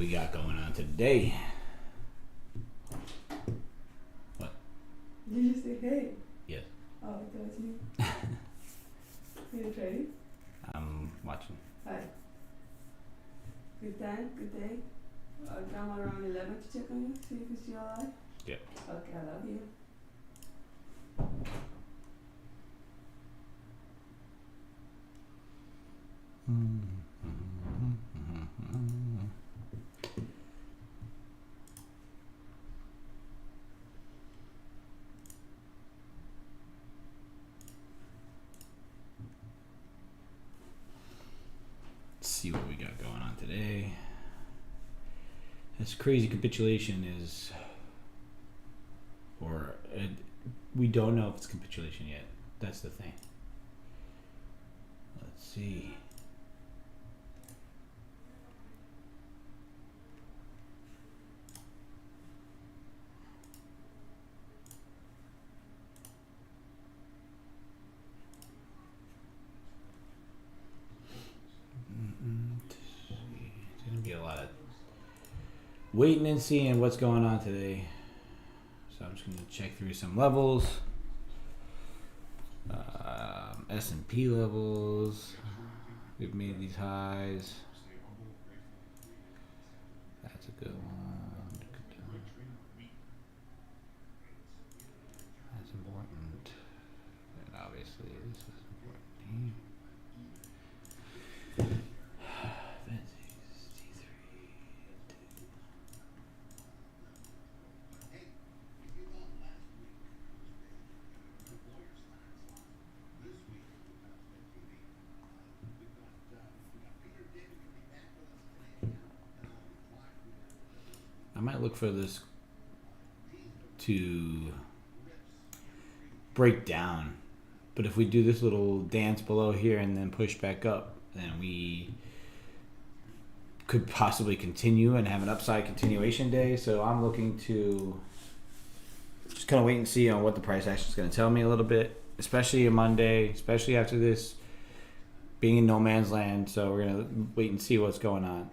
we got going on today. What? Did you say hey? Yes. Oh, that was me. You trading? I'm watching. Hi. Good time? Good day? Come around 11 to check on you, see if you're still alive? Yeah. Okay, I love you. Let's see what we got going on today. This crazy capitulation is, we don't know if it's capitulation yet. That's the thing. Let's see. It's gonna be a lot of waiting and seeing what's going on today. So I'm just gonna check through some levels. S&P levels. We've made these highs. That's a good one. That's important. And obviously this is important. I might look for this to break down, but if we do this little dance below here and then push back up, then we could possibly continue and have an upside continuation day. So I'm looking to just kind of wait and see on what the price action is going to tell me a little bit, especially a Monday, especially after this being in no man's land. So we're going to wait and see what's going on.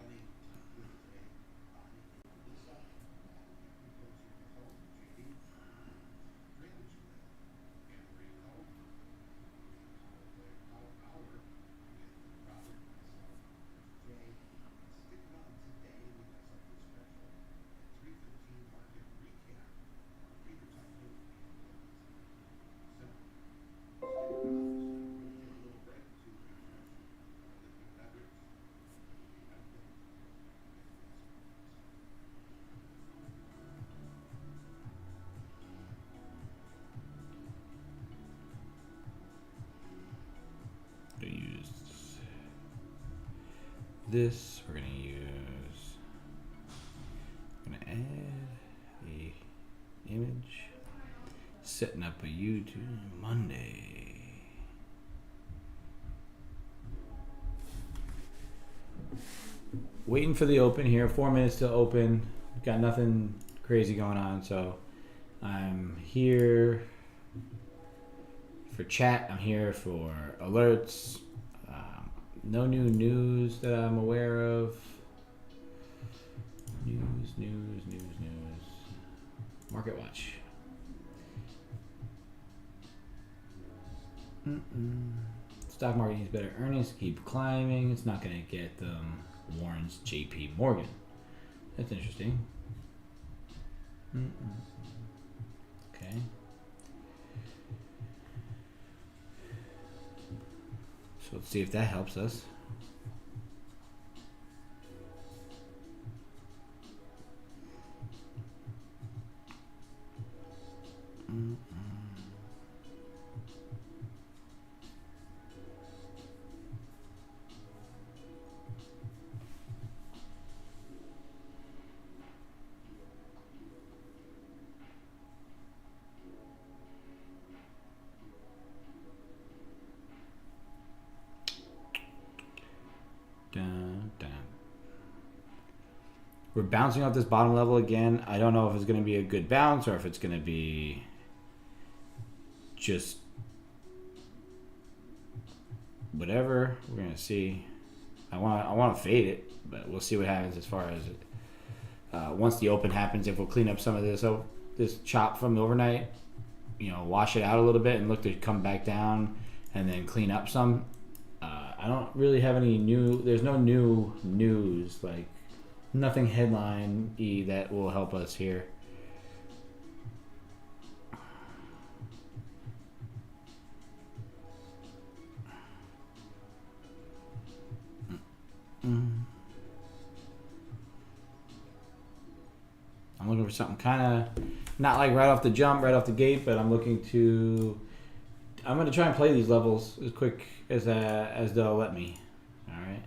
This we're gonna add a image, setting up a YouTube Monday. Waiting for the open here, 4 minutes to open. Got nothing crazy going on, so I'm here for chat. I'm here for alerts. No new news that I'm aware of. News. Market watch. Stock market needs better earnings to keep climbing. It's not going to get them. Warren's J.P. Morgan. That's interesting. Okay. So let's see if that helps us. We're bouncing off this bottom level again. I don't know if it's going to be a good bounce or if it's going to be just whatever. We're going to see. I want to fade it, but we'll see what happens as far as it. Once the open happens, if we'll clean up some of this chop from the overnight, wash it out a little bit and look to come back down and then clean up some. I don't really have any there's no new news, like nothing headline-y that will help us here. I'm looking for something kind of not like right off the jump, right off the gate, but I'm going to try and play these levels as quick as they'll let me. All right.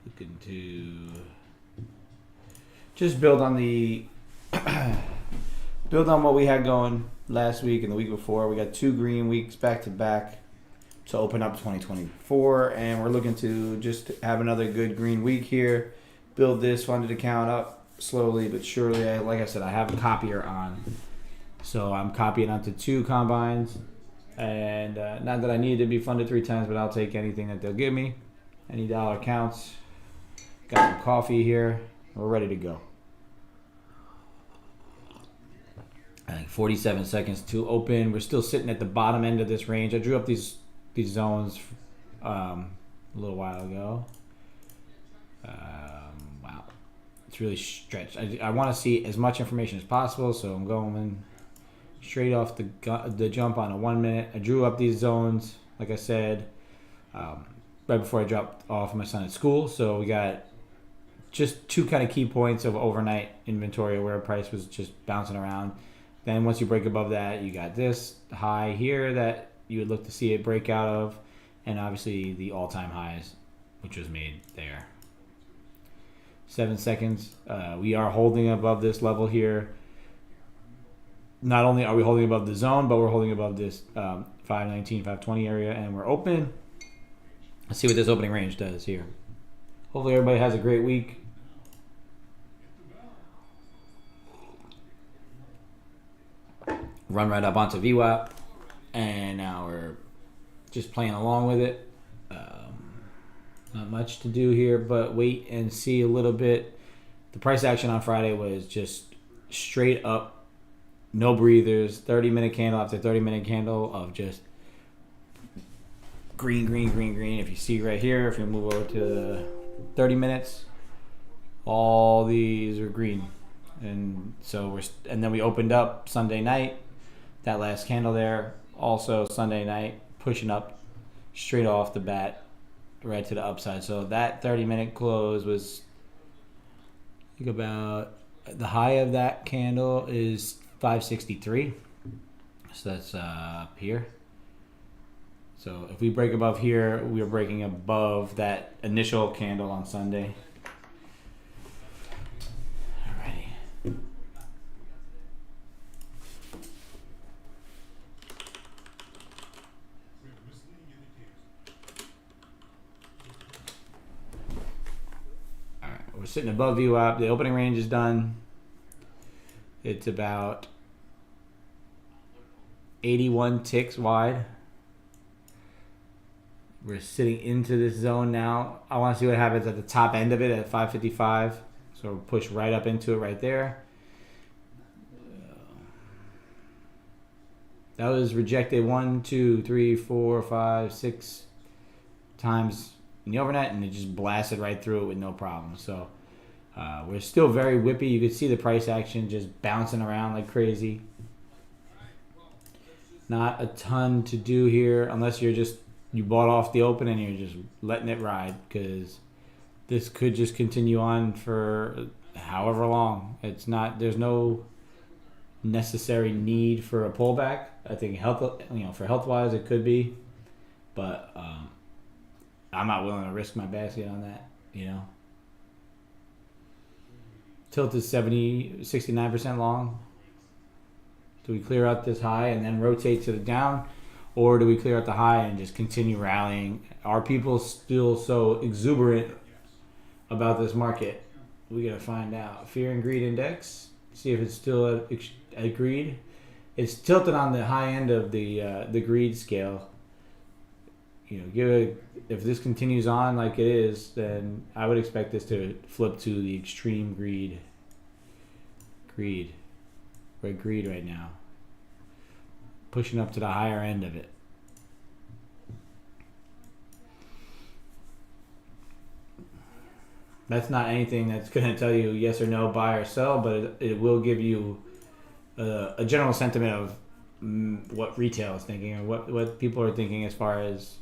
Looking to just build on what we had going last week and the week before. We got 2 green weeks back to back to open up 2024, and we're looking to just have another good green week here. Build this funded account up slowly but surely. Like I said, I have a copier on, so I'm copying onto 2 combines, and not that I need to be funded 3 times, but I'll take anything that they'll give me. Any dollar counts. Got some coffee here. We're ready to go. I think 47 seconds to open. We're still sitting at the bottom end of this range. I drew up these zones a little while ago. Wow. It's really stretched. I want to see as much information as possible, so I'm going straight off the jump on a 1 minute. I drew up these zones, like I said, right before I dropped off my son at school. So we got just 2 kind of key points of overnight inventory where price was just bouncing around. Then once you break above that, you got this high here that you would look to see it break out of, and obviously the all-time highs, which was made there. 7 seconds. We are holding above this level here. Not only are we holding above the zone, but we're holding above this 519, 520 area, and we're open. Let's see what this opening range does here. Hopefully everybody has a great week. Run right up onto VWAP, and now we're just playing along with it. Not much to do here, but wait and see a little bit. The price action on Friday was just straight up, no breathers, 30-minute candle after 30-minute candle of just green, green, green, green. If you see right here, if you move over to 30 minutes, all these are green. And so and then we opened up Sunday night. That last candle there, also Sunday night, pushing up straight off the bat, right to the upside. So that 30-minute close was, I think about, the high of that candle is 563. So that's up here. So if we break above here, we are breaking above that initial candle on Sunday. Alrighty. Alright, we're sitting above VWAP. The opening range is done. It's about 81 ticks wide. We're sitting into this zone now. I want to see what happens at the top end of it at 555. So we'll push right up into it right there. That was rejected 1, 2, 3, 4, 5, 6 times in the overnight, and it just blasted right through it with no problem. So we're still very whippy. You could see the price action just bouncing around like crazy. Not a ton to do here unless you bought off the open and you're just letting it ride, because this could just continue on for however long. There's no necessary need for a pullback. I think for health wise it could be, but I'm not willing to risk my basket on that. Tilt is 69% long. Do we clear out this high and then rotate to the down? Or do we clear out the high and just continue rallying? Are people still so exuberant about this market? We got to find out. Fear and greed index. See if it's still at greed. it's tilted on the high end of the greed scale. If this continues on like it is, then I would expect this to flip to the extreme greed. We're at greed right now, pushing up to the higher end of it. That's not anything that's going to tell you yes or no, buy or sell, but it will give you a general sentiment of what retail is thinking or what people are thinking as far as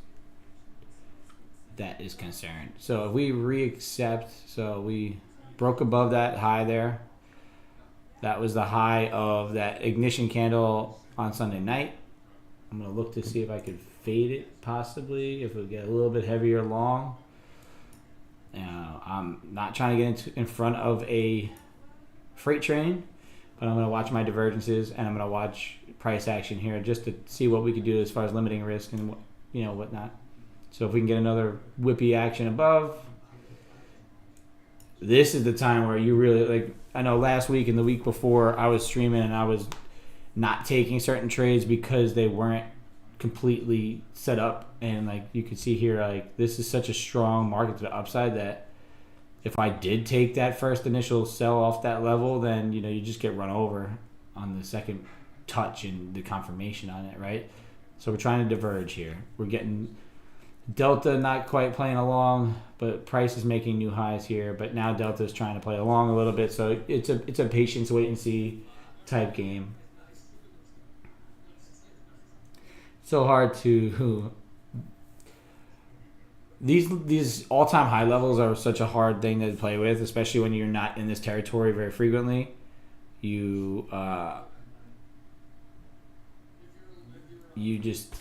that is concerned. So if we reaccept, so we broke above that high there. That was the high of that ignition candle on Sunday night. I'm going to look to see if I could fade it possibly, if it would get a little bit heavier long. I'm not trying to get in front of a freight train, but I'm going to watch my divergences and I'm going to watch price action here just to see what we could do as far as limiting risk and whatnot. So if we can get another whippy action above, this is the time where you really I know last week and the week before I was streaming and I was not taking certain trades because they weren't completely set up, and you can see here, this is such a strong market to the upside that if I did take that first initial sell off that level, then you just get run over on the second touch and the confirmation on it, right? So we're trying to diverge here. We're getting Delta not quite playing along, but price is making new highs here, but now Delta is trying to play along a little bit, so it's a patience wait and see type game. So hard to these all-time high levels are such a hard thing to play with, especially when you're not in this territory very frequently. You just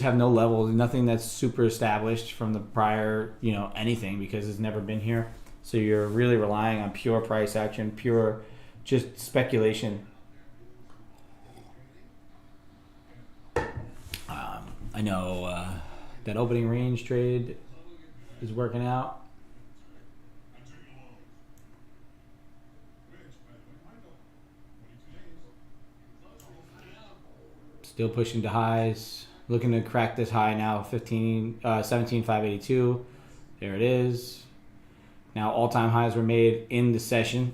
have no levels, nothing that's super established from the prior anything, because it's never been here. So you're really relying on pure price action, pure just speculation. I know that opening range trade is working out. Still pushing to highs. Looking to crack this high now, 17,582. There it is. Now all-time highs were made in the session.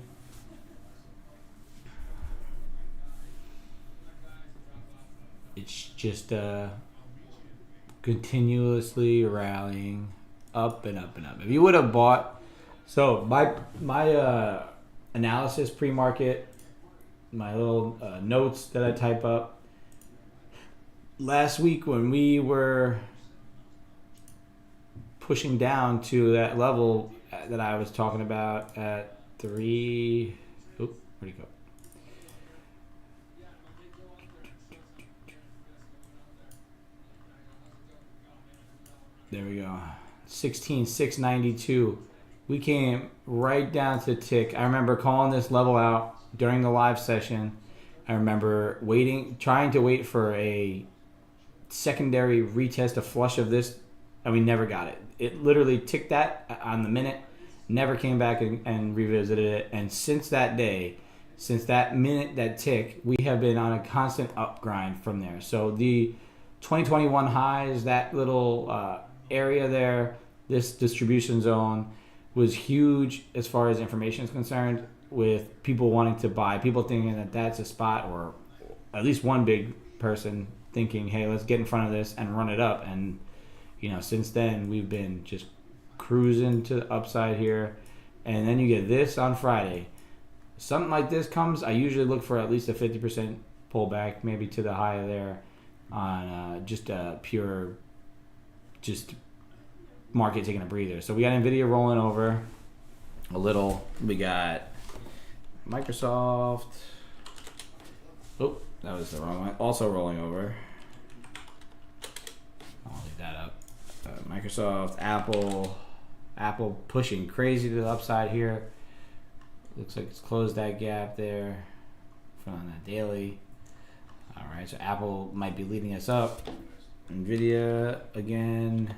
It's just continuously rallying up and up and up. If you would have bought, so my analysis pre-market, my little notes that I type up last week when we were pushing down to that level that I was talking about at 3. Where'd it go? There we go. 16,692. We came right down to the tick. I remember calling this level out during the live session. I remember trying to wait for a secondary retest, a flush of this, and we never got it. It literally ticked that on the minute, never came back and revisited it. And since that day, since that minute, that tick, we have been on a constant up grind from there. So the 2021 highs, that little area there, this distribution zone was huge as far as information is concerned, with people wanting to buy, people thinking that that's a spot, or at least one big person thinking, hey, let's get in front of this and run it up. And since then we've been just cruising to the upside here. And then you get this on Friday. Something like this comes, I usually look for at least a 50% pullback, maybe to the high there, on just a pure market taking a breather. So we got Nvidia rolling over a little. We got Microsoft. Oh, that was the wrong one. Also rolling over. I'll leave that up. Microsoft, Apple pushing crazy to the upside here. Looks like it's closed that gap there from the daily. All right, so Apple might be leading us up. Nvidia again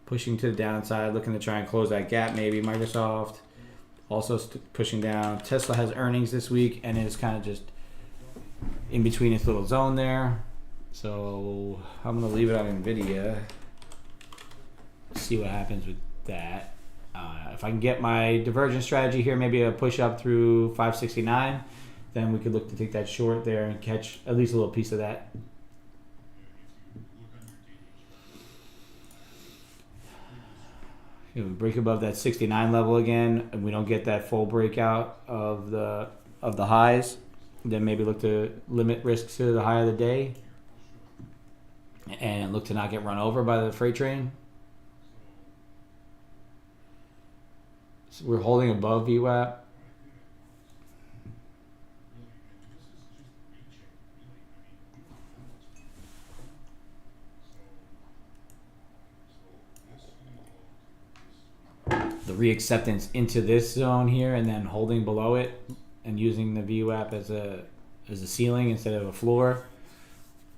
pushing to the downside, looking to try and close that gap. Maybe Microsoft also pushing down. Tesla has earnings this week and is kind of just in between its little zone there. So I'm gonna leave it on NVIDIA. See what happens with that. If I can get my divergence strategy here, maybe a push up through 569, then we could look to take that short there and catch at least a little piece of that. If we break above that 69 level again, and we don't get that full breakout of the highs, then maybe look to limit risks to the high of the day, and look to not get run over by the freight train. So we're holding above VWAP. The reacceptance into this zone here, and then holding below it, and using the VWAP as a ceiling instead of a floor.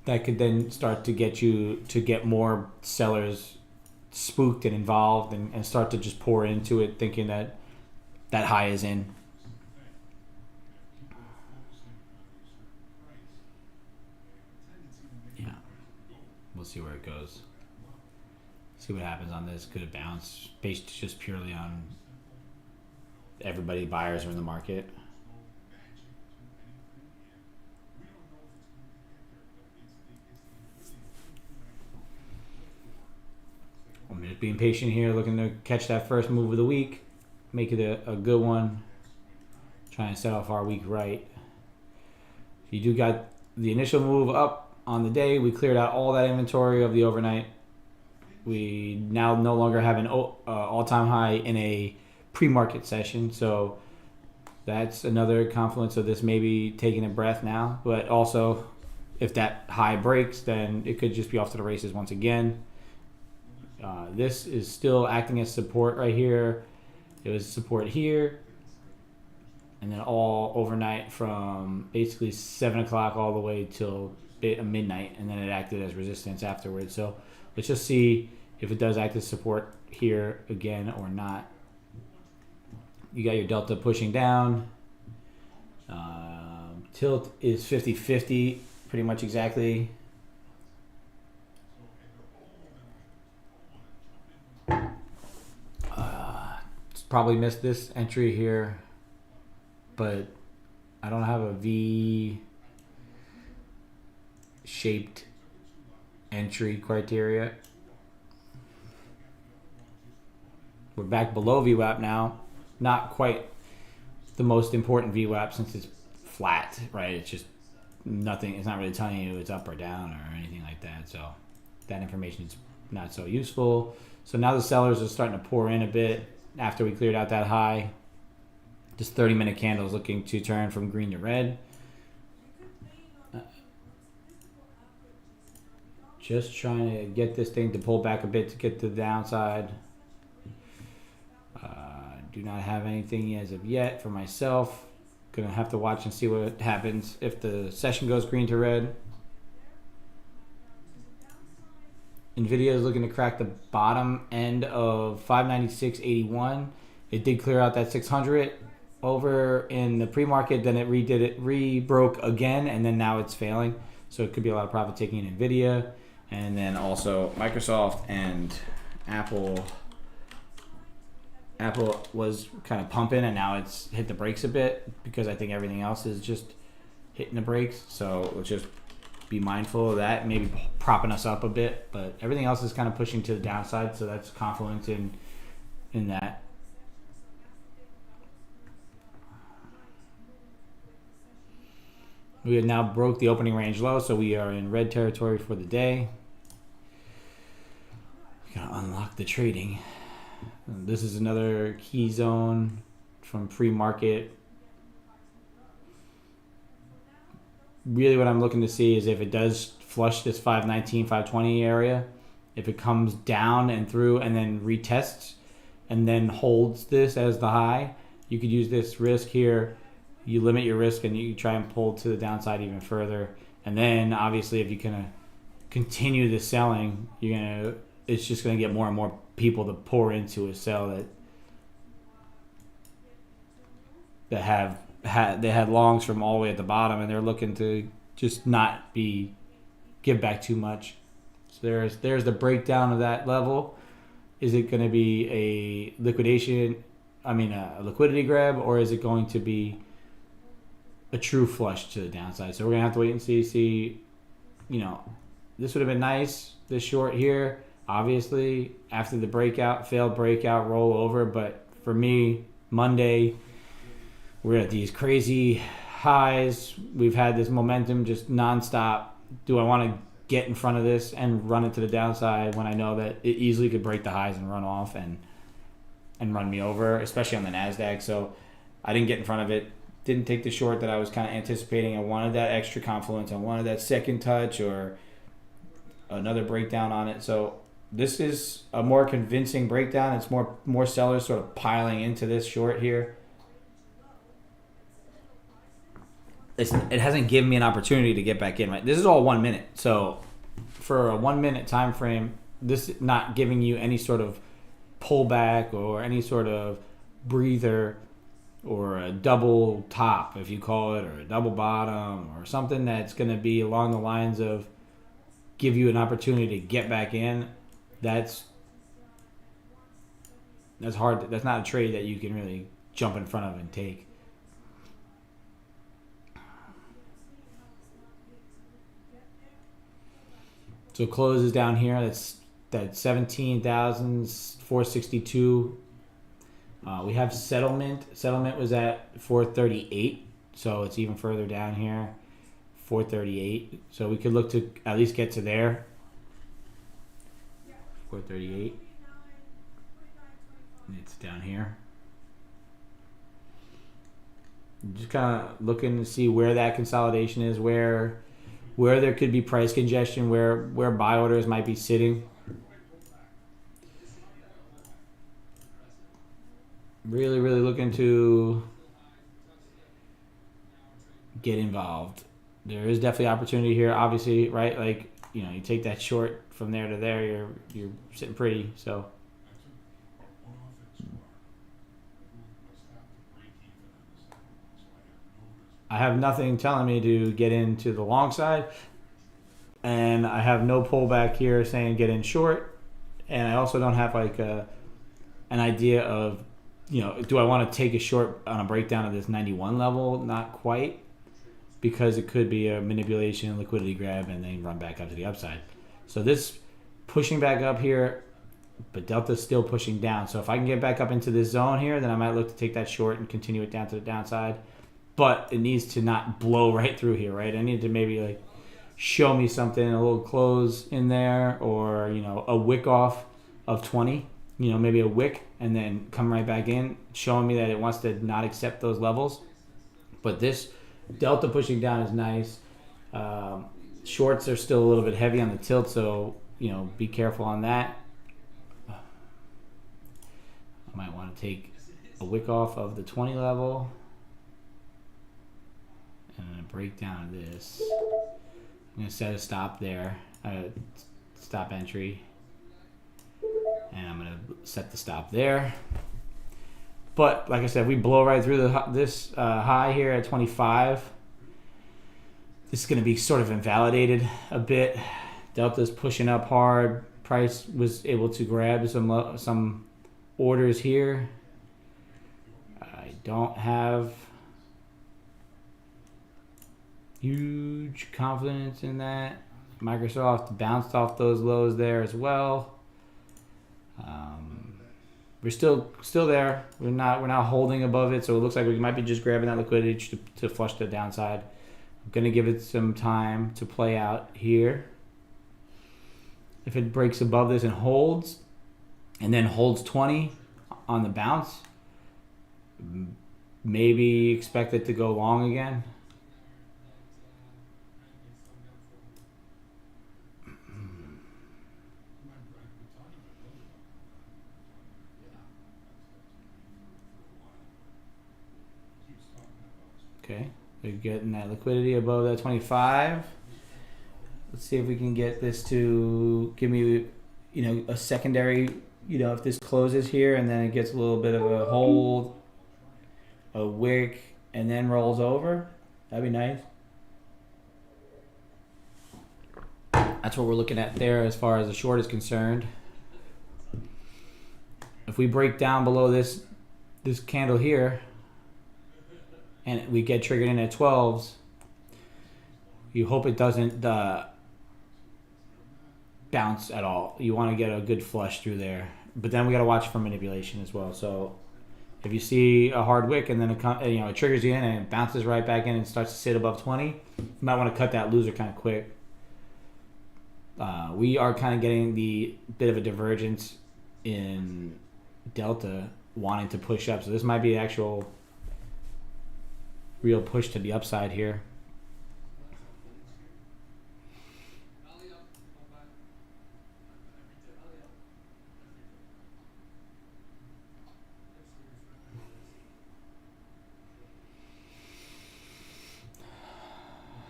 That could then start to get you to get more sellers spooked and involved, and start to just pour into it thinking that high is in. Yeah, we'll see where it goes. See what happens on this. Could it bounce based just purely on everybody, buyers are in the market? I'm just being patient here, looking to catch that first move of the week, make it a good one, try and set off our week right. You do got the initial move up on the day. We cleared out all that inventory of the overnight. We now no longer have an all-time high in a pre-market session, so that's another confluence of this maybe taking a breath now. But also, if that high breaks, then it could just be off to the races once again. This is still acting as support right here. It was support here, and then all overnight from basically 7 o'clock all the way till midnight, and then it acted as resistance afterwards. So let's just see if it does act as support here again or not. You got your delta pushing down. Tilt is 50-50, pretty much exactly. Probably missed this entry here, but I don't have a V-shaped entry criteria. We're back below VWAP now. Not quite the most important VWAP since it's flat, right? It's just nothing. It's not really telling you it's up or down or anything like that. So that information is not so useful. So now the sellers are starting to pour in a bit after we cleared out that high. This 30-minute candle is looking to turn from green to red. Just trying to get this thing to pull back a bit to get to the downside. Do not have anything as of yet for myself. Gonna have to watch and see what happens if the session goes green to red. NVIDIA is looking to crack the bottom end of 596.81. It did clear out that 600 over in the pre-market. Then it re-broke again, and then now it's failing. So it could be a lot of profit taking in NVIDIA. And then also Microsoft and Apple. Apple was kind of pumping, and now it's hit the brakes a bit because I think everything else is just hitting the brakes. So let's just be mindful of that, maybe propping us up a bit, but everything else is kind of pushing to the downside, so that's confluence in that. We have now broke the opening range low, so we are in red territory for the day. We gotta unlock the trading. This is another key zone from pre-market. Really what I'm looking to see is if it does flush this 519, 520 area, if it comes down and through and then retests and then holds this as the high, you could use this risk here. You limit your risk and you try and pull to the downside even further. And then obviously if you can continue the selling, it's just going to get more and more people to pour into a sell that have they had longs from all the way at the bottom, and they're looking to just not give back too much. So there's the breakdown of that level. Is it going to be a liquidation? I mean, a liquidity grab, or is it going to be a true flush to the downside? So we're gonna have to wait and see. This would have been nice. This short here, obviously, after the failed breakout, roll over. But for me, Monday, we're at these crazy highs. We've had this momentum just nonstop. Do I want to get in front of this and run it to the downside when I know that it easily could break the highs and run off and run me over, especially on the NASDAQ? So I didn't get in front of it. Didn't take the short that I was kind of anticipating. I wanted that extra confluence. I wanted that second touch or another breakdown on it. So this is a more convincing breakdown. It's more sellers sort of piling into this short here. It hasn't given me an opportunity to get back in. Right, this is all 1 minute. So for a 1 minute time frame, this is not giving you any sort of pullback or any sort of breather or a double top, if you call it, or a double bottom, or something that's going to be along the lines of give you an opportunity to get back in. That's hard. That's not a trade that you can really jump in front of and take. So closes down here. That's 17,462. We have settlement. Settlement was at 438, so it's even further down here, 438. So we could look to at least get to there. 438. And it's down here. Just kind of looking to see where that consolidation is, where there could be price congestion, where buy orders might be sitting. Really, really looking to get involved. There is definitely opportunity here, obviously, right? Like, you take that short from there to there, you're sitting pretty. So I have nothing telling me to get into the long side, and I have no pullback here saying get in short, and I also don't have like an idea of, do I want to take a short on a breakdown of this 91 level? Not quite, because it could be a manipulation, liquidity grab, and then run back up to the upside. So this pushing back up here, but Delta's still pushing down. So if I can get back up into this zone here, then I might look to take that short and continue it down to the downside. But it needs to not blow right through here, right? I need to maybe like show me something, a little close in there, or a wick off of 20. Maybe a wick, and then come right back in, showing me that it wants to not accept those levels. But this Delta pushing down is nice. Shorts are still a little bit heavy on the tilt, so be careful on that. I might want to take a wick off of the 20 level and a breakdown of this. I'm going to set a stop there, stop entry. And I'm going to set the stop there. But like I said, we blow right through this high here at 25. This is going to be sort of invalidated a bit. Delta's pushing up hard. Price was able to grab some orders here. I don't have huge confidence in that. Microsoft bounced off those lows there as well. We're still there. We're not holding above it, so it looks like we might be just grabbing that liquidity to flush the downside. I'm gonna give it some time to play out here. If it breaks above this and holds, and then holds 20 on the bounce, maybe expect it to go long again. Okay, we're getting that liquidity above that 25. Let's see if we can get this to give me, a secondary, if this closes here and then it gets a little bit of a hold, a wick, and then rolls over. That'd be nice. That's what we're looking at there as far as the short is concerned. If we break down below this candle here and we get triggered in at 12s, you hope it doesn't bounce at all. You want to get a good flush through there. But then we got to watch for manipulation as well. So if you see a hard wick and then it triggers you in and it bounces right back in and starts to sit above 20, you might want to cut that loser kind of quick. We are kind of getting the bit of a divergence in Delta wanting to push up. So this might be actual real push to the upside here.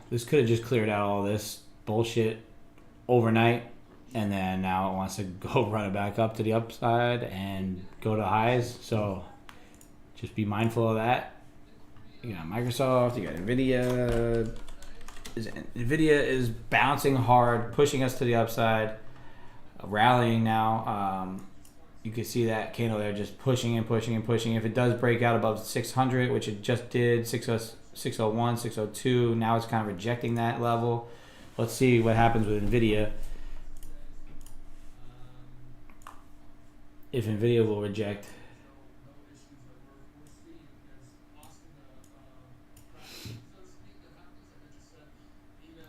This could have just cleared out all this bullshit overnight, and then now it wants to go run it back up to the upside and go to highs. So just be mindful of that. You got Microsoft, you got Nvidia. Nvidia is bouncing hard, pushing us to the upside, rallying now. You can see that candle there just pushing and pushing and pushing. If it does break out above 600, which it just did, 601, 602, now it's kind of rejecting that level. Let's see what happens with Nvidia. If Nvidia will reject.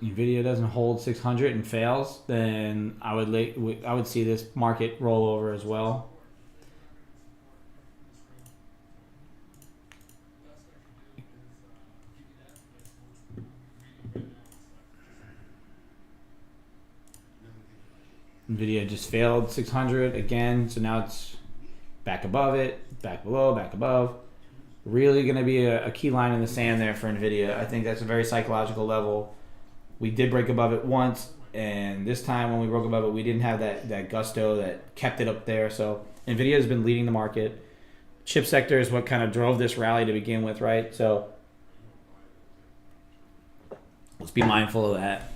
Nvidia doesn't hold 600 and fails, then I would see this market roll over as well. Nvidia just failed 600 again, so now it's back above it, back below, back above. Really going to be a key line in the sand there for Nvidia. I think that's a very psychological level. We did break above it once, and this time when we broke above it, we didn't have that gusto that kept it up there. So Nvidia has been leading the market. Chip sector is what kind of drove this rally to begin with, right? So let's be mindful of that.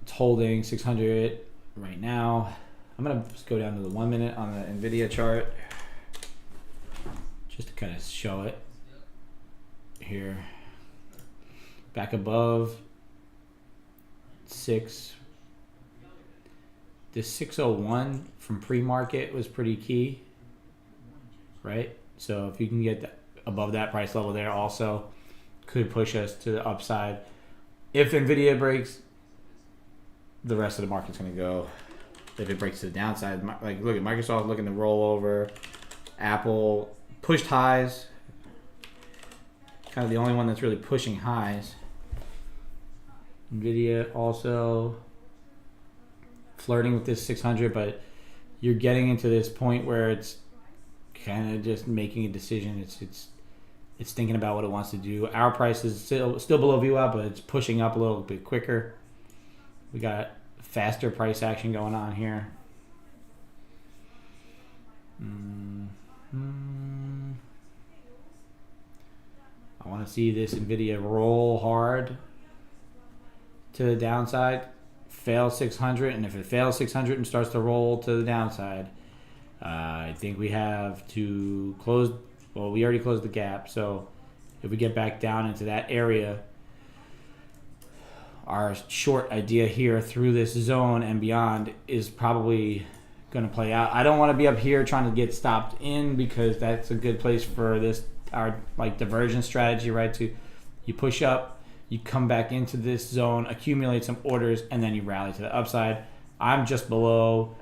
It's holding 600 right now. I'm going to just go down to the 1 minute on the Nvidia chart just to kind of show it here. Back above 6. This 601 from pre-market was pretty key, right? So if you can get that, above that price level there also could push us to the upside. If Nvidia breaks, the rest of the market's going to go. If it breaks to the downside, like look at Microsoft looking to roll over. Apple pushed highs. Kind of the only one that's really pushing highs. Nvidia also flirting with this 600, but you're getting into this point where it's kind of just making a decision. It's thinking about what it wants to do. Our price is still below VWAP, but it's pushing up a little bit quicker. We got faster price action going on here. I want to see this Nvidia roll hard to the downside, fail 600, and if it fails 600 and starts to roll to the downside, I think we have to close. Well, we already closed the gap, so if we get back down into that area, our short idea here through this zone and beyond is probably going to play out. I don't want to be up here trying to get stopped in because that's a good place for our diversion strategy, right? To you push up, you come back into this zone, accumulate some orders, and then you rally to the upside. I'm just below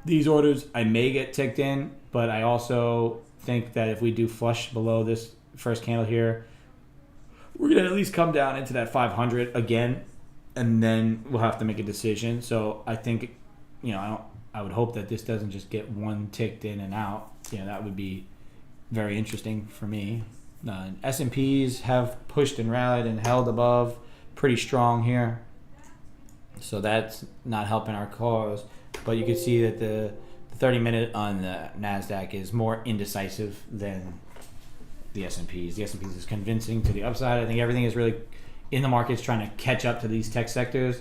these orders. I may get ticked in, but I also think that if we do flush below this first candle here, we're going to at least come down into that 500 again, and then we'll have to make a decision. So I think, I would hope that this doesn't just get one ticked in and out. That would be very interesting for me. S&Ps have pushed and rallied and held above pretty strong here. So that's not helping our cause. But you can see that the 30-minute on the NASDAQ is more indecisive than the S&Ps. The S&Ps is convincing to the upside. I think everything is really in the markets trying to catch up to these tech sectors.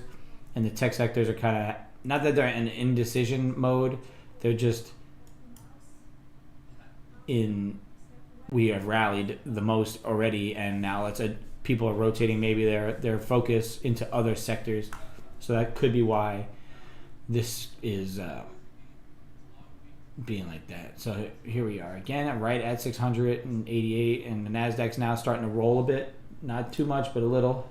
and the tech sectors are kind of, not that they're in indecision mode, they're just in, we have rallied the most already, and now people are rotating maybe their focus into other sectors. So that could be why this is being like that. So here we are again, right at 688, and the Nasdaq's now starting to roll a bit, not too much, but a little.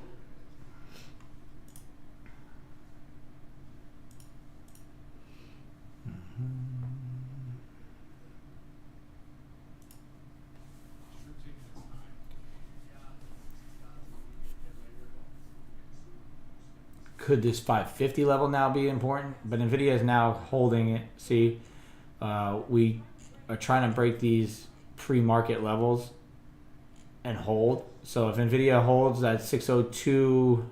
Could this 550 level now be important? But Nvidia is now holding it. See, we are trying to break these pre-market levels and hold. So if Nvidia holds that 602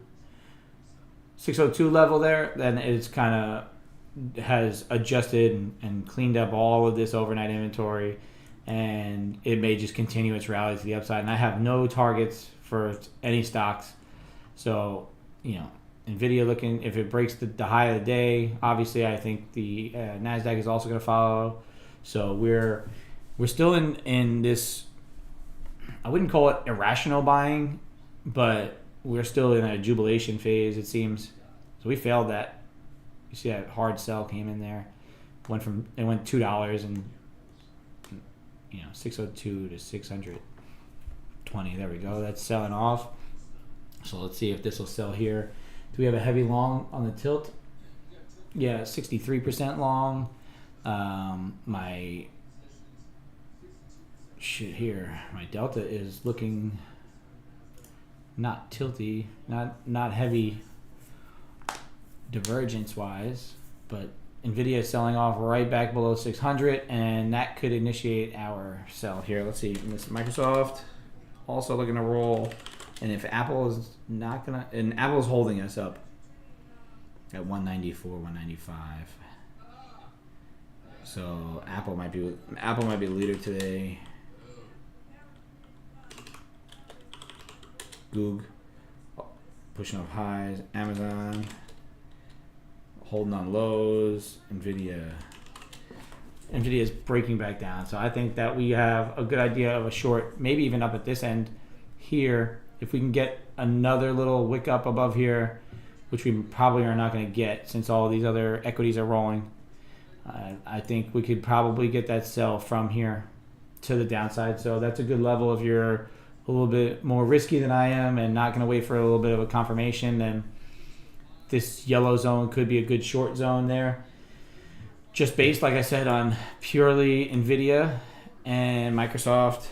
level there, then it's kind of has adjusted and cleaned up all of this overnight inventory, and it may just continue its rally to the upside. And I have no targets for any stocks. So, Nvidia looking, if it breaks the high of the day, obviously I think the Nasdaq is also going to follow. So we're still in this, I wouldn't call it irrational buying, but we're still in a jubilation phase, it seems. So we failed that. You see that hard sell came in there, went $2 and 602 to 620. There we go. That's selling off. So let's see if this will sell here. Do we have a heavy long on the tilt? Yeah, 63% long. My delta is looking not tilty, not heavy divergence wise, but Nvidia is selling off right back below 600, and that could initiate our sell here. Let's see, Microsoft also looking to roll. And if Apple is not gonna, and Apple's holding us up at 194, 195. So Apple might be the leader today. Google pushing up highs. Amazon holding on lows. Nvidia is breaking back down. So I think that we have a good idea of a short, maybe even up at this end here. If we can get another little wick up above here, which we probably are not going to get since all these other equities are rolling, I think we could probably get that sell from here to the downside. So that's a good level. If you're a little bit more risky than I am and not going to wait for a little bit of a confirmation, then this yellow zone could be a good short zone there. Just based, like I said, on purely Nvidia and Microsoft.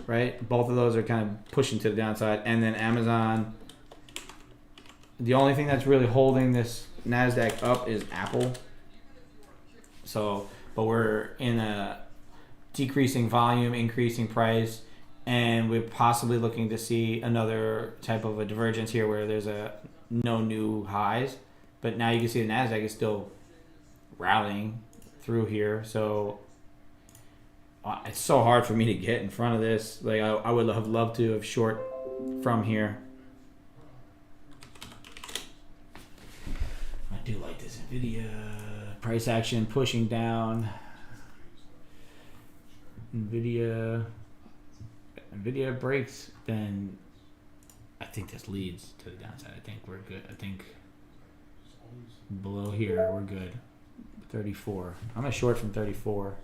Right, both of those are kind of pushing to the downside, and then Amazon. The only thing that's really holding this Nasdaq up is Apple. So, but we're in a decreasing volume, increasing price, and we're possibly looking to see another type of a divergence here where there's no new highs. But now you can see the Nasdaq is still rallying through here, so. It's so hard for me to get in front of this. Like I would have loved to have short from here. I do like this Nvidia price action pushing down. Nvidia breaks, then I think this leads to the downside. I think we're good. I think below here we're good. 34. I'm a short from 34.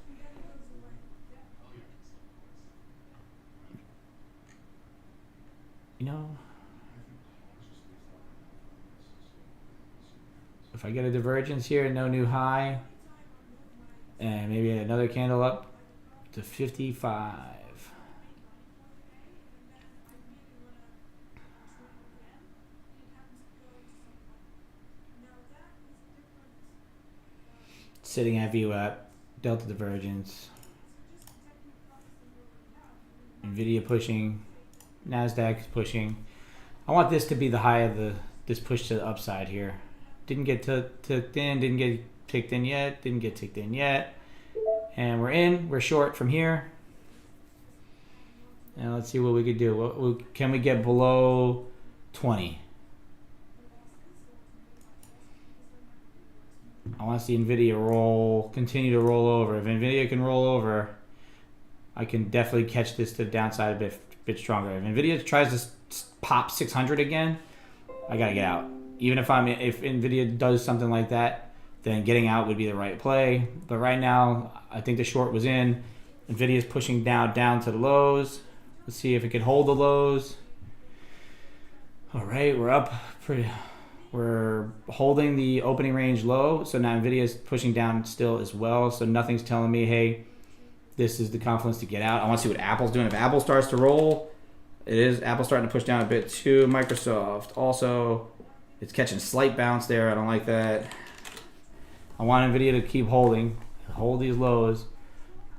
If I get a divergence here, no new high, and maybe another candle up to 55. Sitting at VWAP, delta divergence, Nvidia pushing, Nasdaq is pushing. I want this to be the high of this push to the upside here. Didn't get ticked in, didn't get ticked in yet, didn't get ticked in yet. And we're short from here. And let's see what we could do. Can we get below 20? I want to see Nvidia continue to roll over. If Nvidia can roll over, I can definitely catch this to the downside a bit stronger. If Nvidia tries to pop 600 again, I gotta get out. Even if Nvidia does something like that, then getting out would be the right play. But right now, I think the short was in. Nvidia's pushing down to the lows. Let's see if it can hold the lows. All right, we're up pretty. We're holding the opening range low, so now Nvidia's pushing down still as well. So nothing's telling me, hey, this is the confluence to get out. I want to see what Apple's doing. If Apple starts to roll, it is Apple starting to push down a bit too. Microsoft also, it's catching slight bounce there. I don't like that. I want Nvidia to keep hold these lows.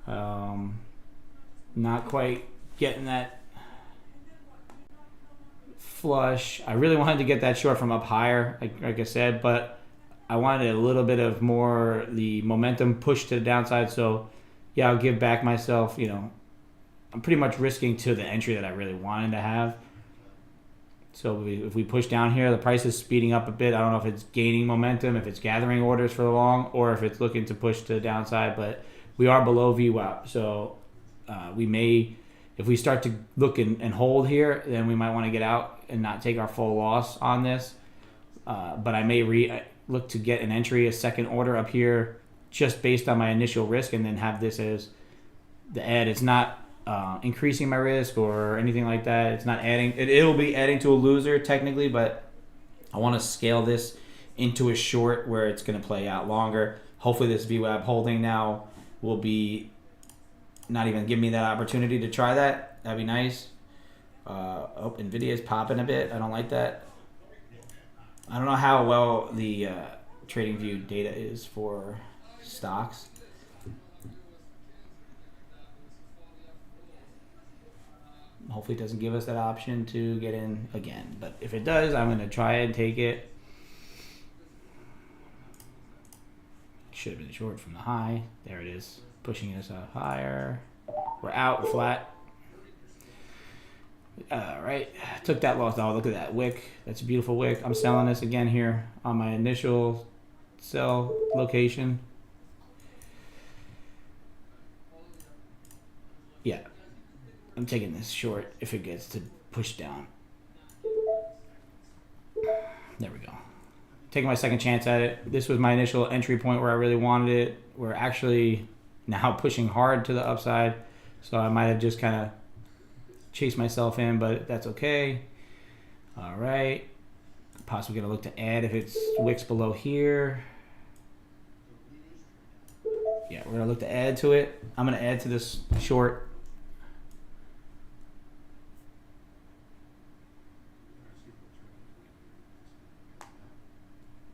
Not quite getting that flush. I really wanted to get that short from up higher, like I said, but I wanted a little bit of more the momentum push to the downside. So yeah, I'll give back myself, I'm pretty much risking to the entry that I really wanted to have. So if we push down here, the price is speeding up a bit. I don't know if it's gaining momentum, if it's gathering orders for the long, or if it's looking to push to the downside, but we are below VWAP. So we may, if we start to look and hold here, then we might want to get out and not take our full loss on this. But I may look to get an entry, a second order up here, just based on my initial risk, and then have this as the add. It's not increasing my risk or anything like that. It's not adding. It'll be adding to a loser technically, but I want to scale this into a short where it's going to play out longer. Hopefully this VWAP holding now will be not even give me that opportunity to try that. That'd be nice. Nvidia is popping a bit. I don't like that. I don't know how well the TradingView data is for stocks. Hopefully it doesn't give us that option to get in again. But if it does, I'm going to try and take it. Should have been short from the high. There it is. Pushing us up higher. We're out flat. All right. Took that loss. Oh, look at that wick. That's a beautiful wick. I'm selling this again here on my initial sell location. Yeah. I'm taking this short if it gets to push down. There we go. Taking my second chance at it. This was my initial entry point where I really wanted it. We're actually now pushing hard to the upside. So I might have just kind of chased myself in, but that's okay. All right. Possibly going to look to add if it's wicks below here. Yeah, we're going to look to add to it. I'm going to add to this short.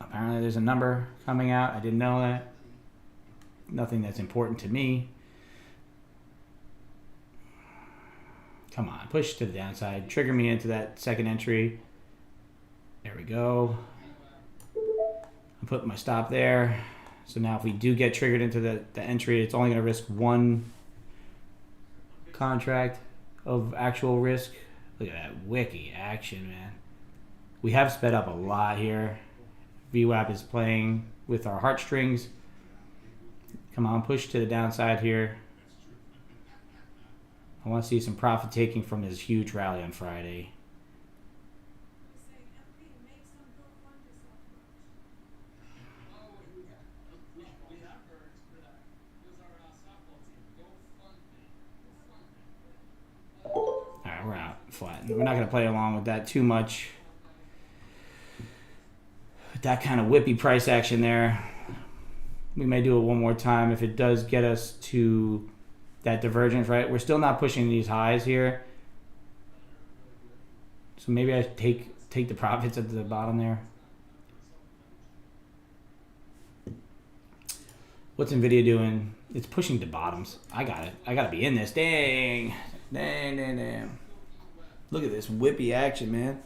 Apparently there's a number coming out. I didn't know that. Nothing that's important to me. Come on, push to the downside. Trigger me into that second entry. There we go. I'm putting my stop there. So now if we do get triggered into the entry, it's only going to risk one contract of actual risk. Look at that wiki action, man. We have sped up a lot here. VWAP is playing with our heartstrings. Come on, push to the downside here. I want to see some profit taking from this huge rally on Friday. All right, we're out flat. We're not going to play along with that too much. That kind of whippy price action there. We may do it one more time if it does get us to that divergence, right? We're still not pushing these highs here. So maybe I take the profits at the bottom there. What's Nvidia doing? It's pushing to bottoms. I got it. I got to be in this. Dang. Look at this whippy action, man.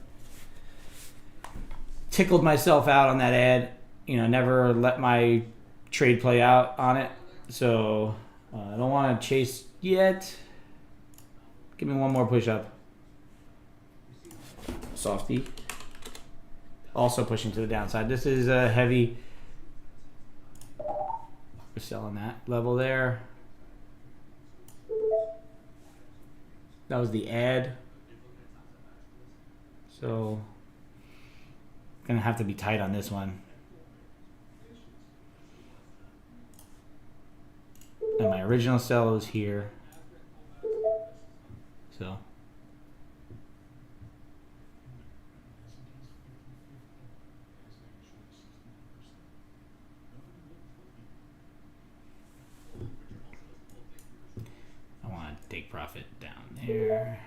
Tickled myself out on that ad. Never let my trade play out on it. So I don't want to chase yet. Give me one more push up. Softy. Also pushing to the downside. This is a heavy We're selling that level there. That was the add. So gonna have to be tight on this one. And my original sell is here. So I want to take profit down there.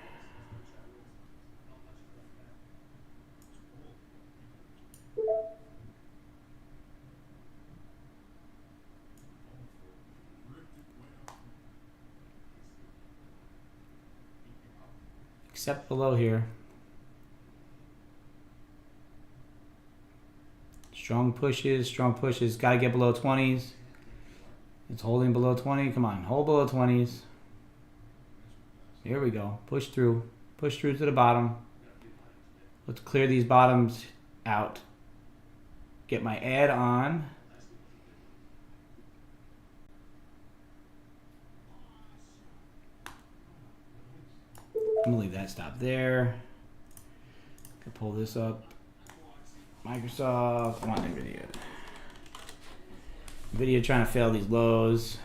Except below here. Strong pushes. Got to get below 20s. It's holding below 20. Come on, hold below 20s. Here we go. Push through to the bottom. Let's clear these bottoms out. Get my add on. I'm gonna leave that stop there. Can pull this up. Microsoft. Come on, NVIDIA. NVIDIA trying to fail these lows.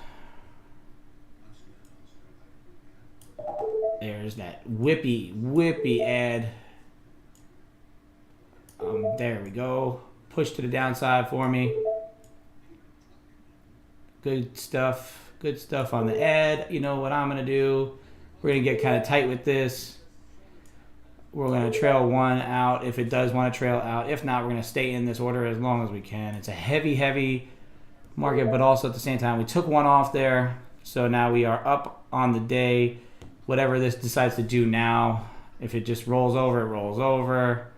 There's that whippy add. There we go. Push to the downside for me. Good stuff. Good stuff on the add. You know what I'm gonna do? We're going to get kind of tight with this. We're going to trail one out if it does want to trail out. If not, we're going to stay in this order as long as we can. It's a heavy market, but also at the same time, we took one off there. So now we are up on the day. Whatever this decides to do now, if it just rolls over, it rolls over.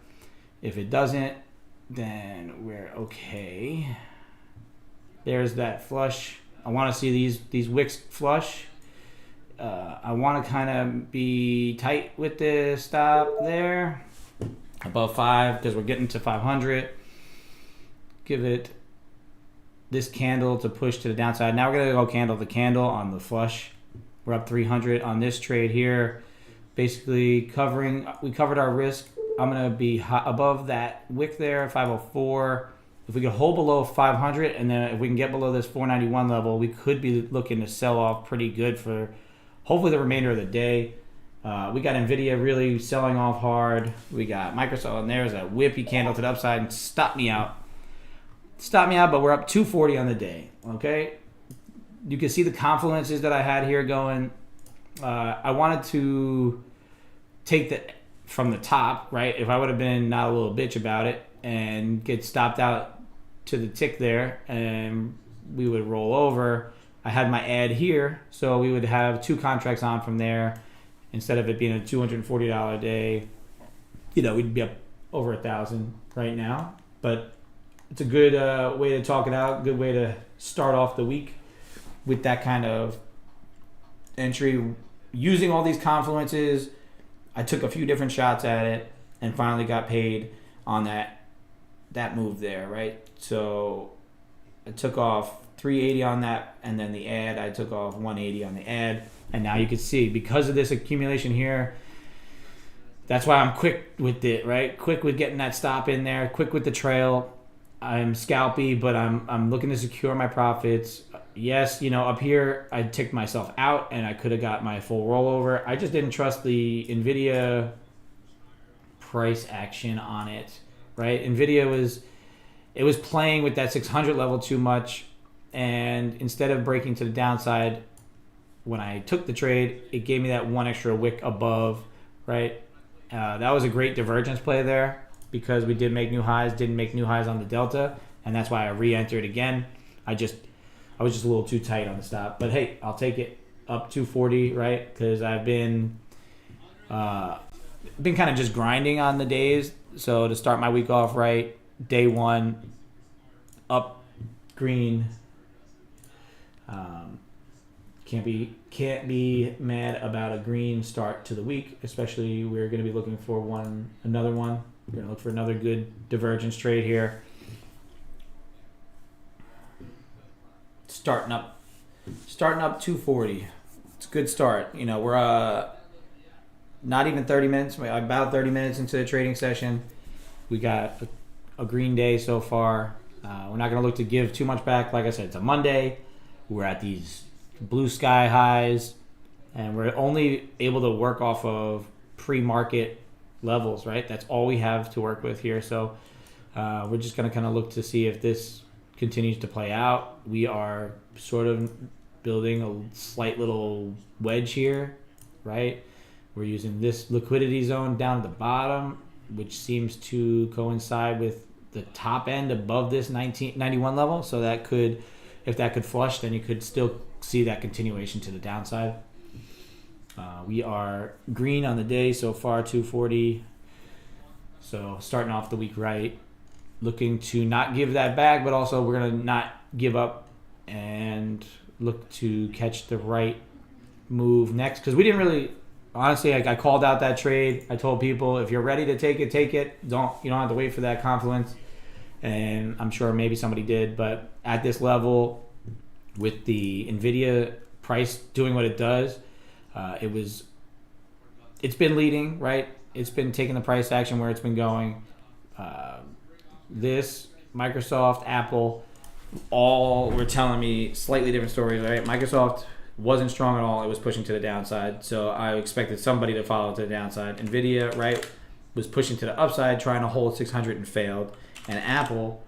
If it doesn't, then we're okay. There's that flush. I want to see these wicks flush. I want to kind of be tight with the stop there. Above 5 because we're getting to 500. Give it this candle to push to the downside. Now we're going to go candle to candle on the flush. We're up 300 on this trade here. Basically we covered our risk. I'm going to be above that wick there, 504. If we could hold below 500 and then if we can get below this 491 level, we could be looking to sell off pretty good for hopefully the remainder of the day. We got NVIDIA really selling off hard. We got Microsoft, and there's a whippy candle to the upside and stop me out, but we're up 240 on the day, okay? You can see the confluences that I had here going. I wanted to take the from the top, right? If I would have been not a little bitch about it and get stopped out to the tick there and we would roll over. I had my add here, so we would have 2 contracts on from there instead of it being a $240 day. You know, we'd be up over 1,000 right now, but it's a good way to talk it out. Good way to start off the week with that kind of entry. Using all these confluences, I took a few different shots at it and finally got paid on that move there, right? So I took off 380 on that, and then the add, I took off 180 on the add. And now you can see, because of this accumulation here, that's why I'm quick with it, right? Quick with getting that stop in there, quick with the trail. I'm scalpy, but I'm looking to secure my profits. Yes, you know, up here, I ticked myself out, and I could have got my full rollover. I just didn't trust the NVIDIA price action on it, right? NVIDIA was playing with that 600 level too much. And instead of breaking to the downside, when I took the trade, it gave me that one extra wick above, right? That was a great divergence play there because we didn't make new highs on the delta, and that's why I re-entered again. I was just a little too tight on the stop, but hey, I'll take it up 240, right? Because I've been kind of just grinding on the days. So to start my week off right, day 1 up green. Can't be mad about a green start to the week, especially we're going to be looking for another one. We're going to look for another good divergence trade here. starting up 240. It's a good start. You know, we're not even 30 minutes, about 30 minutes into the trading session. We got a green day so far. We're not going to look to give too much back. Like I said, it's a Monday. We're at these blue sky highs, and we're only able to work off of pre-market levels, right? That's all we have to work with here. So we're just going to kind of look to see if this continues to play out. We are sort of building a slight little wedge here, right? We're using this liquidity zone down at the bottom, which seems to coincide with the top end above this 1991 level. So that could, if that could flush, then you could still see that continuation to the downside. We are green on the day so far, 240. So starting off the week right, looking to not give that back, but also we're going to not give up and look to catch the right move next. Because we didn't really, honestly, I called out that trade. I told people, if you're ready to take it, take it. You don't have to wait for that confluence. And I'm sure maybe somebody did. But at this level, with the NVIDIA price doing what it does, it's been leading, right? It's been taking the price action where it's been going. This, Microsoft, Apple, all were telling me slightly different stories, right? Microsoft wasn't strong at all. It was pushing to the downside. So I expected somebody to follow to the downside. NVIDIA, right, was pushing to the upside, trying to hold 600 and failed. And Apple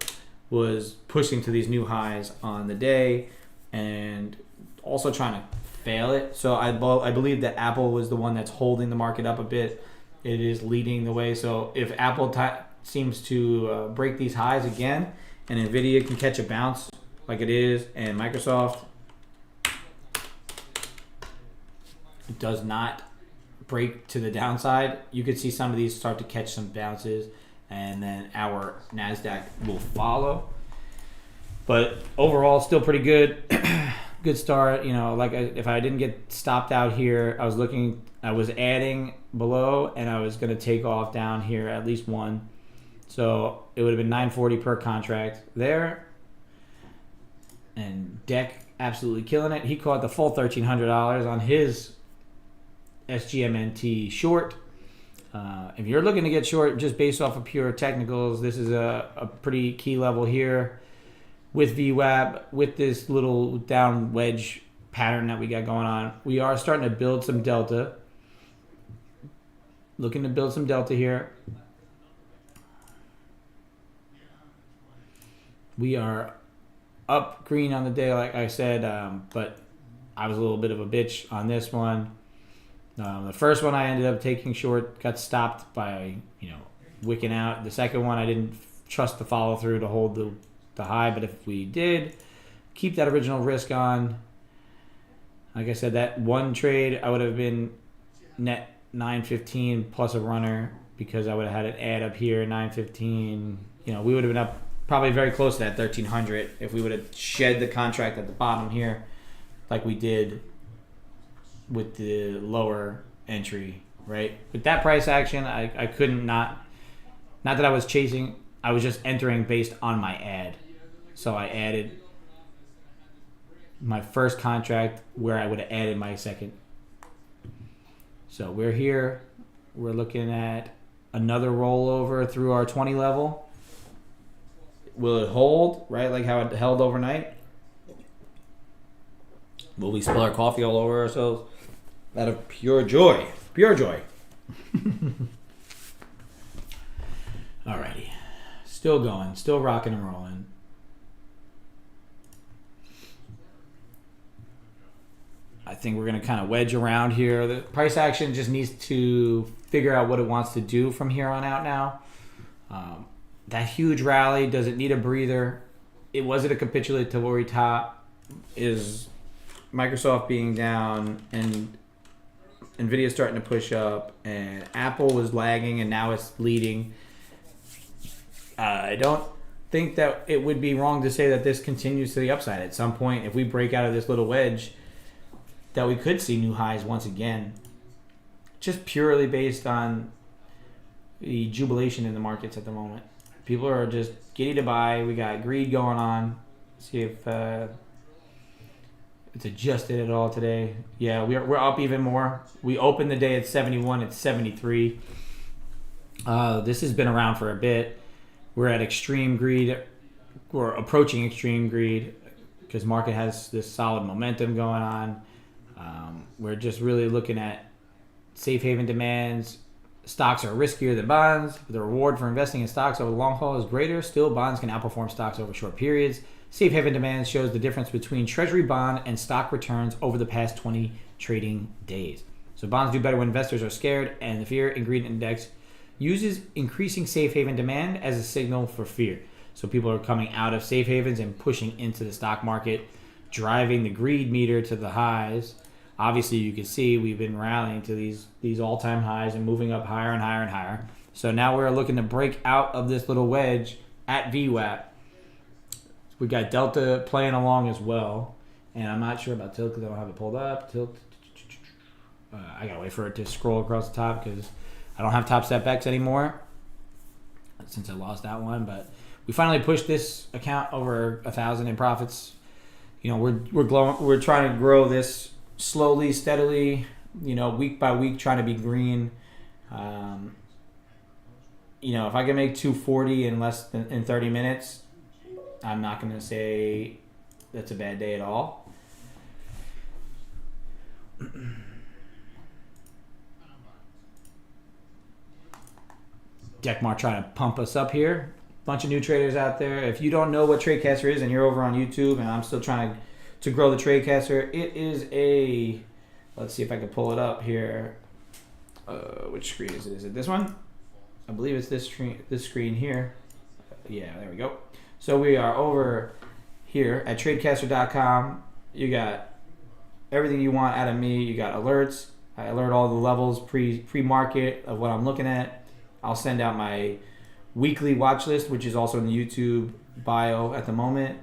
was pushing to these new highs on the day and also trying to fail it. So I believe that Apple was the one that's holding the market up a bit. It is leading the way. So if Apple seems to break these highs again, and NVIDIA can catch a bounce like it is, and Microsoft does not break to the downside, you could see some of these start to catch some bounces, and then our NASDAQ will follow. But overall, still pretty good. Good start. You know, like if I didn't get stopped out here, I was adding below, and I was going to take off down here at least one. So it would have been $940 per contract there. And Deck absolutely killing it. He caught the full $1,300 on his SGMNT short. If you're looking to get short just based off of pure technicals, this is a pretty key level here with VWAP, with this little down wedge pattern that we got going on. We are starting to build some delta. Looking to build some delta here. We are up green on the day, like I said, but I was a little bit of a bitch on this one. The first one I ended up taking short, got stopped by, wicking out. The second one I didn't trust the follow through to hold the high, but if we did keep that original risk on, like I said, that one trade I would have been net 915 plus a runner, because I would have had it add up here 915. We would have been up probably very close to that 1,300 if we would have shed the contract at the bottom here like we did with the lower entry, right? With that price action, I couldn't not that I was chasing, I was just entering based on my ad. So I added my first contract where I would have added my second. So we're here. We're looking at another rollover through our 20 level. Will it hold, right? Like how it held overnight? Will we spill our coffee all over ourselves? Out of pure joy. Pure joy. Alrighty. Still going. Still rocking and rolling. I think we're going to kind of wedge around here. The price action just needs to figure out what it wants to do from here on out now. That huge rally, does it need a breather? It wasn't a capitulatory top. Is Microsoft being down and NVIDIA starting to push up, and Apple was lagging and now it's leading. I don't think that it would be wrong to say that this continues to the upside at some point. If we break out of this little wedge, that we could see new highs once again, just purely based on the jubilation in the markets at the moment. People are just giddy to buy. We got greed going on. See if it's adjusted at all today. Yeah, we're up even more. We opened the day at 71. It's 73. This has been around for a bit. We're at extreme greed. We're approaching extreme greed because market has this solid momentum going on. We're just really looking at safe haven demands. Stocks are riskier than bonds. The reward for investing in stocks over the long haul is greater. Still, bonds can outperform stocks over short periods. Safe haven demands shows the difference between treasury bond and stock returns over the past 20 trading days. So bonds do better when investors are scared, and the fear and greed index uses increasing safe haven demand as a signal for fear. So people are coming out of safe havens and pushing into the stock market, driving the greed meter to the highs. Obviously, you can see we've been rallying to these all-time highs and moving up higher and higher and higher. So now we're looking to break out of this little wedge at VWAP. We got Delta playing along as well. And I'm not sure about Tilt because I don't have it pulled up. Tilt. I got to wait for it to scroll across the top because I don't have Top Step X anymore since I lost that one. But we finally pushed this account over 1,000 in profits. You know, we're trying to grow this slowly, steadily, you know, week by week, trying to be green. You know, if I can make 240 in less than in 30 minutes, I'm not going to say that's a bad day at all. Deckmar trying to pump us up here. Bunch of new traders out there. If you don't know what TradeCaster is and you're over on YouTube, and I'm still trying to grow the TradeCaster, it is a, let's see if I can pull it up here. Which screen is it? Is it this one? I believe it's this screen here. Yeah, there we go. So we are over here at tradecaster.com. You got everything you want out of me. You got alerts. I alert all the levels pre-market of what I'm looking at. I'll send out my weekly watch list, which is also in the YouTube bio at the moment.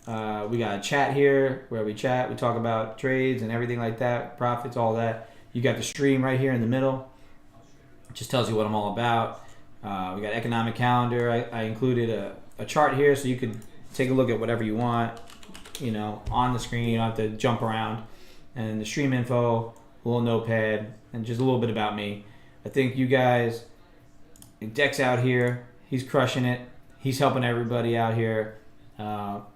We got a chat here where we chat. We talk about trades and everything like that, profits, all that. You got the stream right here in the middle. It just tells you what I'm all about. We got economic calendar. I included a chart here so you could take a look at whatever you want, you know, on the screen. You don't have to jump around. And the stream info, a little notepad, and just a little bit about me. I think you guys, Deck's out here. He's crushing it. He's helping everybody out here.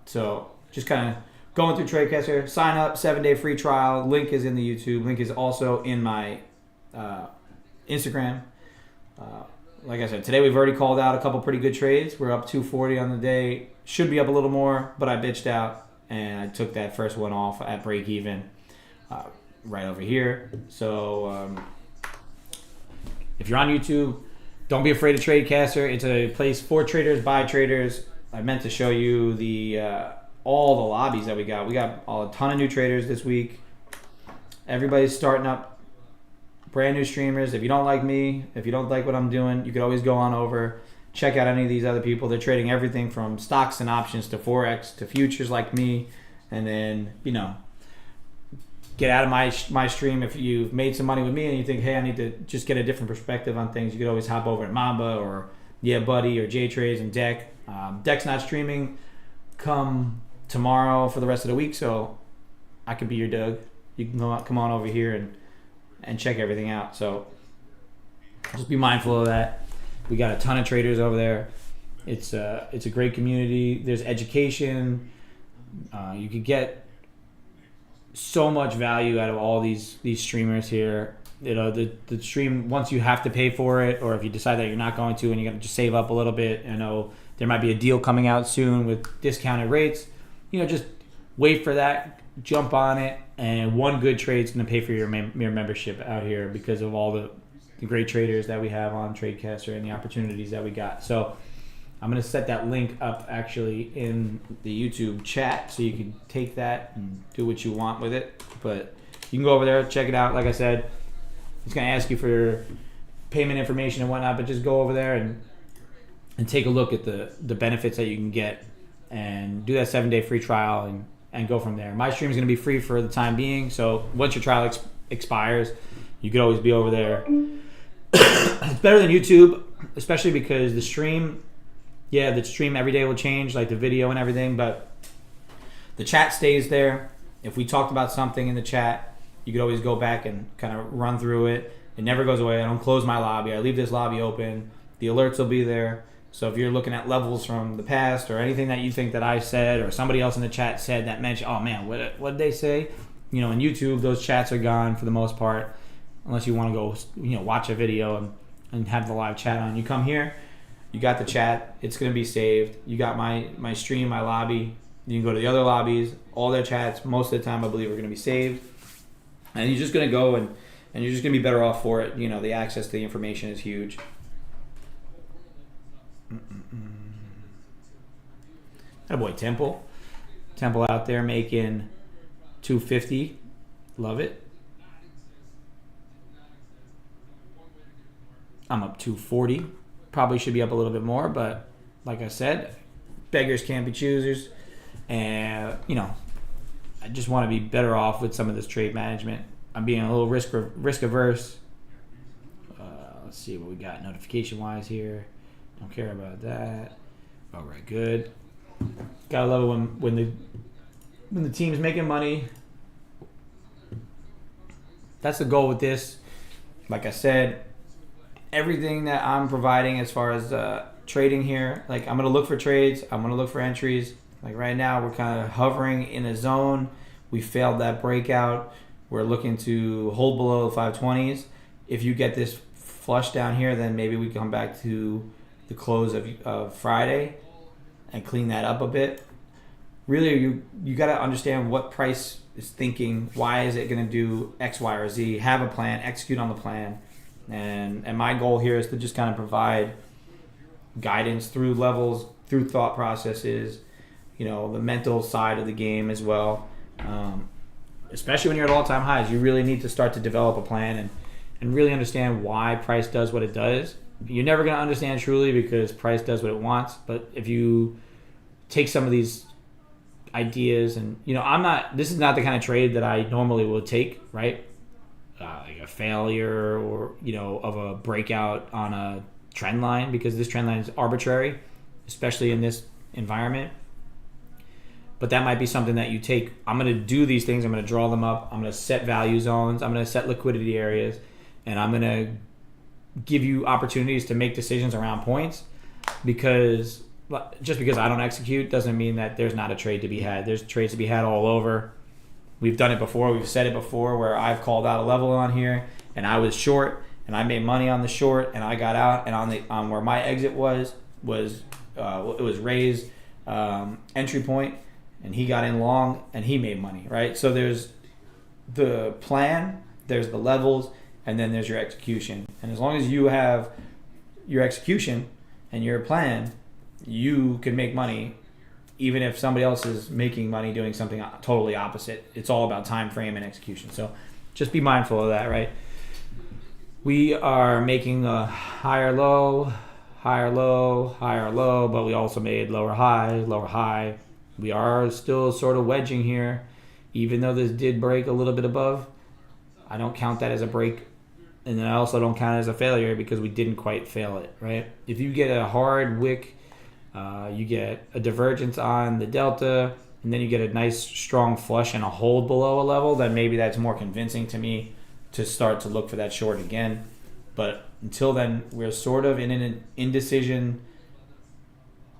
So just kind of going through TradeCaster. Sign up, 7-day free trial. Link is in the YouTube. Link is also in my Instagram. Like I said, today we've already called out a couple pretty good trades. We're up 240 on the day. Should be up a little more, but I bitched out and I took that first one off at break even right over here. So if you're on YouTube, don't be afraid of TradeCaster. It's a place for traders, by traders. I meant to show you the all the lobbies that we got. We got a ton of new traders this week. Everybody's starting up, brand new streamers. If you don't like me, if you don't like what I'm doing, you could always go on over, check out any of these other people. They're trading everything from stocks and options to Forex to futures like me. And then, you know, get out of my stream. If you've made some money with me and you think, hey, I need to just get a different perspective on things, you could always hop over to Mamba or Yeah Buddy or J-Trades and Deck. Deck's not streaming come tomorrow for the rest of the week, so I could be your Doug. You can come on over here and check everything out. So just be mindful of that. We got a ton of traders over there. It's a great community. There's education. You could get so much value out of all these streamers here. You know, the stream, once you have to pay for it, or if you decide that you're not going to and you're going to just save up a little bit, you know, there might be a deal coming out soon with discounted rates. You know, just wait for that, jump on it, and one good trade is going to pay for your membership out here because of all the great traders that we have on TradeCaster and the opportunities that we got. So I'm going to set that link up actually in the YouTube chat so you can take that and do what you want with it. But you can go over there, check it out. Like I said, it's going to ask you for your payment information and whatnot, but just go over there and take a look at the benefits that you can get and do that 7-day free trial and go from there. My stream is going to be free for the time being, so once your trial expires, you could always be over there. It's better than YouTube, especially because the stream every day will change, like the video and everything, but the chat stays there. If we talked about something in the chat, you could always go back and kind of run through it. It never goes away. I don't close my lobby. I leave this lobby open. The alerts will be there. So if you're looking at levels from the past or anything that you think that I said or somebody else in the chat said that mentioned, oh man, what did they say? In YouTube, those chats are gone for the most part, unless you want to go, watch a video and have the live chat on. You come here, you got the chat. It's going to be saved. You got my stream, my lobby. You can go to the other lobbies. All their chats, most of the time, I believe, are going to be saved. And you're just going to go and you're just going to be better off for it. The access to the information is huge. That boy Temple out there making 250. Love it. I'm up 240. Probably should be up a little bit more, but like I said, beggars can't be choosers. And I just want to be better off with some of this trade management. I'm being a little risk averse. Let's see what we got notification wise here. Don't care about that. All right, good. Gotta love it when the team's making money. That's the goal with this. Like I said, everything that I'm providing as far as trading here, like I'm gonna look for trades. I'm gonna look for entries. Like right now, we're kind of hovering in a zone. We failed that breakout. We're looking to hold below the 520s. If you get this flush down here, then maybe we come back to the close of Friday and clean that up a bit. Really, you got to understand what price is thinking. Why is it going to do X, Y, or Z? Have a plan. Execute on the plan. And my goal here is to just kind of provide guidance through levels, through thought processes, the mental side of the game as well. Especially when you're at all-time highs, you really need to start to develop a plan and really understand why price does what it does. You're never going to understand truly because price does what it wants. But if you take some of these ideas and, this is not the kind of trade that I normally would take, right? Like a failure or, of a breakout on a trend line, because this trend line is arbitrary, especially in this environment. But that might be something that you take. I'm going to do these things. I'm going to draw them up. I'm going to set value zones. I'm going to set liquidity areas. And I'm going to give you opportunities to make decisions around points, because just because I don't execute doesn't mean that there's not a trade to be had. There's trades to be had all over. We've done it before. We've said it before where I've called out a level on here and I was short and I made money on the short and I got out, and on where my exit was it was Ray's entry point, and he got in long and he made money, right? So there's the plan, there's the levels, and then there's your execution. And as long as you have your execution and your plan, you can make money even if somebody else is making money doing something totally opposite. It's all about time frame and execution. So just be mindful of that, right? We are making a higher low, but we also made lower high. We are still sort of wedging here. Even though this did break a little bit above, I don't count that as a break. And then I also don't count it as a failure because we didn't quite fail it, right? If you get a hard wick, you get a divergence on the delta, and then you get a nice strong flush and a hold below a level, then maybe that's more convincing to me to start to look for that short again. But until then, we're sort of in an indecision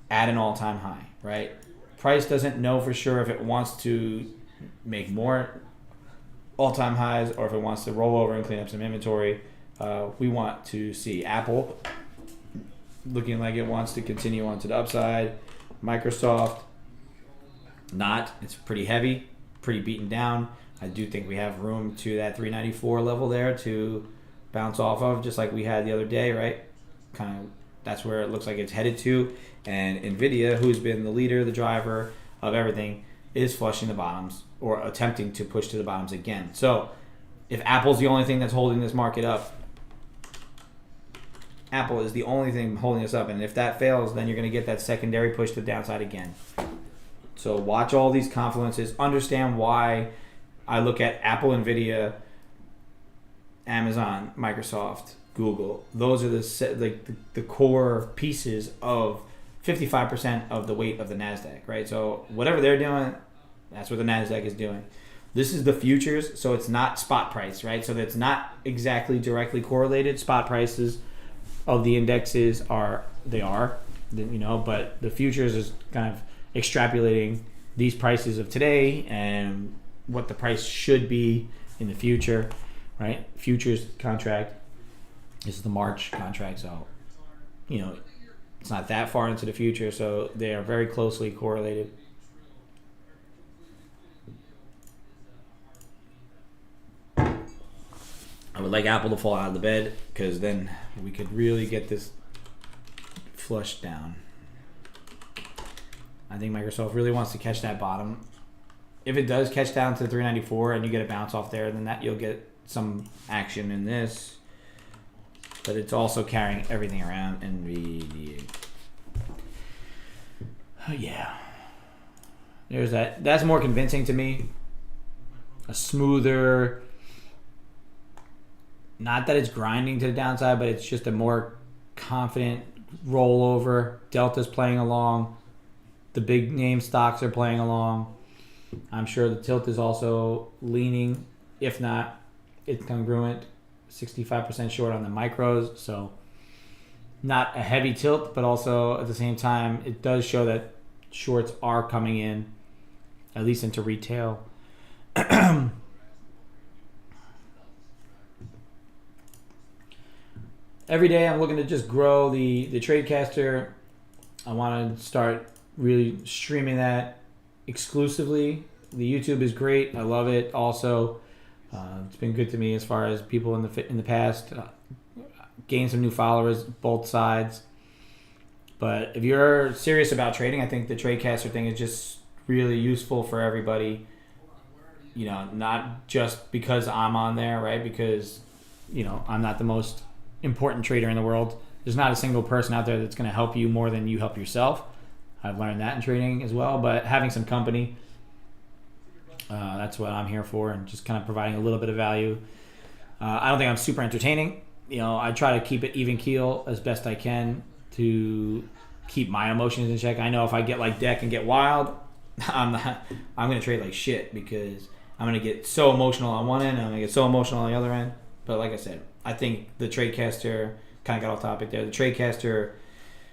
at an all-time high, right? Price doesn't know for sure if it wants to make more all-time highs or if it wants to roll over and clean up some inventory. We want to see Apple looking like it wants to continue on to the upside. Microsoft, not. It's pretty heavy, pretty beaten down. I do think we have room to that 394 level there to bounce off of, just like we had the other day, right? Kind of, that's where it looks like it's headed to. And Nvidia, who's been the leader, the driver of everything, is flushing the bottoms or attempting to push to the bottoms again. So if Apple's the only thing that's holding this market up, Apple is the only thing holding us up. And if that fails, then you're going to get that secondary push to the downside again. So watch all these confluences. Understand why I look at Apple, Nvidia, Amazon, Microsoft, Google. Those are the core pieces of 55% of the weight of the NASDAQ, right? So whatever they're doing, that's what the NASDAQ is doing. This is the futures, so it's not spot price, right? So that's not exactly directly correlated. Spot prices of the indexes are, but the futures is kind of extrapolating these prices of today and what the price should be in the future, right? Futures contract. This is the March contract, so it's not that far into the future, so they are very closely correlated. I would like Apple to fall out of the bed because then we could really get this flushed down. I think Microsoft really wants to catch that bottom. If it does catch down to 394 and you get a bounce off there, then that you'll get some action in this. But it's also carrying everything around NVDA. Oh, yeah. There's that. That's more convincing to me. A smoother, not that it's grinding to the downside, but it's just a more confident rollover. Delta's playing along. The big name stocks are playing along. I'm sure the tilt is also leaning. If not, it's congruent. 65% short on the micros. So not a heavy tilt, but also at the same time, it does show that shorts are coming in, at least into retail. Every day I'm looking to just grow the Tradecaster. I want to start really streaming that exclusively. The YouTube is great. I love it. Also, it's been good to me as far as people in the past gain some new followers, both sides. But if you're serious about trading, I think the Tradecaster thing is just really useful for everybody. Not just because I'm on there, right? Because I'm not the most important trader in the world. There's not a single person out there that's going to help you more than you help yourself. I've learned that in trading as well, but having some company, that's what I'm here for, and just kind of providing a little bit of value. I don't think I'm super entertaining. I try to keep it even keel as best I can to keep my emotions in check. I know if I get like deck and get wild, I'm going to trade like shit because I'm going to get so emotional on one end and I'm going to get so emotional on the other end. But like I said, I think the Tradecaster, kind of got off topic there, the Tradecaster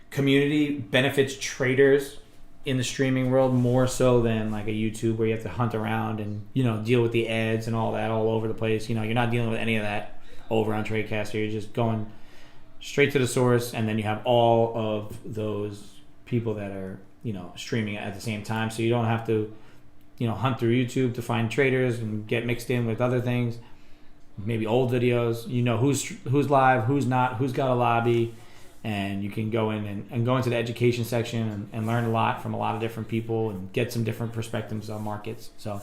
community benefits traders in the streaming world more so than like a YouTube where you have to hunt around and deal with the ads and all that all over the place. You're not dealing with any of that over on Tradecaster. You're just going straight to the source, and then you have all of those people that are streaming at the same time, so you don't have to hunt through YouTube to find traders and get mixed in with other things. Maybe old videos, who's live, who's not, who's got a lobby, and you can go in and go into the education section and learn a lot from a lot of different people and get some different perspectives on markets. So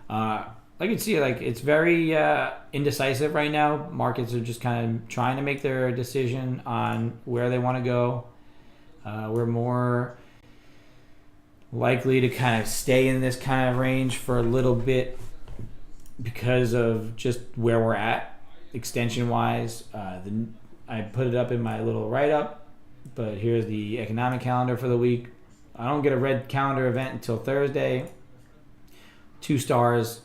I can see it's very indecisive right now. Markets are just kind of trying to make their decision on where they want to go. We're more likely to kind of stay in this kind of range for a little bit because of just where we're at extension wise. I put it up in my little write-up, but here's the economic calendar for the week. I don't get a red calendar event until Thursday. 2 stars.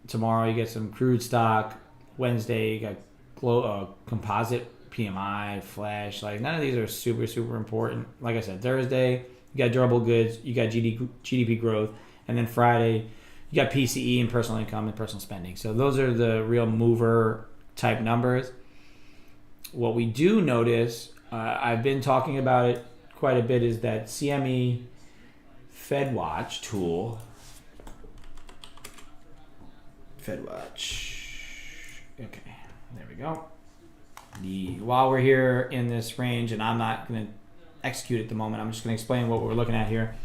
Tomorrow you get some crude stock. Wednesday you got composite PMI, flash. Like none of these are super, super important. Like I said, Thursday you got durable goods, you got GDP growth, and then Friday you got PCE and personal income and personal spending. So those are the real mover type numbers. What we do notice, I've been talking about it quite a bit, is that CME FedWatch tool. FedWatch. Okay, there we go. While we're here in this range, and I'm not going to execute at the moment, I'm just going to explain what we're looking at here.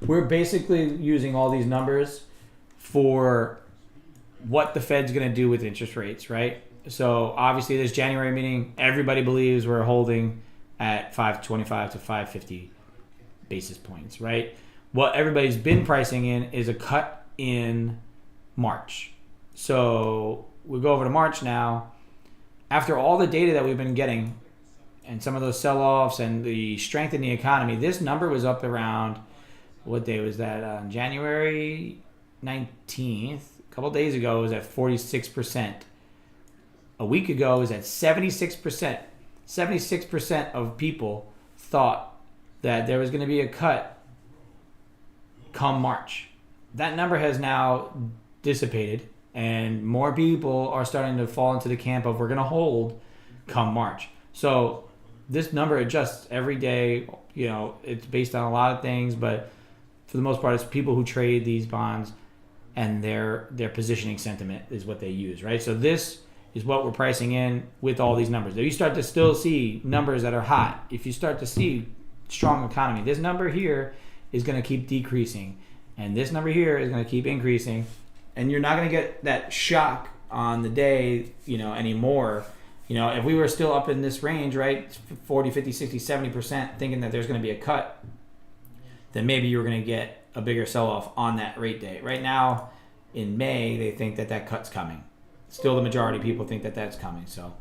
We're basically using all these numbers for what the Fed's going to do with interest rates, right? So obviously this January meeting, everybody believes we're holding at 525 to 550 basis points, right? What everybody's been pricing in is a cut in March. So we go over to March now. After all the data that we've been getting and some of those sell-offs and the strength in the economy, this number was up around, what day was that? January 19th, A couple days ago, it was at 46%. A week ago, it was at 76%. 76% of people thought that there was going to be a cut come March. That number has now dissipated, and more people are starting to fall into the camp of we're going to hold come March. So this number adjusts every day. You know, it's based on a lot of things, but for the most part, it's people who trade these bonds and their positioning sentiment is what they use, right? So this is what we're pricing in with all these numbers. If you start to still see numbers that are hot, if you start to see strong economy, this number here is going to keep decreasing, and this number here is going to keep increasing, and you're not going to get that shock on the day, you know, anymore. You know, if we were still up in this range, right, 40, 50, 60, 70%, thinking that there's going to be a cut, then maybe you're going to get a bigger sell-off on that rate day. Right now, in May, they think that that cut's coming. Still, the majority of people think that that's coming. So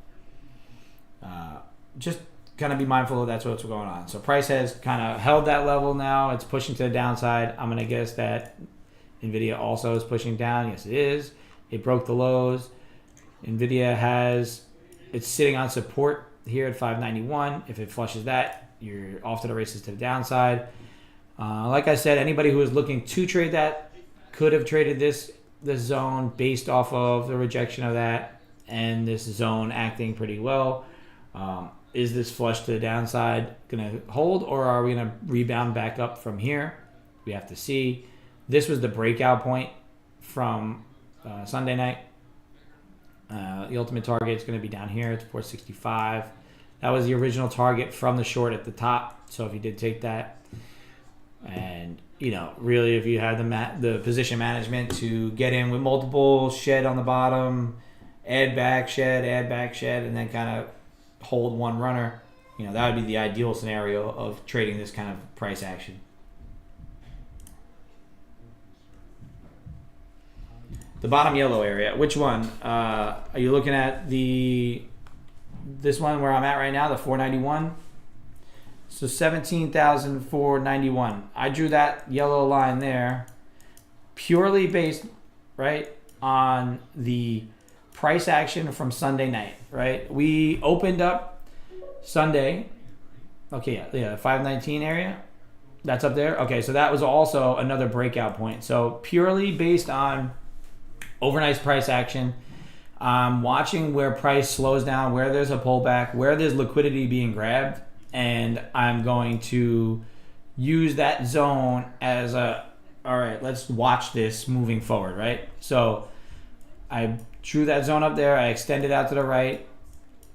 just kind of be mindful of that's what's going on. So price has kind of held that level now. It's pushing to the downside. I'm going to guess that NVIDIA also is pushing down. Yes, it is. It broke the lows. NVIDIA it's sitting on support here at 591. If it flushes that, you're off to the races to the downside. Like I said, anybody who is looking to trade that could have traded this zone based off of the rejection of that and this zone acting pretty well. Is this flush to the downside going to hold, or are we going to rebound back up from here? We have to see. This was the breakout point from Sunday night. The ultimate target is going to be down here. It's 465. That was the original target from the short at the top. So if you did take that, and you know, really, if you had the position management to get in with multiple shed on the bottom, add back shed, and then kind of hold one runner, you know, that would be the ideal scenario of trading this kind of price action. The bottom yellow area, which one? Are you looking at this one where I'm at right now, the 491? So 17,491. I drew that yellow line there purely based, right, on the price action from Sunday night, right? We opened up Sunday. Okay, yeah, 519 area. That's up there. Okay, so that was also another breakout point. So purely based on overnight price action, watching where price slows down, where there's a pullback, where there's liquidity being grabbed, and I'm going to use that zone as all right, let's watch this moving forward, right? So I drew that zone up there. I extended out to the right.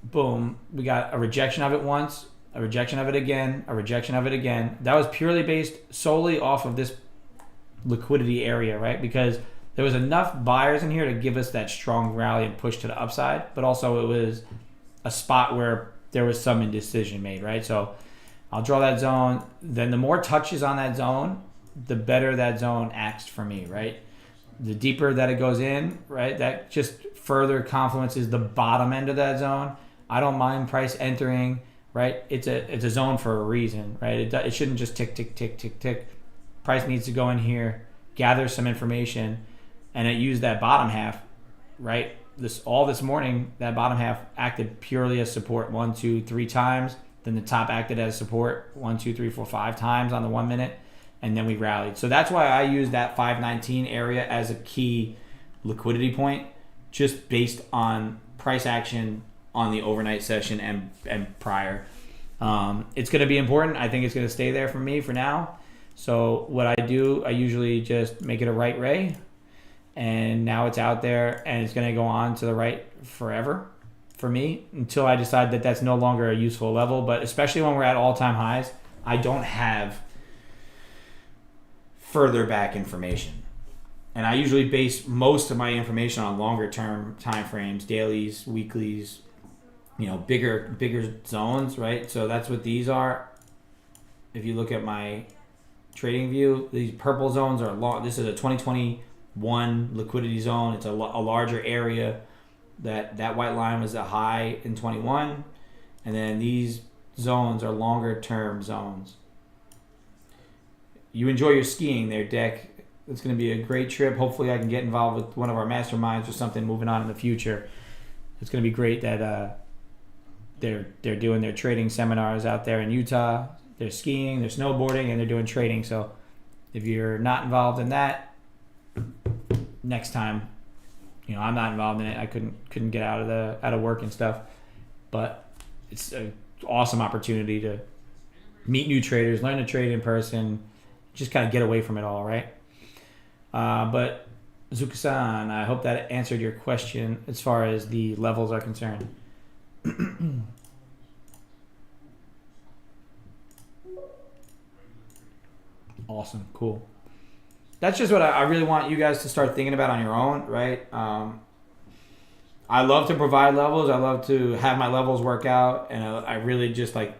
Boom. We got a rejection of it once, a rejection of it again, a rejection of it again. That was purely based solely off of this liquidity area, right? Because there was enough buyers in here to give us that strong rally and push to the upside, but also it was a spot where there was some indecision made, right? So I'll draw that zone. Then the more touches on that zone, the better that zone acts for me, right? The deeper that it goes in, right, that just further confluences the bottom end of that zone. I don't mind price entering, right? It's a zone for a reason, right? It shouldn't just tick, tick, tick, tick, tick. Price needs to go in here, gather some information, and it used that bottom half, right? This morning, that bottom half acted purely as support 1, 2, 3 times. Then the top acted as support 1, 2, 3, 4, 5 times on the 1 minute, and then we rallied. So that's why I use that 519 area as a key liquidity point, just based on price action on the overnight session and prior. It's going to be important. I think it's going to stay there for me for now. So what I do, I usually just make it a right ray. And now it's out there, and it's going to go on to the right forever for me until I decide that that's no longer a useful level. But especially when we're at all-time highs, I don't have further back information. And I usually base most of my information on longer-term time frames, dailies, weeklies, you know, bigger zones, right? So that's what these are. If you look at my trading view, these purple zones are long. This is a 2021 liquidity zone. It's a larger area. That white line was a high in 21, and then these zones are longer term zones. You enjoy your skiing there, Dick. It's going to be a great trip. Hopefully, I can get involved with one of our masterminds or something moving on in the future. It's going to be great that they're doing their trading seminars out there in Utah. They're skiing, they're snowboarding, and they're doing trading. So if you're not involved in that, next time, I'm not involved in it. I couldn't get out of work and stuff, but it's an awesome opportunity to meet new traders, learn to trade in person, just kind of get away from it all, right? But Zuka-san, I hope that answered your question as far as the levels are concerned. Awesome, cool. That's just what I really want you guys to start thinking about on your own, right? I love to provide levels. I love to have my levels work out, and I really just like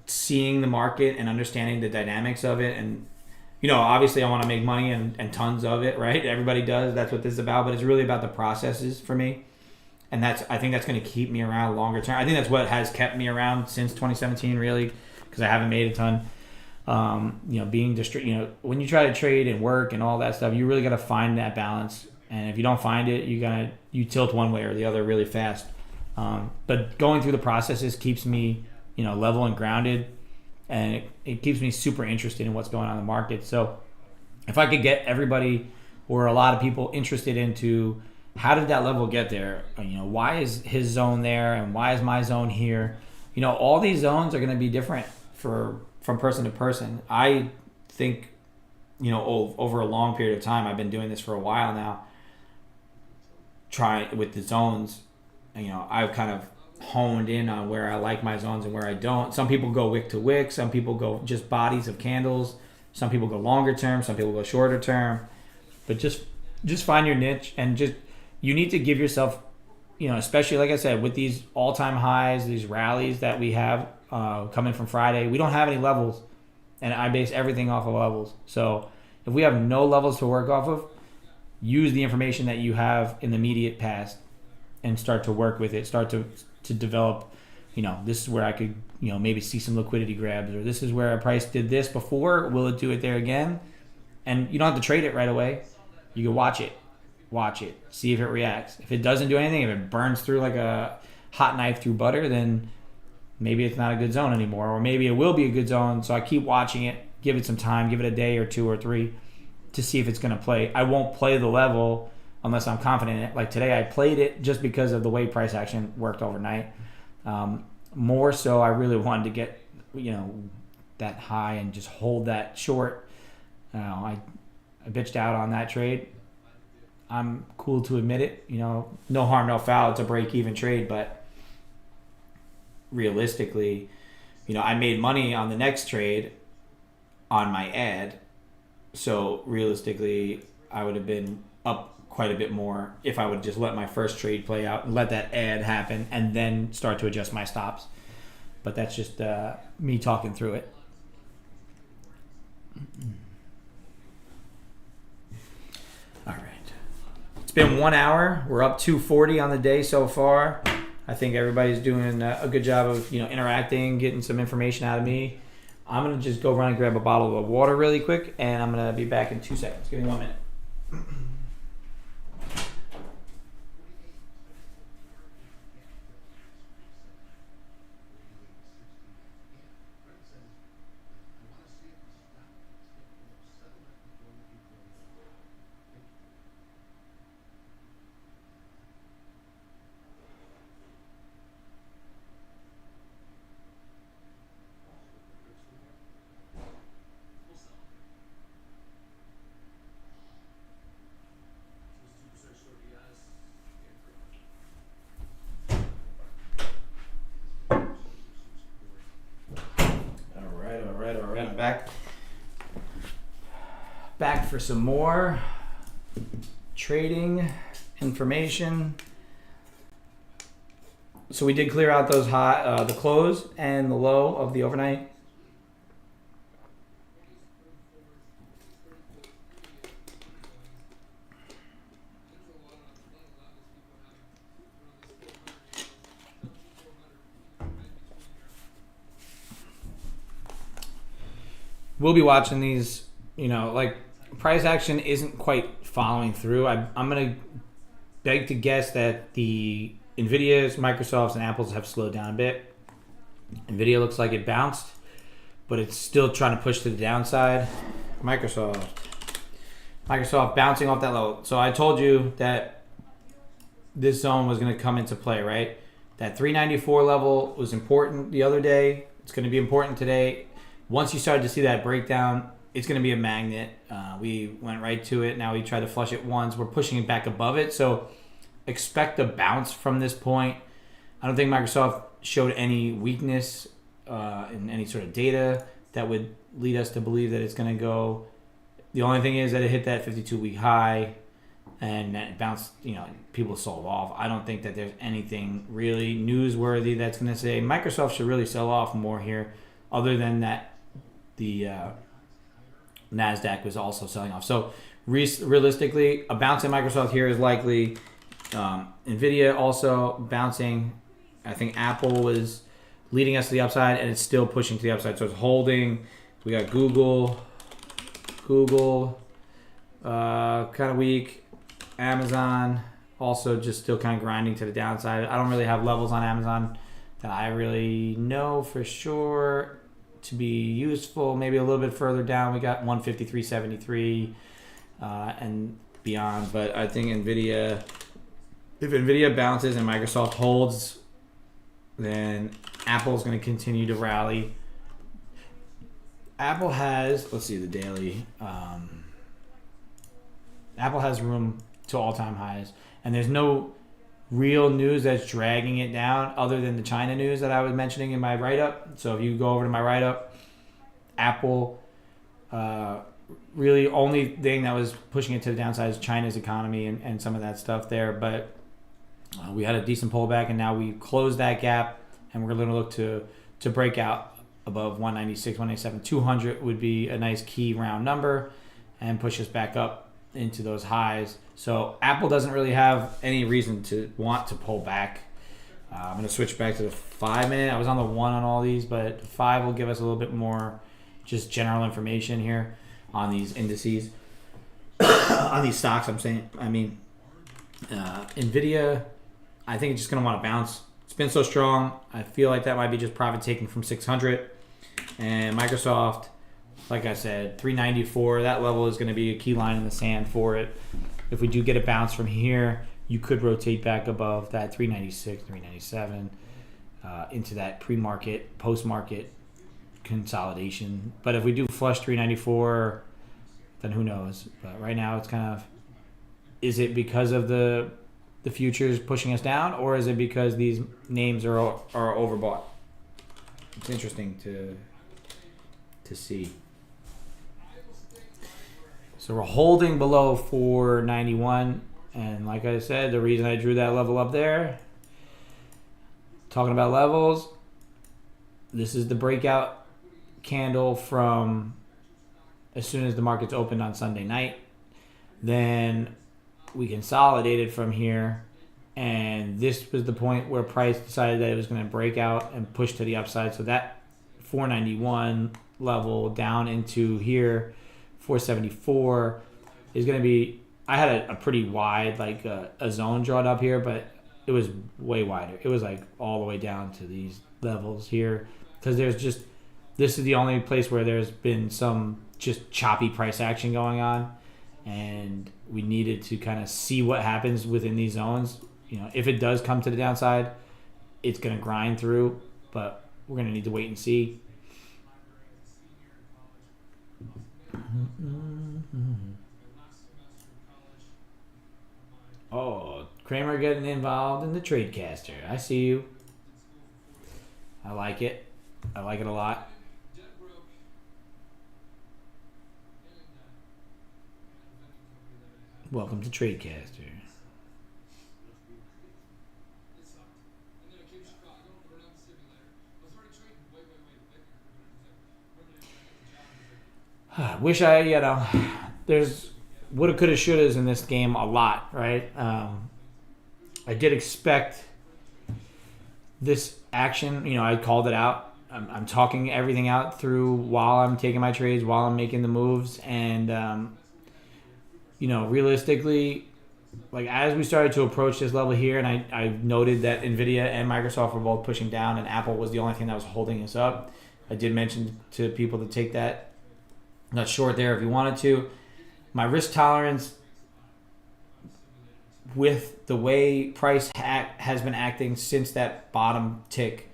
seeing the market and understanding the dynamics of it. And obviously I want to make money and tons of it, right? Everybody does. That's what this is about. But it's really about the processes for me, and I think that's going to keep me around longer term. I think that's what has kept me around since 2017, really, because I haven't made a ton. Being when you try to trade and work and all that stuff, you really got to find that balance. And if you don't find it, you tilt one way or the other really fast. But going through the processes keeps me, level and grounded, and it keeps me super interested in what's going on in the market. So if I could get everybody or a lot of people interested into how did that level get there? Why is his zone there and why is my zone here? All these zones are going to be different from person to person. I think, over a long period of time, I've been doing this for a while now, trying with the zones, I've kind of honed in on where I like my zones and where I don't. Some people go wick to wick. Some people go just bodies of candles. Some people go longer term. Some people go shorter term. But just find your niche, and you need to give yourself, especially like I said, with these all-time highs, these rallies that we have coming from Friday, we don't have any levels, and I base everything off of levels. So if we have no levels to work off of, use the information that you have in the immediate past and start to work with it. Start to develop, this is where I could, maybe see some liquidity grabs, or this is where a price did this before. Will it do it there again? And you don't have to trade it right away. You can watch it, see if it reacts. If it doesn't do anything, if it burns through like a hot knife through butter, then maybe it's not a good zone anymore, or maybe it will be a good zone. So I keep watching it, give it some time, give it a day or two or three to see if it's going to play. I won't play the level unless I'm confident in it. Like today, I played it just because of the way price action worked overnight. More so, I really wanted to get, that high and just hold that short. I bitched out on that trade. I'm cool to admit it. No harm, no foul. It's a break-even trade, but realistically, I made money on the next trade on my ad. So realistically, I would have been up quite a bit more if I would just let my first trade play out and let that ad happen and then start to adjust my stops. But that's just me talking through it. All right. It's been 1 hour. We're up 240 on the day so far. I think everybody's doing a good job of interacting, getting some information out of me. I'm going to just go run and grab a bottle of water really quick, and I'm going to be back in 2 seconds. Give me 1 minute. All right. I'm back for some more trading information. So we did clear out those high, the close and the low of the overnight. We'll be watching these, like price action isn't quite following through. I'm going to beg to guess that the Nvidia's, Microsoft's, and Apple's have slowed down a bit. Nvidia looks like it bounced, but it's still trying to push to the downside. Microsoft bouncing off that level. So I told you that this zone was going to come into play, right? That 394 level was important the other day. It's going to be important today. Once you started to see that breakdown, it's going to be a magnet. We went right to it. Now we tried to flush it once. We're pushing it back above it. So expect a bounce from this point. I don't think Microsoft showed any weakness in any sort of data that would lead us to believe that it's going to go. The only thing is that it hit that 52-week high and that it bounced, people sold off. I don't think that there's anything really newsworthy that's going to say Microsoft should really sell off more here, other than that the NASDAQ was also selling off. So realistically, a bounce in Microsoft here is likely. Nvidia also bouncing. I think Apple was leading us to the upside, and it's still pushing to the upside. So it's holding. We got Google, kind of weak. Amazon also just still kind of grinding to the downside. I don't really have levels on Amazon that I really know for sure to be useful. Maybe a little bit further down, we got 153.73 and beyond. But I think if Nvidia bounces and Microsoft holds, then Apple's going to continue to rally. Apple has, let's see the daily. Apple has room to all-time highs, and there's no real news that's dragging it down other than the China news that I was mentioning in my write-up. So if you go over to my write-up, Apple, really only thing that was pushing it to the downside is China's economy and some of that stuff there. But we had a decent pullback, and now we closed that gap, and we're going to look to break out above 196, 197. 200 would be a nice key round number and push us back up into those highs. So Apple doesn't really have any reason to want to pull back. I'm going to switch back to the 5-minute. I was on the 1 on all these, but 5 will give us a little bit more just general information here on these indices. On these stocks, Nvidia, I think it's just going to want to bounce. It's been so strong. I feel like that might be just profit taking from 600. And Microsoft, like I said, 394, that level is going to be a key line in the sand for it. If we do get a bounce from here, you could rotate back above that 396, 397 into that pre-market, post-market consolidation. But if we do flush 394, then who knows? But right now it's kind of, is it because of the futures pushing us down, or is it because these names are overbought? It's interesting to see. So we're holding below 491, and like I said, the reason I drew that level up there, talking about levels, this is the breakout candle from as soon as the markets opened on Sunday night. Then we consolidated from here, and this was the point where price decided that it was going to break out and push to the upside. So that 491 level down into here, 474 is going to be, I had a pretty wide, like a zone drawn up here, but it was way wider. It was like all the way down to these levels here, because this is the only place where there's been some just choppy price action going on, and we needed to kind of see what happens within these zones. If it does come to the downside, it's going to grind through, but we're going to need to wait and see. Oh, Kramer getting involved in the Tradecaster. I see you. I like it. I like it a lot. Welcome to Tradecaster. Wish there's woulda, coulda, shouldas in this game a lot, right? I did expect this action. I called it out. I'm talking everything out through while I'm taking my trades, while I'm making the moves, and realistically, like as we started to approach this level here, and I noted that Nvidia and Microsoft were both pushing down, and Apple was the only thing that was holding us up. I did mention to people to take that short there if you wanted to. My risk tolerance with the way price has been acting since that bottom tick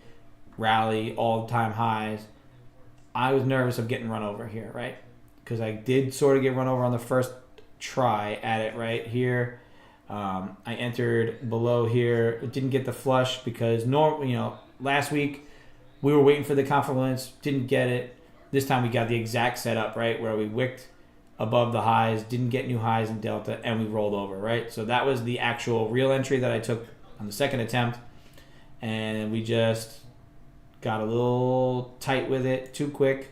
rally, all-time highs, I was nervous of getting run over here, right? Because I did sort of get run over on the first try at it right here. I entered below here. It didn't get the flush because last week we were waiting for the confluence, didn't get it. This time we got the exact setup, right, where we wicked above the highs, didn't get new highs in Delta, and we rolled over, right? So that was the actual real entry that I took on the second attempt, and we just got a little tight with it too quick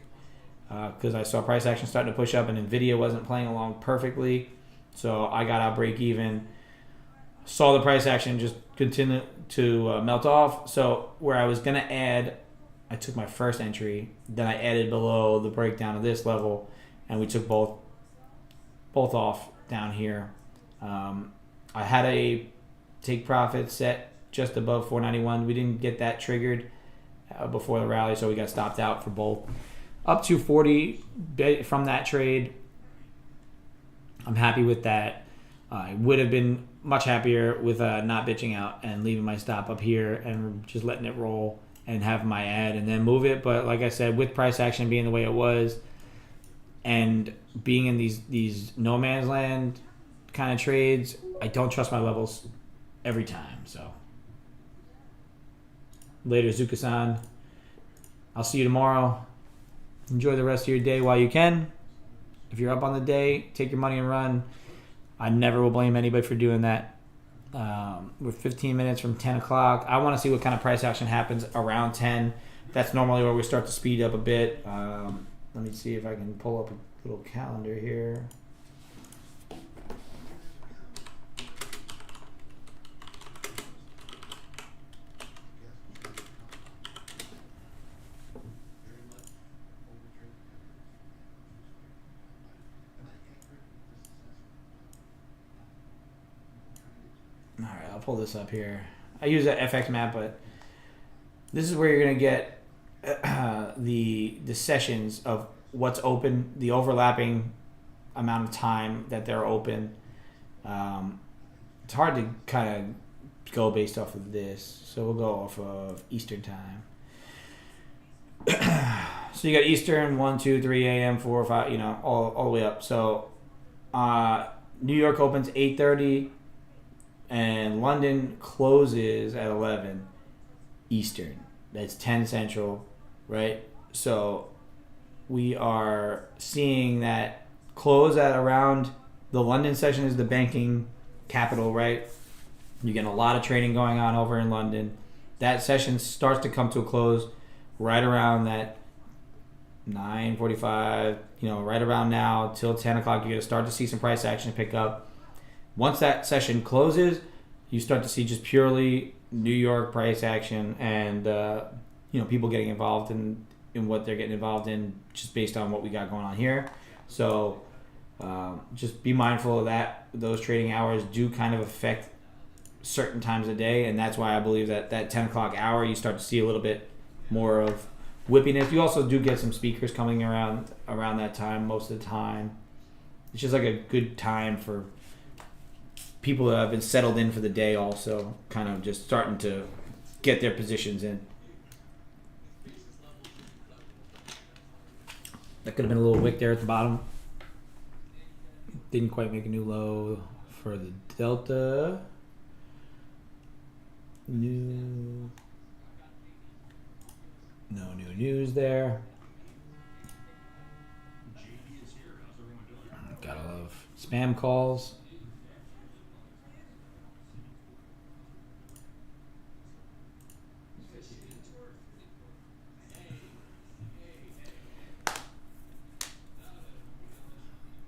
because I saw price action starting to push up, and Nvidia wasn't playing along perfectly, so I got out break even. Saw the price action just continue to melt off, so where I was going to add, I took my first entry, then I added below the breakdown of this level, and we took both off down here. I had a take profit set just above 491. We didn't get that triggered before the rally, so we got stopped out for both. Up to 40 from that trade. I'm happy with that. I would have been much happier with not bitching out and leaving my stop up here and just letting it roll and have my ad and then move it. But like I said, with price action being the way it was and being in these no man's land kind of trades, I don't trust my levels every time. So later, Zuka-san. I'll see you tomorrow. Enjoy the rest of your day while you can. If you're up on the day, take your money and run. I never will blame anybody for doing that. We're 15 minutes from 10 o'clock. I want to see what kind of price action happens around 10. That's normally where we start to speed up a bit. Let me see if I can pull up a little calendar here. All right, I'll pull this up here. I use an FX map, but this is where you're going to get the sessions of what's open, the overlapping amount of time that they're open. It's hard to kind of go based off of this, so we'll go off of Eastern time. So you got Eastern 1, 2, 3 a.m., 4, 5, all the way up. So New York opens 8:30. And London closes at 11 Eastern. That's 10 Central, right? So we are seeing that close at around the London session is the banking capital, right? You're getting a lot of trading going on over in London. That session starts to come to a close right around that 9:45, right around now till 10 o'clock. You're going to start to see some price action pick up. Once that session closes, you start to see just purely New York price action and people getting involved in what they're getting involved in just based on what we got going on here. So just be mindful of that. Those trading hours do kind of affect certain times of day, and that's why I believe that 10 o'clock hour you start to see a little bit more of whippiness. You also do get some speakers coming around that time most of the time. It's just like a good time for people that have been settled in for the day also kind of just starting to get their positions in. That could have been a little wick there at the bottom. Didn't quite make a new low for the Delta. No new news there. Gotta love spam calls.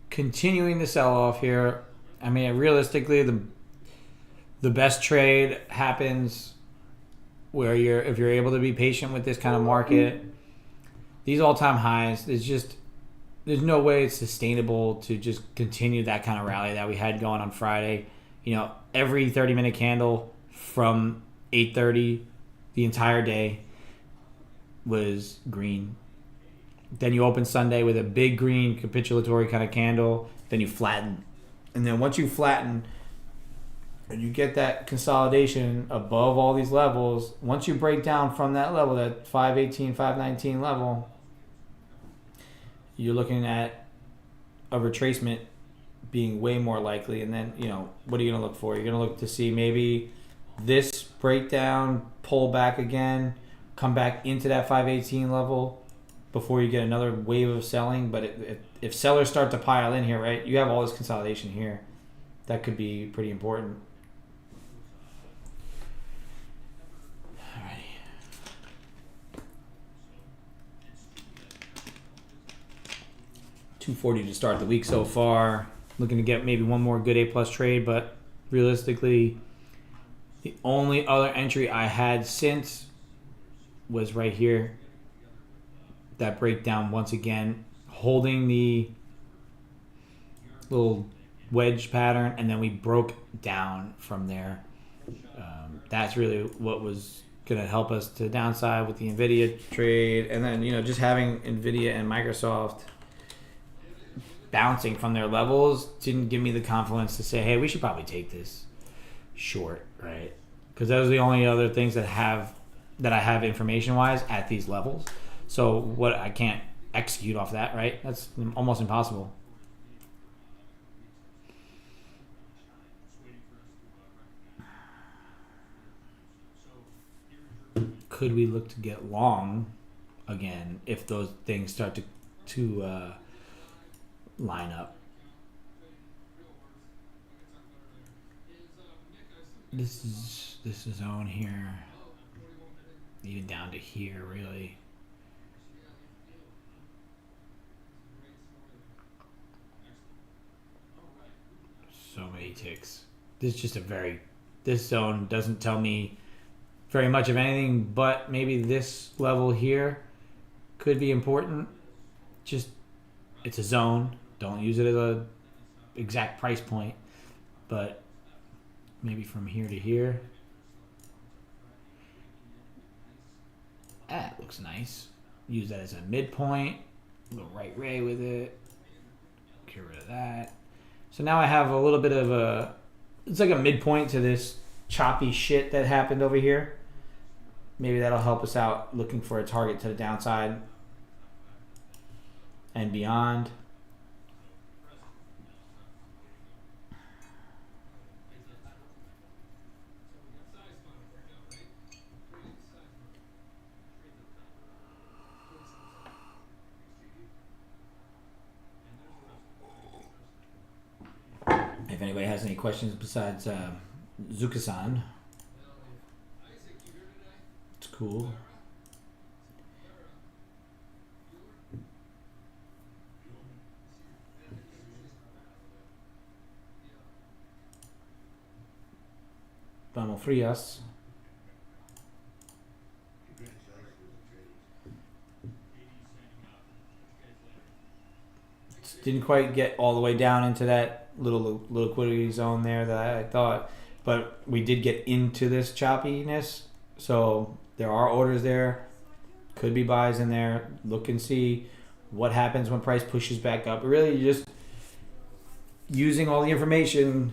Continuing the sell-off here. I mean, realistically, the best trade happens where if you're able to be patient with this kind of market. These all-time highs is just there's no way it's sustainable to just continue that kind of rally that we had going on Friday. Every 30-minute candle from 8:30 the entire day was green. Then you open Sunday with a big green capitulatory kind of candle. Then you flatten. And then once you flatten and you get that consolidation above all these levels, once you break down from that level, that 518, 519 level, you're looking at a retracement being way more likely. And then, what are you going to look for? You're going to look to see maybe this breakdown, pull back again, come back into that 518 level before you get another wave of selling. But if sellers start to pile in here, right, you have all this consolidation here. That could be pretty important. Alrighty. $240 to start the week so far. Looking to get maybe one more good A+ trade, but realistically, the only other entry I had since was right here. That breakdown once again, holding the little wedge pattern, and then we broke down from there. That's really what was going to help us to the downside with the NVIDIA trade. And then, just having NVIDIA and Microsoft bouncing from their levels didn't give me the confidence to say, hey, we should probably take this short, right? Because those are the only other things that I have information-wise at these levels. So what I can't execute off that, right? That's almost impossible. Could we look to get long again if those things start to line up? This is zone here, even down to here, really. So many ticks. This zone doesn't tell me very much of anything, but maybe this level here could be important. Just, it's a zone. Don't use it as a exact price point, but maybe from here to here. That looks nice. Use that as a midpoint. Go right ray with it. Get rid of that. So now I have a little bit of it's like a midpoint to this choppy shit that happened over here. Maybe that'll help us out looking for a target to the downside and beyond. If anybody has any questions besides Zuka-san, it's cool. Vamos frias. Didn't quite get all the way down into that little liquidity zone there that I thought, but we did get into this choppiness, so there are orders there, could be buys in there. Look and see what happens when price pushes back up. Really, you're just using all the information,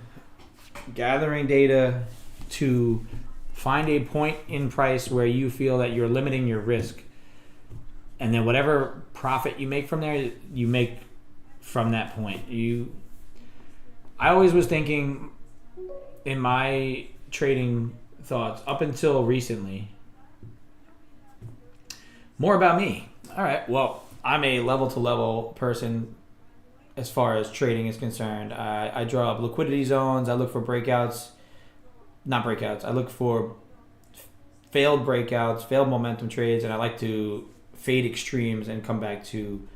gathering data to find a point in price where you feel that you're limiting your risk, and then whatever profit you make from there, you make from that point. I always was thinking in my trading thoughts up until recently more about me. All right, well, I'm a level-to-level person as far as trading is concerned. I draw up liquidity zones. I look for breakouts. Not breakouts. I look for failed breakouts, failed momentum trades, and I like to fade extremes and come back to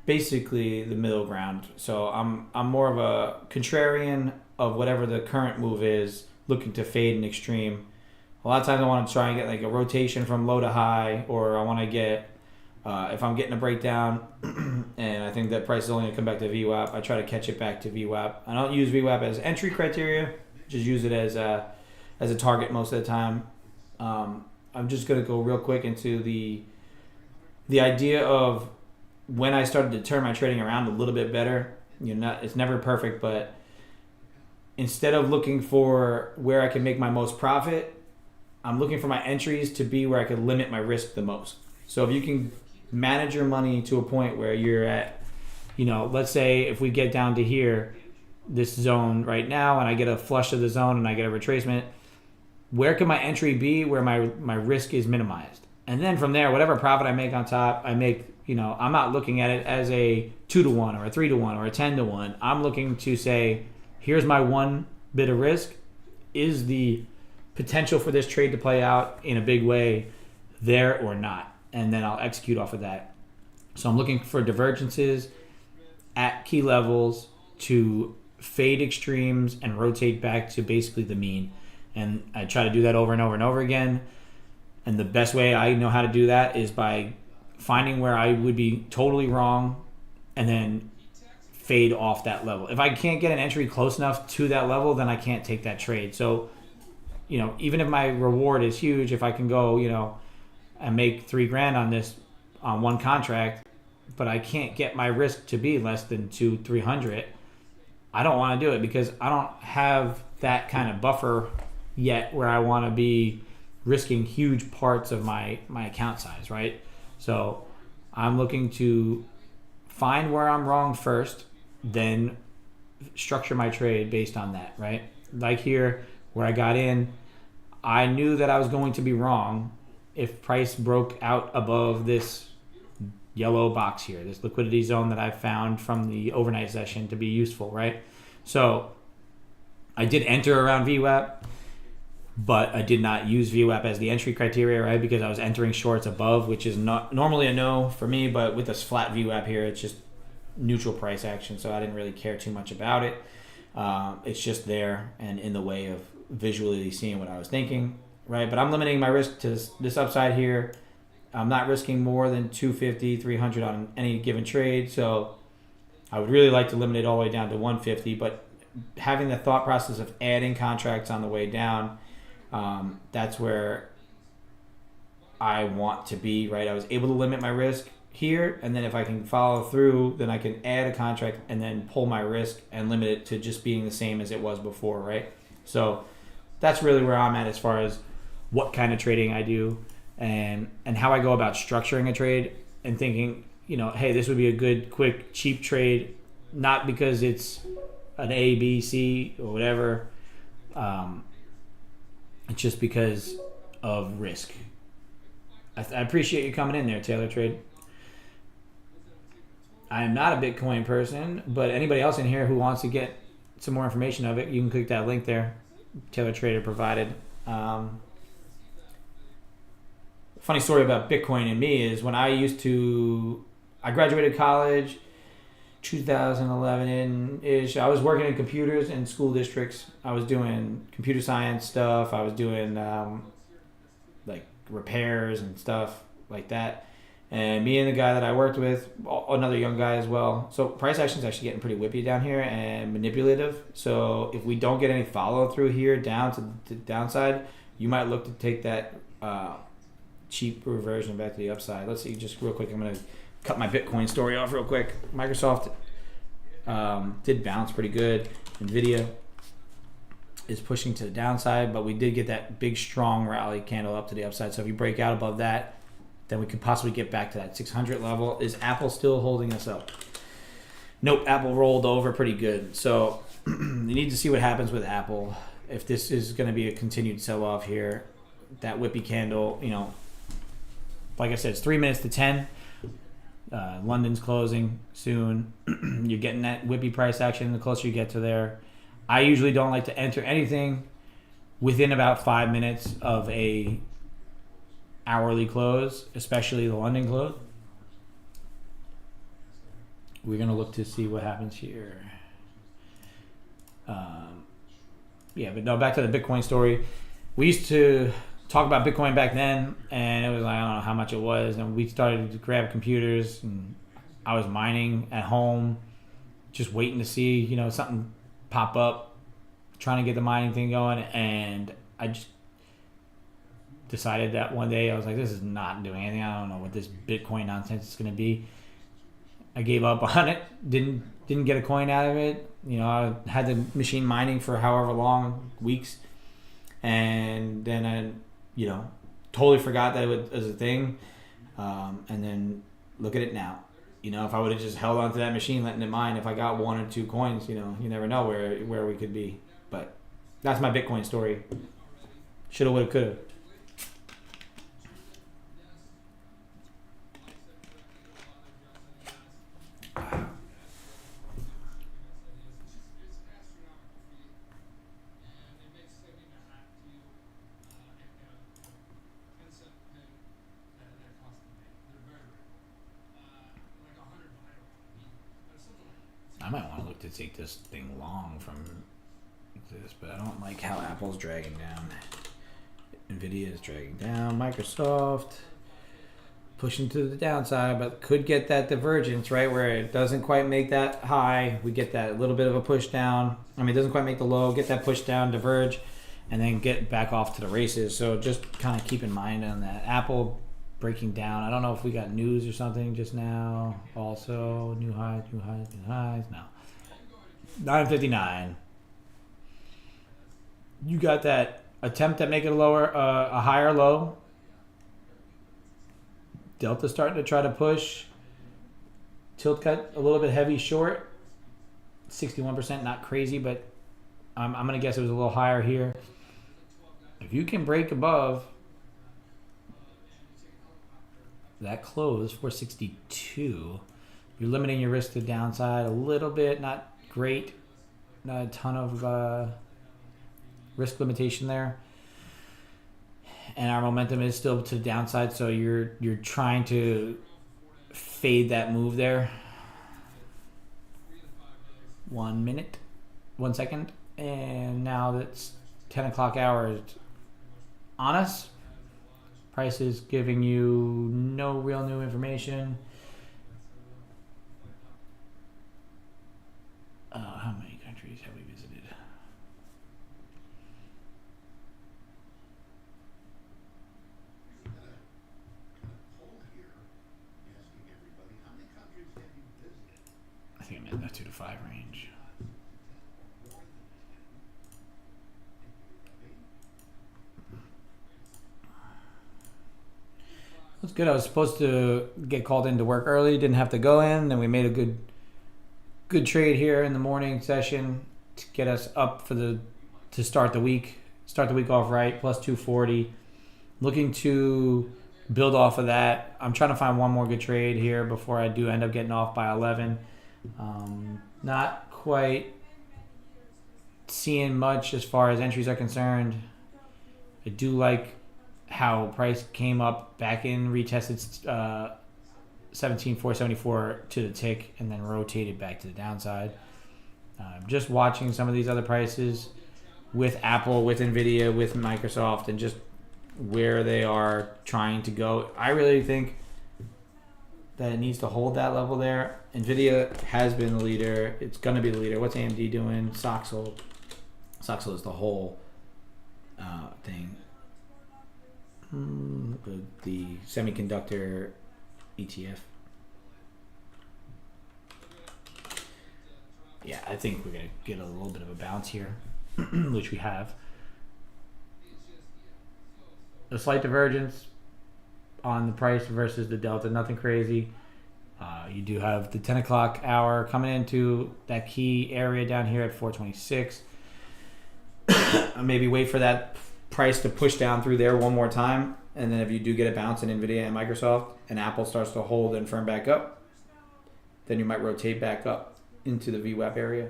basically the middle ground. So I'm more of a contrarian of whatever the current move is, looking to fade an extreme. A lot of times I want to try and get like a rotation from low to high, or I want to get if I'm getting a breakdown and I think that price is only going to come back to VWAP. I try to catch it back to VWAP. I don't use VWAP as entry criteria. Just use it as a target most of the time. I'm just going to go real quick into the idea of when I started to turn my trading around a little bit better. It's never perfect, but instead of looking for where I can make my most profit, I'm looking for my entries to be where I can limit my risk the most. So if you can manage your money to a point where you're at, let's say if we get down to here, this zone right now, and I get a flush of the zone and I get a retracement, where can my entry be where my risk is minimized? And then from there, whatever profit I make on top, I'm not looking at it as a 2-to-1 or a 3-to-1 or a 10-to-1. I'm looking to say, here's my one bit of risk. Is the potential for this trade to play out in a big way there or not? And then I'll execute off of that. So I'm looking for divergences at key levels to fade extremes and rotate back to basically the mean. And I try to do that over and over and over again. And the best way I know how to do that is by finding where I would be totally wrong and then fade off that level. If I can't get an entry close enough to that level, then I can't take that trade. So, even if my reward is huge, if I can go, and make $3,000 on this, on one contract, but I can't get my risk to be less than 200-300, I don't want to do it because I don't have that kind of buffer yet where I want to be risking huge parts of my account size, right? So I'm looking to find where I'm wrong first, then structure my trade based on that, right? Like here, where I got in, I knew that I was going to be wrong if price broke out above this yellow box here, this liquidity zone that I found from the overnight session to be useful, right? So I did enter around VWAP, but I did not use VWAP as the entry criteria, right? Because I was entering shorts above, which is not normally a no for me, but with this flat VWAP here, it's just neutral price action, so I didn't really care too much about it. It's just there and in the way of visually seeing what I was thinking, right? But I'm limiting my risk to this upside here. I'm not risking more than 250, 300 on any given trade, so I would really like to limit it all the way down to 150, but having the thought process of adding contracts on the way down, that's where I want to be, right? I was able to limit my risk here, and then if I can follow through, then I can add a contract and then pull my risk and limit it to just being the same as it was before, right? So that's really where I'm at as far as what kind of trading I do and how I go about structuring a trade and thinking, hey, this would be a good, quick, cheap trade, not because it's an A, B, C, or whatever. It's just because of risk. I appreciate you coming in there, Taylor Trade. I am not a Bitcoin person, but anybody else in here who wants to get some more information of it, you can click that link there. Taylor Trader provided. Funny story about Bitcoin and me is when I graduated college 2011-ish. I was working in computers in school districts. I was doing computer science stuff. I was doing like repairs and stuff like that. And me and the guy that I worked with, another young guy as well. So price action is actually getting pretty whippy down here and manipulative. So if we don't get any follow through here down to the downside, you might look to take that cheap reversion back to the upside. Let's see, just real quick. I'm going to cut my Bitcoin story off real quick. Microsoft did bounce pretty good. Nvidia is pushing to the downside, but we did get that big strong rally candle up to the upside. So if you break out above that, then we could possibly get back to that 600 level. Is Apple still holding us up? Nope, Apple rolled over pretty good. So you need to see what happens with Apple. If this is going to be a continued sell-off here, that whippy candle, like I said, it's 3 minutes to 10. London's closing soon. You're getting that whippy price action the closer you get to there. I usually don't like to enter anything within about 5 minutes of a hourly close, especially the London close. We're going to look to see what happens here. But no, back to the Bitcoin story. We used to talk about Bitcoin back then, and it was like, I don't know how much it was, and we started to grab computers and I was mining at home, just waiting to see, something pop up, trying to get the mining thing going, and I just decided that one day I was like, this is not doing anything. I don't know what this Bitcoin nonsense is going to be. I gave up on it. Didn't get a coin out of it. I had the machine mining for however long, weeks, and then I, totally forgot that it was a thing. And then look at it now. If I would have just held onto that machine, letting it mine, if I got 1 or 2 coins, you never know where we could be. But that's my Bitcoin story. Shoulda, woulda, coulda. I might want to look to take this thing long from this, but I don't like how Apple's dragging down. Nvidia is dragging down. Microsoft pushing to the downside, but could get that divergence, right, where it doesn't quite make that high. We get that little bit of a push down. It doesn't quite make the low, get that push down, diverge, and then get back off to the races. So just kind of keep in mind on that. Apple breaking down. I don't know if we got news or something just now. Also, new highs. No. 9:59. You got that attempt at making a higher low. Delta starting to try to push. Tilt cut a little bit heavy short. 61%, not crazy, but I'm going to guess it was a little higher here. If you can break above that close, 462, you're limiting your risk to downside a little bit. Not great. Not a ton of risk limitation there. And our momentum is still to the downside, so you're trying to fade that move there. 1 minute, 1 second, and now that's 10 o'clock hours on us. Price is giving you no real new information. How many countries have we visited? I think I'm in that 2 to 5 range. That's good. I was supposed to get called in to work early. Didn't have to go in. Then we made a good trade here in the morning session to get us up to start the week. Start the week off right. Plus 240. Looking to build off of that. I'm trying to find one more good trade here before I do end up getting off by 11. Not quite seeing much as far as entries are concerned. I do like how price came up back in, retested 17,474 to the tick, and then rotated back to the downside. Just watching some of these other prices with Apple, with Nvidia, with Microsoft, and just where they are trying to go. I really think that it needs to hold that level there. Nvidia has been the leader. It's going to be the leader. What's AMD doing? Soxel. Soxel is the whole thing. The semiconductor ETF. Yeah, I think we're going to get a little bit of a bounce here, which we have. A slight divergence on the price versus the delta, nothing crazy. You do have the 10 o'clock hour coming into that key area down here at 426. Maybe wait for that price to push down through there one more time, and then if you do get a bounce in Nvidia and Microsoft and Apple starts to hold and firm back up, then you might rotate back up into the VWAP area.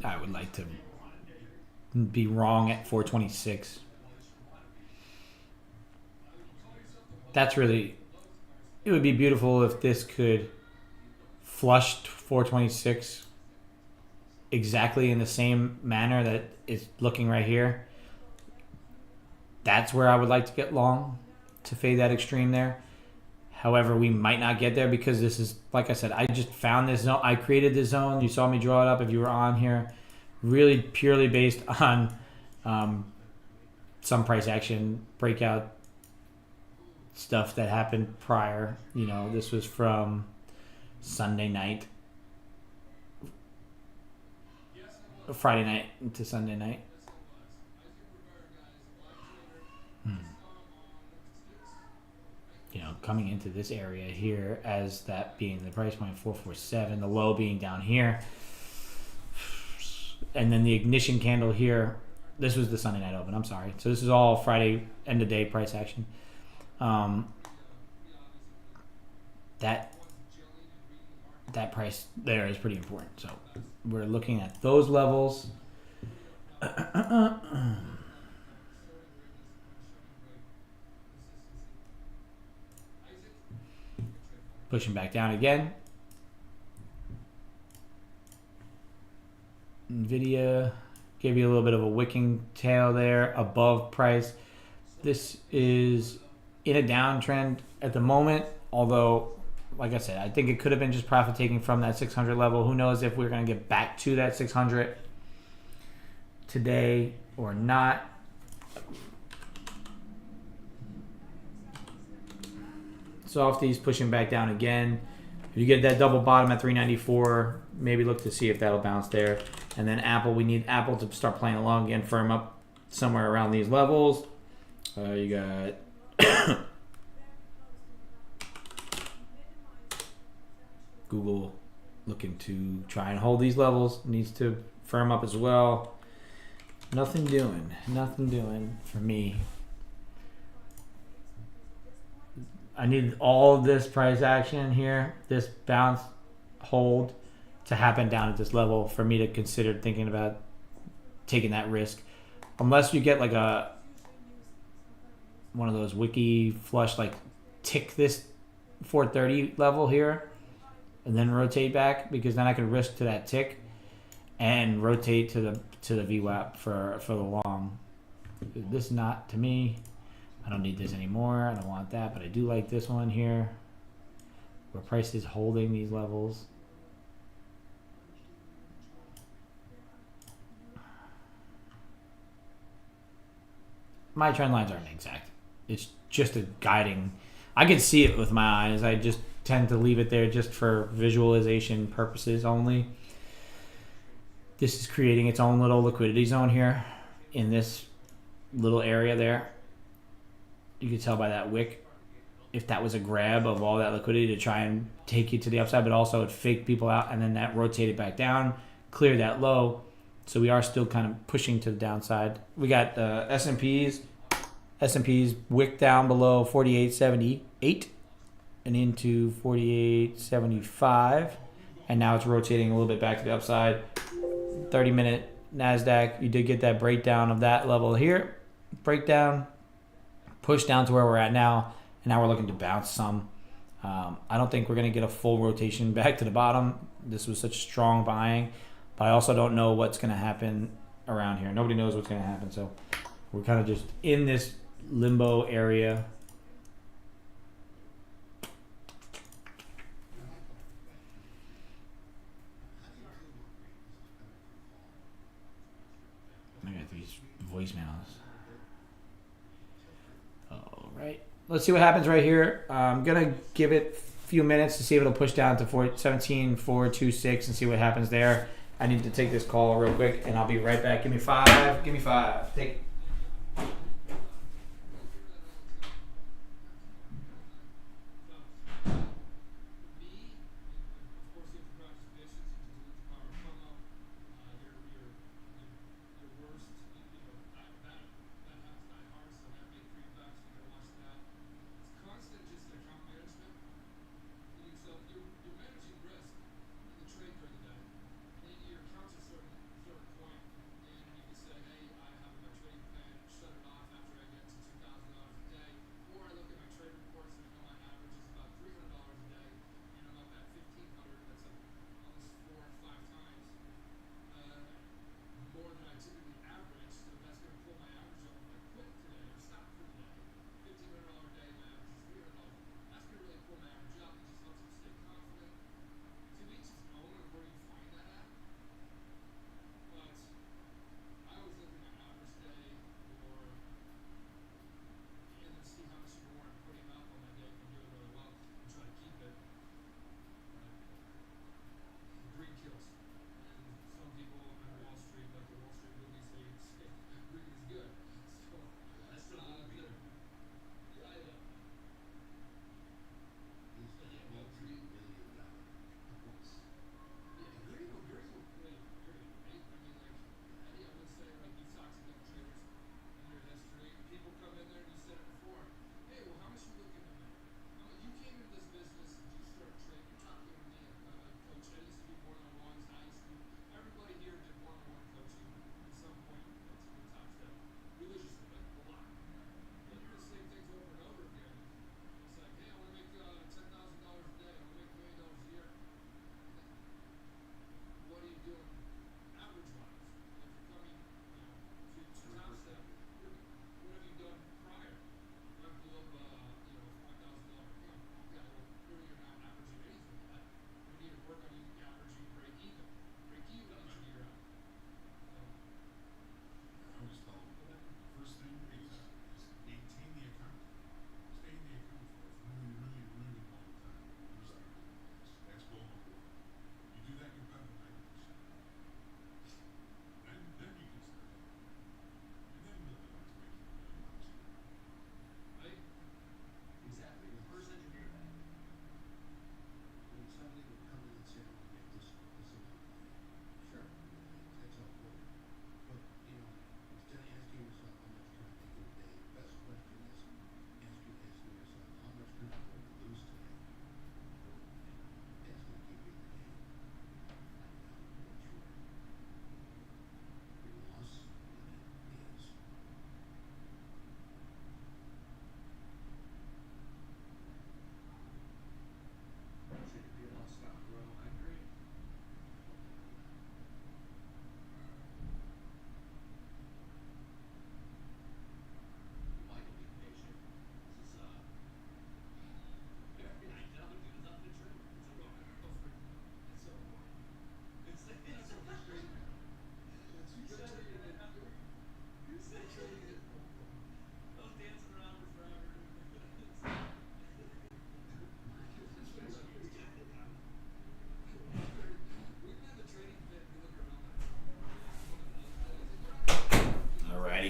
I would like to be wrong at 426. That's really, it would be beautiful if this could flushed 426 exactly in the same manner that it's looking right here, that's where I would like to get long to fade that extreme there. However, we might not get there because this is, like I said, I just found this zone. I created this zone. You saw me draw it up if you were on here. Really purely based on some price action breakout stuff that happened prior. You know, this was from Sunday night, Friday night into Sunday night. You know, coming into this area here as that being the price point 447, the low being down here, and then the ignition candle here. This was the Sunday night open. I'm sorry. So this is all Friday end of day price action. That price there is pretty important. So we're looking at those levels. Pushing back down again. NVIDIA gave you a little bit of a wicking tail there above price. This is in a downtrend at the moment, although, like I said, I think it could have been just profit taking from that 600 level. Who knows if we're going to get back to that 600 today or not. Softies pushing back down again. If you get that double bottom at 394, maybe look to see if that'll bounce there. And then Apple, we need Apple to start playing along again, firm up somewhere around these levels. You got Google looking to try and hold these levels. Needs to firm up as well. Nothing doing for me. I need all of this price action here, this bounce hold to happen down at this level for me to consider thinking about taking that risk. Unless you get like one of those wiki flush, like tick this 430 level here and then rotate back, because then I could risk to that tick and rotate to the VWAP for the long. This not to me. I don't need this anymore. I don't want that, but I do like this one here where price is holding these levels. My trend lines aren't exact. It's just a guiding. I can see it with my eyes. I just tend to leave it there just for visualization purposes only. This is creating its own little liquidity zone here in this little area there. You can tell by that wick if that was a grab of all that liquidity to try and take you to the upside, but also it faked people out, and then that rotated back down, cleared that low. So we are still kind of pushing to the downside. We got S&Ps. S&Ps wick down below 48.78 and into 48.75, and now it's rotating a little bit back to the upside. 30-minute NASDAQ, you did get that breakdown of that level here. Breakdown, push down to where we're at now, and now we're looking to bounce some. I don't think we're going to get a full rotation back to the bottom. This was such strong buying, but I also don't know what's going to happen around here. Nobody knows what's going to happen, so we're kind of just in this limbo area. I got these voicemails. All right, let's see what happens right here. I'm gonna give it a few minutes to see if it'll push down to 17.426 and see what happens there. I need to take this call real quick, and I'll be right back. Give me five. Take.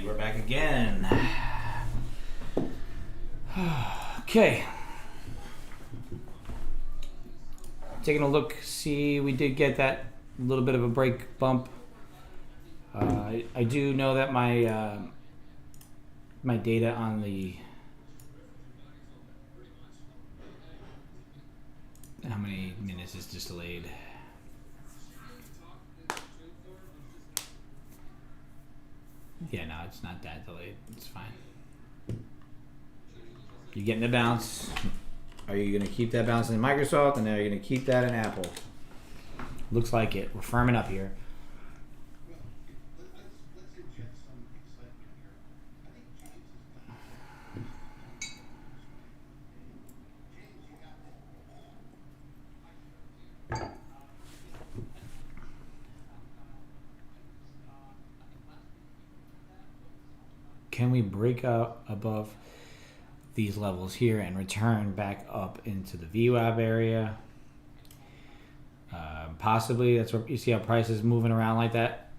Alrighty, we're back again. Okay. Taking a look, see, we did get that little bit of a break bump. I do know that my my data on the how many minutes is just delayed. Yeah, no, it's not that delayed. It's fine. You're getting the bounce. Are you going to keep that bounce in Microsoft, and are you going to keep that in Apple? Looks like it. We're firming up here. Can we break out above these levels here and return back up into the VWAP area? Possibly. That's where you see how price is moving around like that.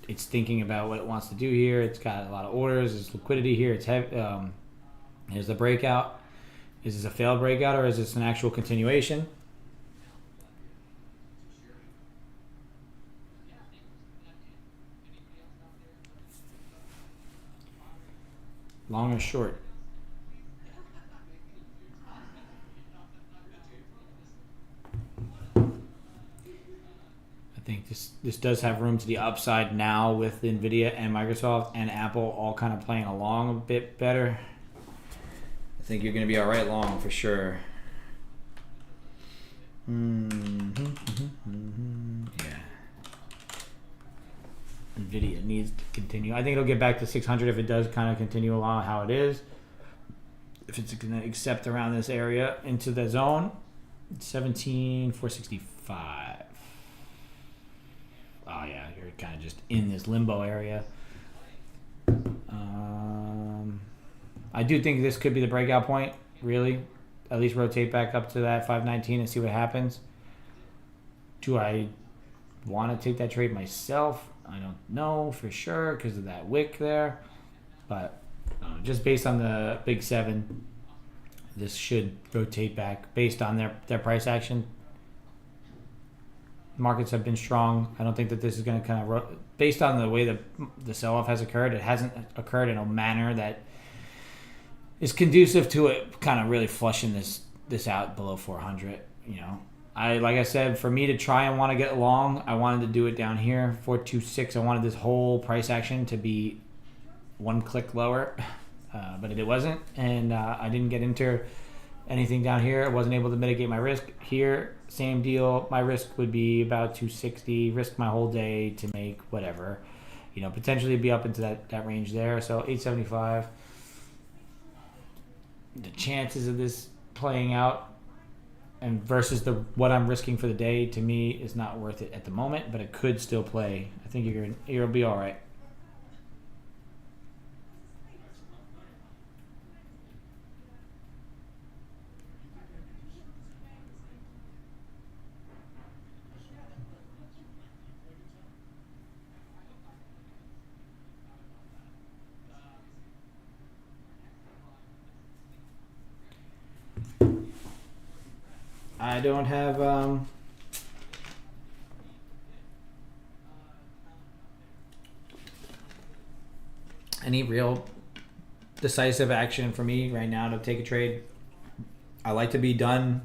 It's thinking about what it wants to do here. It's got a lot of orders. There's liquidity here. It's heavy. Here's the breakout. Is this a failed breakout or is this an actual continuation? Long or short? I think this does have room to the upside now with NVIDIA and Microsoft and Apple all kind of playing along a bit better. I think you're going to be all right long for sure. Yeah. NVIDIA needs to continue. I think it'll get back to 600 if it does kind of continue along how it is. If it's going to accept around this area into the zone, 17,465. Oh yeah, you're kind of just in this limbo area. I do think this could be the breakout point, really. At least rotate back up to that 519 and see what happens. Do I want to take that trade myself? I don't know for sure because of that wick there. But just based on the big 7, this should rotate back based on their price action. Markets have been strong. I don't think that this is going to kind of based on the way the sell-off has occurred. It hasn't occurred in a manner that is conducive to it kind of really flushing this out below 400. Like I said, for me to try and want to get long, I wanted to do it down here 426. I wanted this whole price action to be one click lower, but it wasn't, and I didn't get into anything down here. I wasn't able to mitigate my risk here. Same deal. My risk would be about 260. Risk my whole day to make whatever, potentially be up into that range there. So 875. The chances of this playing out and versus what I'm risking for the day to me is not worth it at the moment, but it could still play. I think you'll be all right. I don't have any real decisive action for me right now to take a trade. I like to be done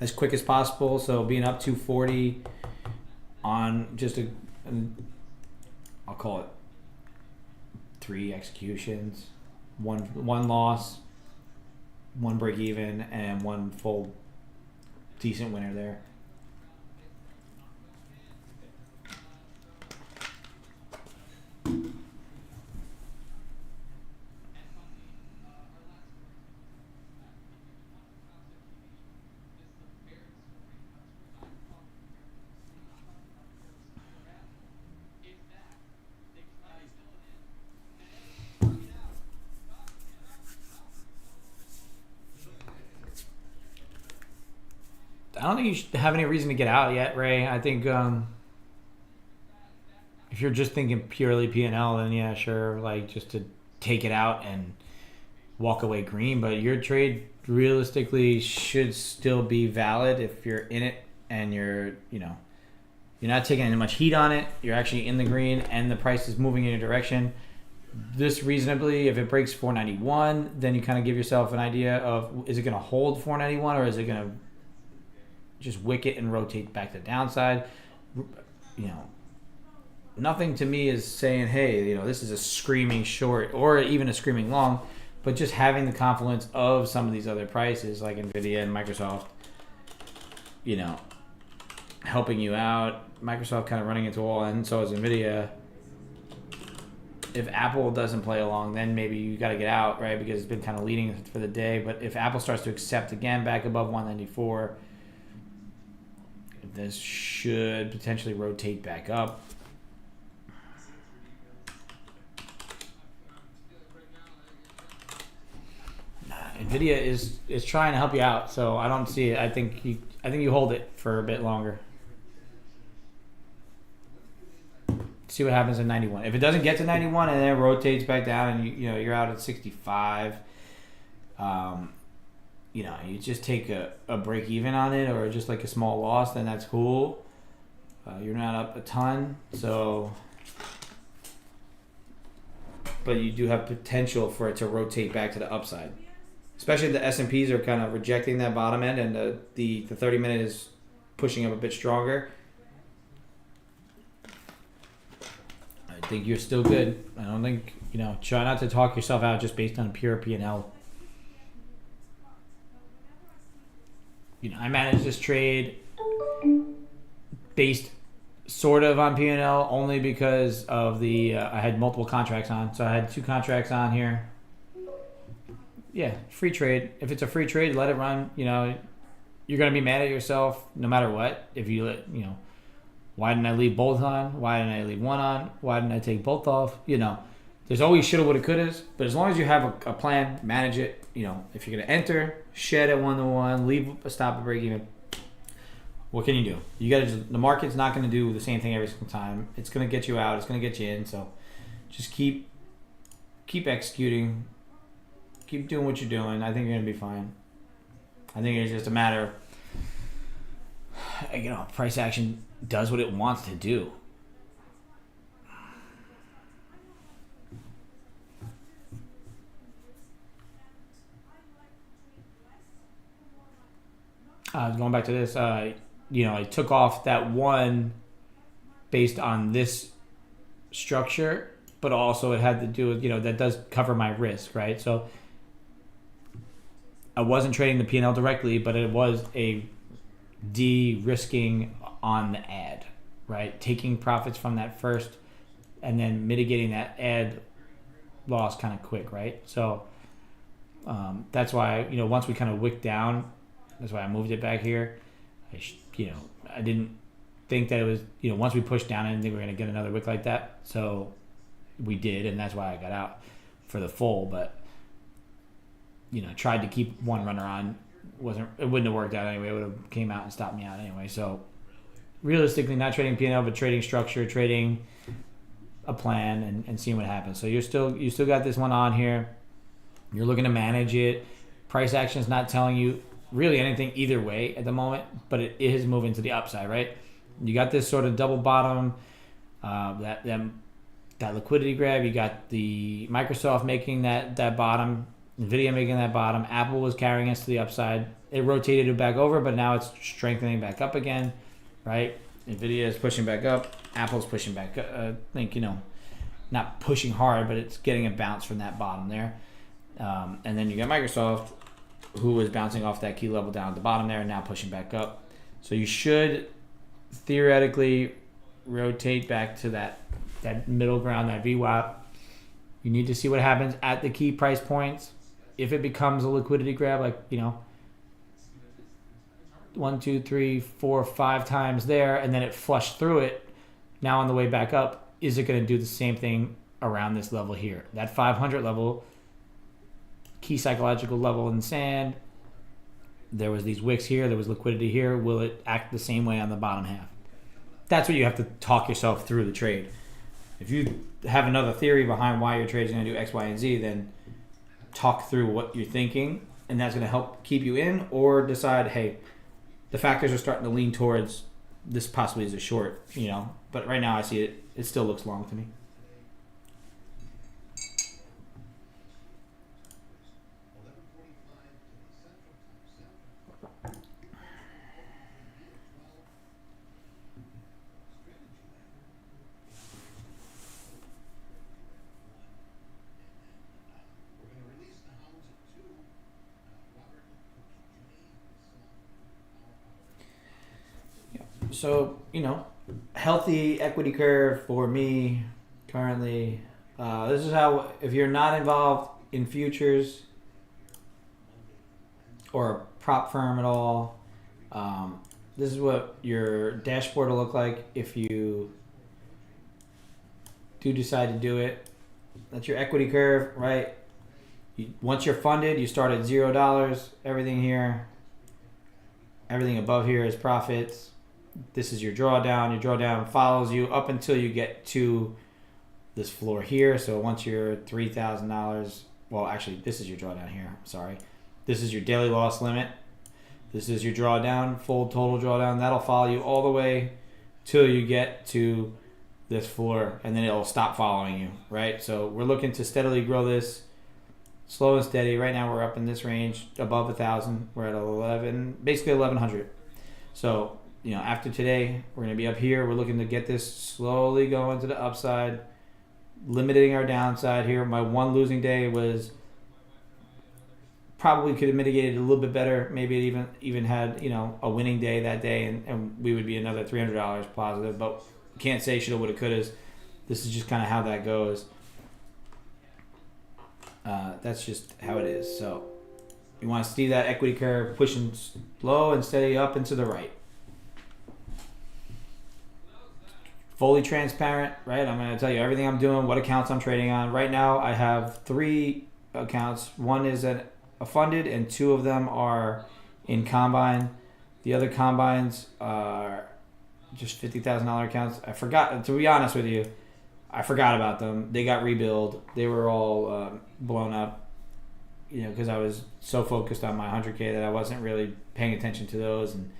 as quick as possible, so being up 240 on just I'll call it 3 executions, one loss, 1 break even, and 1 full decent winner there. I don't think you should have any reason to get out yet, Ray. I think if you're just thinking purely P&L, then yeah, sure, like just to take it out and walk away green. But your trade realistically should still be valid if you're in it and you're not taking any much heat on it. You're actually in the green and the price is moving in your direction. This reasonably, if it breaks 491, then you kind of give yourself an idea of, is it going to hold 491 or is it going to just wick it and rotate back to the downside? Nothing to me is saying, hey, this is a screaming short or even a screaming long, but just having the confluence of some of these other prices like Nvidia and Microsoft, helping you out. Microsoft kind of running into a wall, and so is Nvidia. If Apple doesn't play along, then maybe you got to get out, right? Because it's been kind of leading for the day. But if Apple starts to accept again back above 194, this should potentially rotate back up. Nvidia is trying to help you out, so I don't see it. I think you hold it for a bit longer. See what happens in 91. If it doesn't get to 91 and then it rotates back down and you're out at 65, you just take a break even on it or just like a small loss, then that's cool. You're not up a ton, but you do have potential for it to rotate back to the upside. Especially the S&Ps are kind of rejecting that bottom end, and the 30-minute is pushing up a bit stronger. I think you're still good. I don't think, try not to talk yourself out just based on pure P&L. I managed this trade based sort of on P&L only because of I had multiple contracts on. So I had 2 contracts on here. Yeah, free trade. If it's a free trade, let it run. You're going to be mad at yourself no matter what. If you why didn't I leave both on? Why didn't I leave one on? Why didn't I take both off? There's always shoulda, woulda, couldas. But as long as you have a plan, manage it. If you're going to enter, shed at 1-to-1, leave a stop at break even. What can you do? The market's not going to do the same thing every single time. It's going to get you out. It's going to get you in. So just keep executing. Keep doing what you're doing. I think you're going to be fine. I think it's just a matter of, price action does what it wants to do. Going back to this, I took off that one based on this structure, but also it had to do with, that does cover my risk, right? So I wasn't trading the P&L directly, but it was a de-risking on the ad, right? Taking profits from that first and then mitigating that ad loss kind of quick, right? So that's why, once we kind of wicked down, that's why I moved it back here. I didn't think that it was, once we pushed down, I didn't think we were going to get another wick like that. So we did, and that's why I got out for the full, but tried to keep one runner on. It wouldn't have worked out anyway. It would have came out and stopped me out anyway. So realistically, not trading P&L, but trading structure, trading a plan, and seeing what happens. So you still got this one on here. You're looking to manage it. Price action is not telling you really anything either way at the moment, but it is moving to the upside, right? You got this sort of double bottom, that liquidity grab. You got the Microsoft making that bottom. Nvidia making that bottom. Apple was carrying us to the upside. It rotated it back over, but now it's strengthening back up again, right? Nvidia is pushing back up. Apple's pushing back up. I think, not pushing hard, but it's getting a bounce from that bottom there. And then you got Microsoft, who was bouncing off that key level down at the bottom there and now pushing back up. So you should theoretically rotate back to that middle ground, that VWAP. You need to see what happens at the key price points. If it becomes a liquidity grab, like, 1, 2, 3, 4, 5 times there, and then it flushed through it, now on the way back up, is it going to do the same thing around this level here? That 500 level, key psychological level in the sand, there was these wicks here, there was liquidity here. Will it act the same way on the bottom half? That's what you have to talk yourself through the trade. If you have another theory behind why your trade's going to do X, Y, and Z, then talk through what you're thinking, and that's going to help keep you in, or decide, hey, the factors are starting to lean towards this possibly is a short, But right now I see it. It still looks long to me. So, healthy equity curve for me currently. This is how, if you're not involved in futures or a prop firm at all, this is what your dashboard will look like if you do decide to do it. That's your equity curve, right? Once you're funded, you start at $0. Everything here, everything above here is profits. This is your drawdown. Your drawdown follows you up until you get to this floor here. So once you're $3,000, well, actually, this is your drawdown here. Sorry. This is your daily loss limit. This is your drawdown, full total drawdown. That'll follow you all the way till you get to this floor, and then it'll stop following you, right? So we're looking to steadily grow this, slow and steady. Right now we're up in this range above 1,000. We're at basically 1,100. So after today, we're going to be up here. We're looking to get this slowly going to the upside, limiting our downside here. My one losing day was probably could have mitigated a little bit better. Maybe it even had, a winning day that day, and we would be another $300 positive. But can't say shoulda, woulda, coulda. This is just kind of how that goes. That's just how it is. So you want to see that equity curve pushing slow and steady up and to the right. Fully transparent, right? I'm going to tell you everything I'm doing, what accounts I'm trading on. Right now, I have 3 accounts. One is a funded, and 2 of them are in Combine. The other Combines are just $50,000 accounts. I forgot, to be honest with you, I forgot about them. They got rebuild. They were all blown up, because I was so focused on my 100K that I wasn't really paying attention to those, and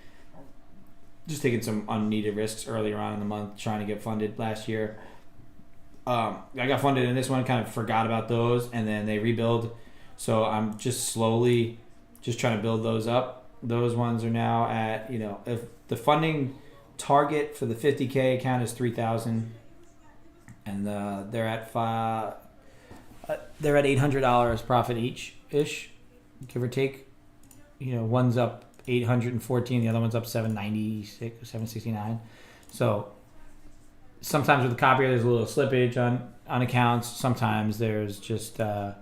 just taking some unneeded risks earlier on in the month trying to get funded last year. I got funded in this one, kind of forgot about those, and then they rebuild. So I'm just slowly just trying to build those up. Those ones are now at, if the funding target for the 50K account is 3,000, and they're at $800 profit each-ish, give or take. One's up 814, the other one's up 796 or 769. So sometimes with the copier there's a little slippage on accounts. Sometimes there's just I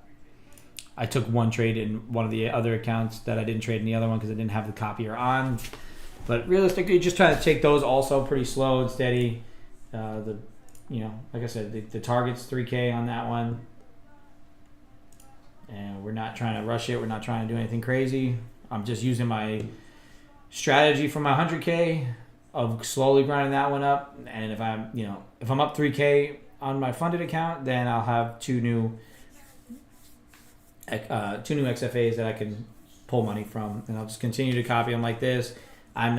took one trade in one of the other accounts that I didn't trade in the other one because I didn't have the copier on. But realistically, just trying to take those also pretty slow and steady. Like I said, the target's 3K on that one, and we're not trying to rush it. We're not trying to do anything crazy. I'm just using my strategy for my 100K of slowly grinding that one up. And if I'm up 3K on my funded account, then I'll have two new XFAs that I can pull money from, and I'll just continue to copy them like this. I'm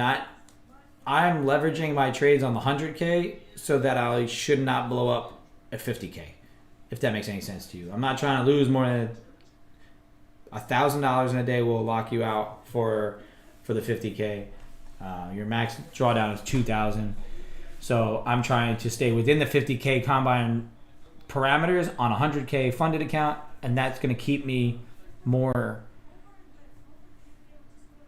leveraging my trades on the 100K so that I should not blow up at 50K, if that makes any sense to you. I'm not trying to lose more than $1,000 in a day will lock you out for the 50K. Your max drawdown is 2,000. So I'm trying to stay within the 50K combine parameters on a 100K funded account, and that's going to keep me more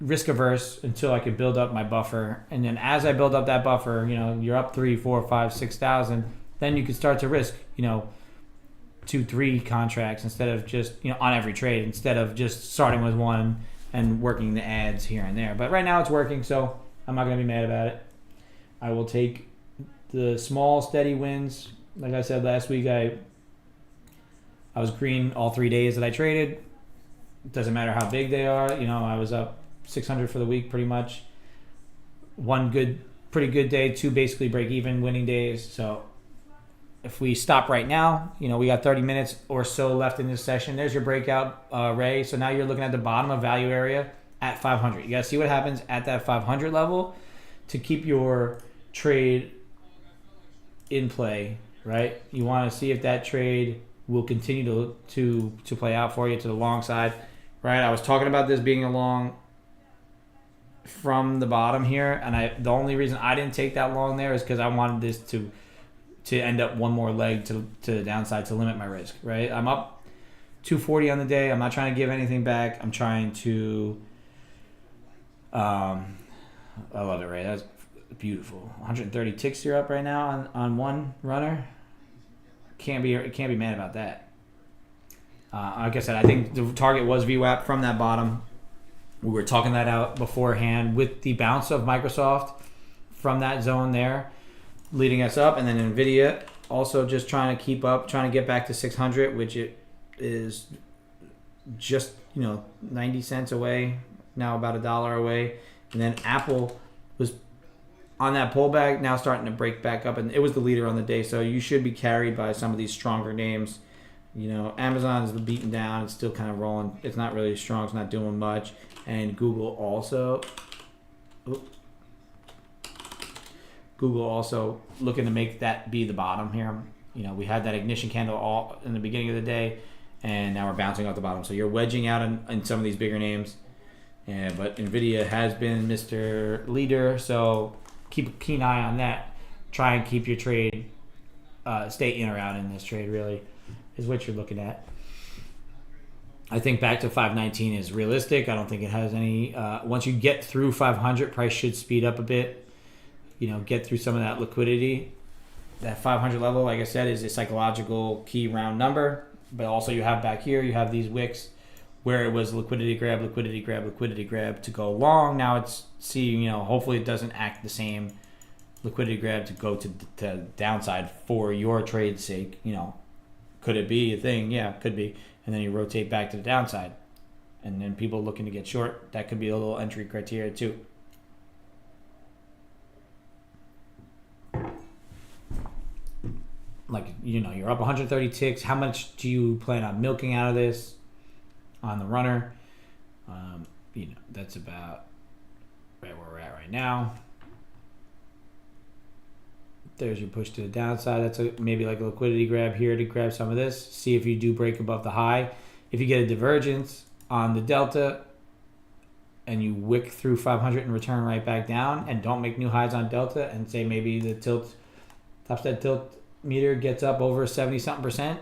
risk averse until I can build up my buffer. And then as I build up that buffer, you're up 3, 4, 5, 6,000, then you can start to risk, 2, 3 contracts instead of just, on every trade, instead of just starting with one and working the ads here and there. But right now it's working, so I'm not going to be mad about it. I will take the small, steady wins. Like I said last week, I was green all 3 days that I traded. It doesn't matter how big they are. I was up 600 for the week pretty much. One pretty good day, 2 basically break even winning days. So if we stop right now, we got 30 minutes or so left in this session. There's your breakout, Ray. So now you're looking at the bottom of value area at 500. You got to see what happens at that 500 level to keep your trade in play, right? You want to see if that trade will continue to play out for you to the long side, right? I was talking about this being a long from the bottom here, and the only reason I didn't take that long there is because I wanted this to end up one more leg to the downside to limit my risk, right? I'm up 240 on the day. I'm not trying to give anything back. I'm trying to I love it, Ray. That's beautiful. 130 ticks you're up right now on one runner. Can't be mad about that. Like I said, I think the target was VWAP from that bottom. We were talking that out beforehand with the bounce of Microsoft from that zone there, leading us up, and then Nvidia also just trying to keep up, trying to get back to 600, which it is just 90 cents away now, about $1 away, and then Apple was on that pullback, now starting to break back up, and it was the leader on the day. So you should be carried by some of these stronger names. Amazon is beaten down; it's still kind of rolling. It's not really strong; it's not doing much, and Google also. Google also looking to make that be the bottom here. We had that ignition candle all in the beginning of the day, and now we're bouncing off the bottom. So you're wedging out in some of these bigger names. But Nvidia has been Mr. Leader, so keep a keen eye on that. Try and keep your trade, stay in or out in this trade, really, is what you're looking at. I think back to 519 is realistic. I don't think it has any. Once you get through 500, price should speed up a bit. Get through some of that liquidity. That 500 level, like I said, is a psychological key round number. But also you have back here, you have these wicks where it was liquidity grab to go long. Now it's hopefully it doesn't act the same liquidity grab to go to downside for your trade's sake. Could it be a thing? Yeah, it could be. And then you rotate back to the downside. And then people looking to get short, that could be a little entry criteria too. Like, you're up 130 ticks. How much do you plan on milking out of this on the runner? That's about right where we're at right now. There's your push to the downside. That's maybe like a liquidity grab here to grab some of this. See if you do break above the high. If you get a divergence on the delta and you wick through 500 and return right back down and don't make new highs on delta, and say maybe the Topstead tilt meter gets up over 70-something%,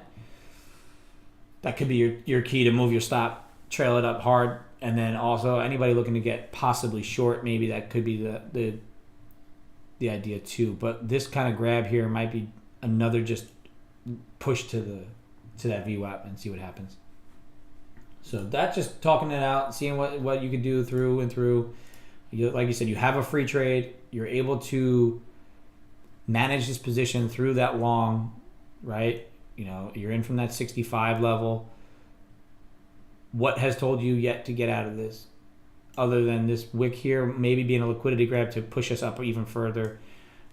that could be your key to move your stop, trail it up hard. And then also anybody looking to get possibly short, maybe that could be the idea too. But this kind of grab here might be another just push to that VWAP and see what happens. So that's just talking it out, seeing what you can do through and through. Like you said, you have a free trade. You're able to manage this position through that long, right? You're in from that 65 level. What has told you yet to get out of this, other than this wick here maybe being a liquidity grab to push us up even further?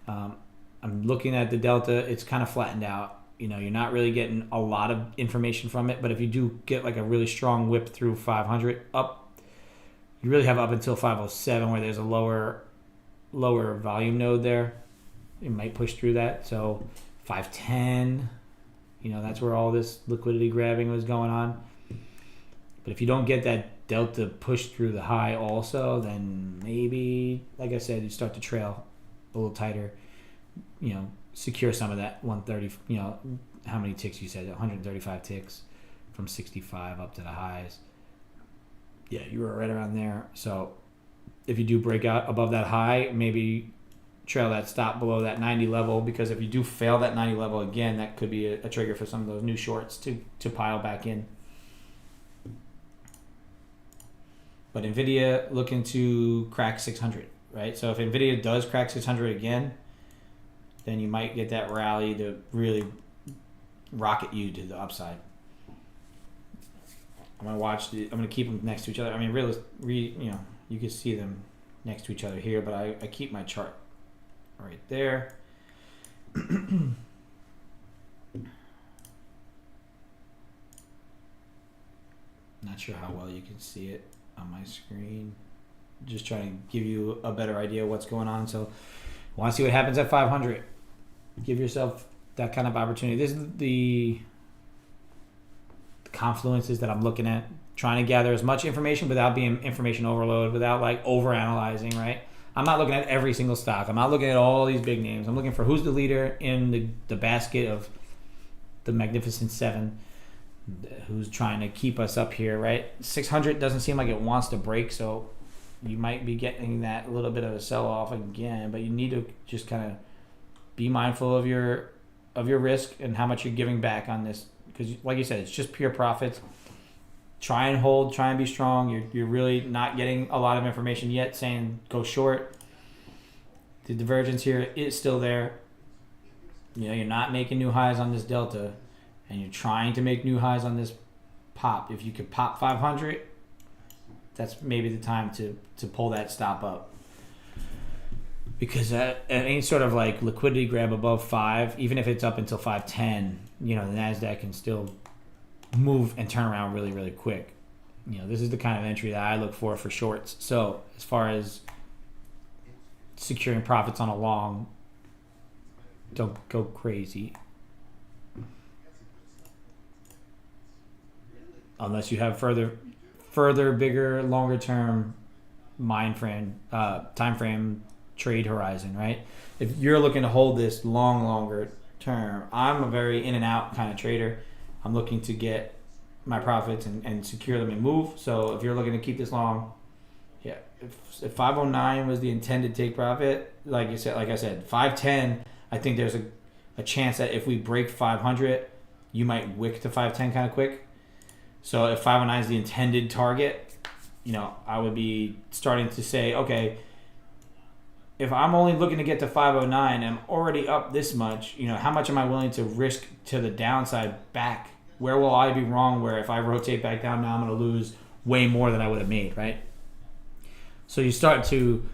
I'm looking at the delta. It's kind of flattened out. You're not really getting a lot of information from it, but if you do get like a really strong whip through 500 up, you really have up until 507 where there's a lower volume node there. It might push through that. So 510, that's where all this liquidity grabbing was going on. But if you don't get that delta push through the high also, then maybe, like I said, you start to trail a little tighter, secure some of that 130, how many ticks you said, 135 ticks from 65 up to the highs. Yeah, you were right around there. So if you do break out above that high, maybe trail that stop below that 90 level, because if you do fail that 90 level again, that could be a trigger for some of those new shorts to pile back in. But Nvidia looking to crack 600, right? So if Nvidia does crack 600 again, then you might get that rally to really rocket you to the upside. I'm gonna keep them next to each other. I mean, you can see them next to each other here, but I keep my chart right there. Not sure how well you can see it on my screen. Just trying to give you a better idea of what's going on. So, want to see what happens at 500? Give yourself that kind of opportunity. This is the confluences that I'm looking at, trying to gather as much information without being information overload, without like over analyzing, right? I'm not looking at every single stock. I'm not looking at all these big names. I'm looking for who's the leader in the basket of the Magnificent Seven, who's trying to keep us up here, right? 600 doesn't seem like it wants to break, so you might be getting that little bit of a sell-off again, but you need to just kind of be mindful of your risk and how much you're giving back on this, because like you said, it's just pure profits. Try and hold, try and be strong. You're really not getting a lot of information yet saying go short. The divergence here is still there. You know, you're not making new highs on this delta, and you're trying to make new highs on this pop. If you could pop 500, that's maybe the time to pull that stop up. Because at any sort of like liquidity grab above 5, even if it's up until 510, you know, the NASDAQ can still move and turn around really, really quick. You know, this is the kind of entry that I look for shorts. So as far as securing profits on a long, don't go crazy. Unless you have further, bigger, longer term time frame trade horizon, right? If you're looking to hold this longer term, I'm a very in and out kind of trader. I'm looking to get my profits and secure them and move. So if you're looking to keep this long, yeah, if 509 was the intended take profit, like I said, 510, I think there's a chance that if we break 500, you might wick to 510 kind of quick. So if 509 is the intended target, you know, I would be starting to say, okay, if I'm only looking to get to 509, I'm already up this much, you know, how much am I willing to risk to the downside back? Where will I be wrong where if I rotate back down now I'm going to lose way more than I would have made, right? So you start to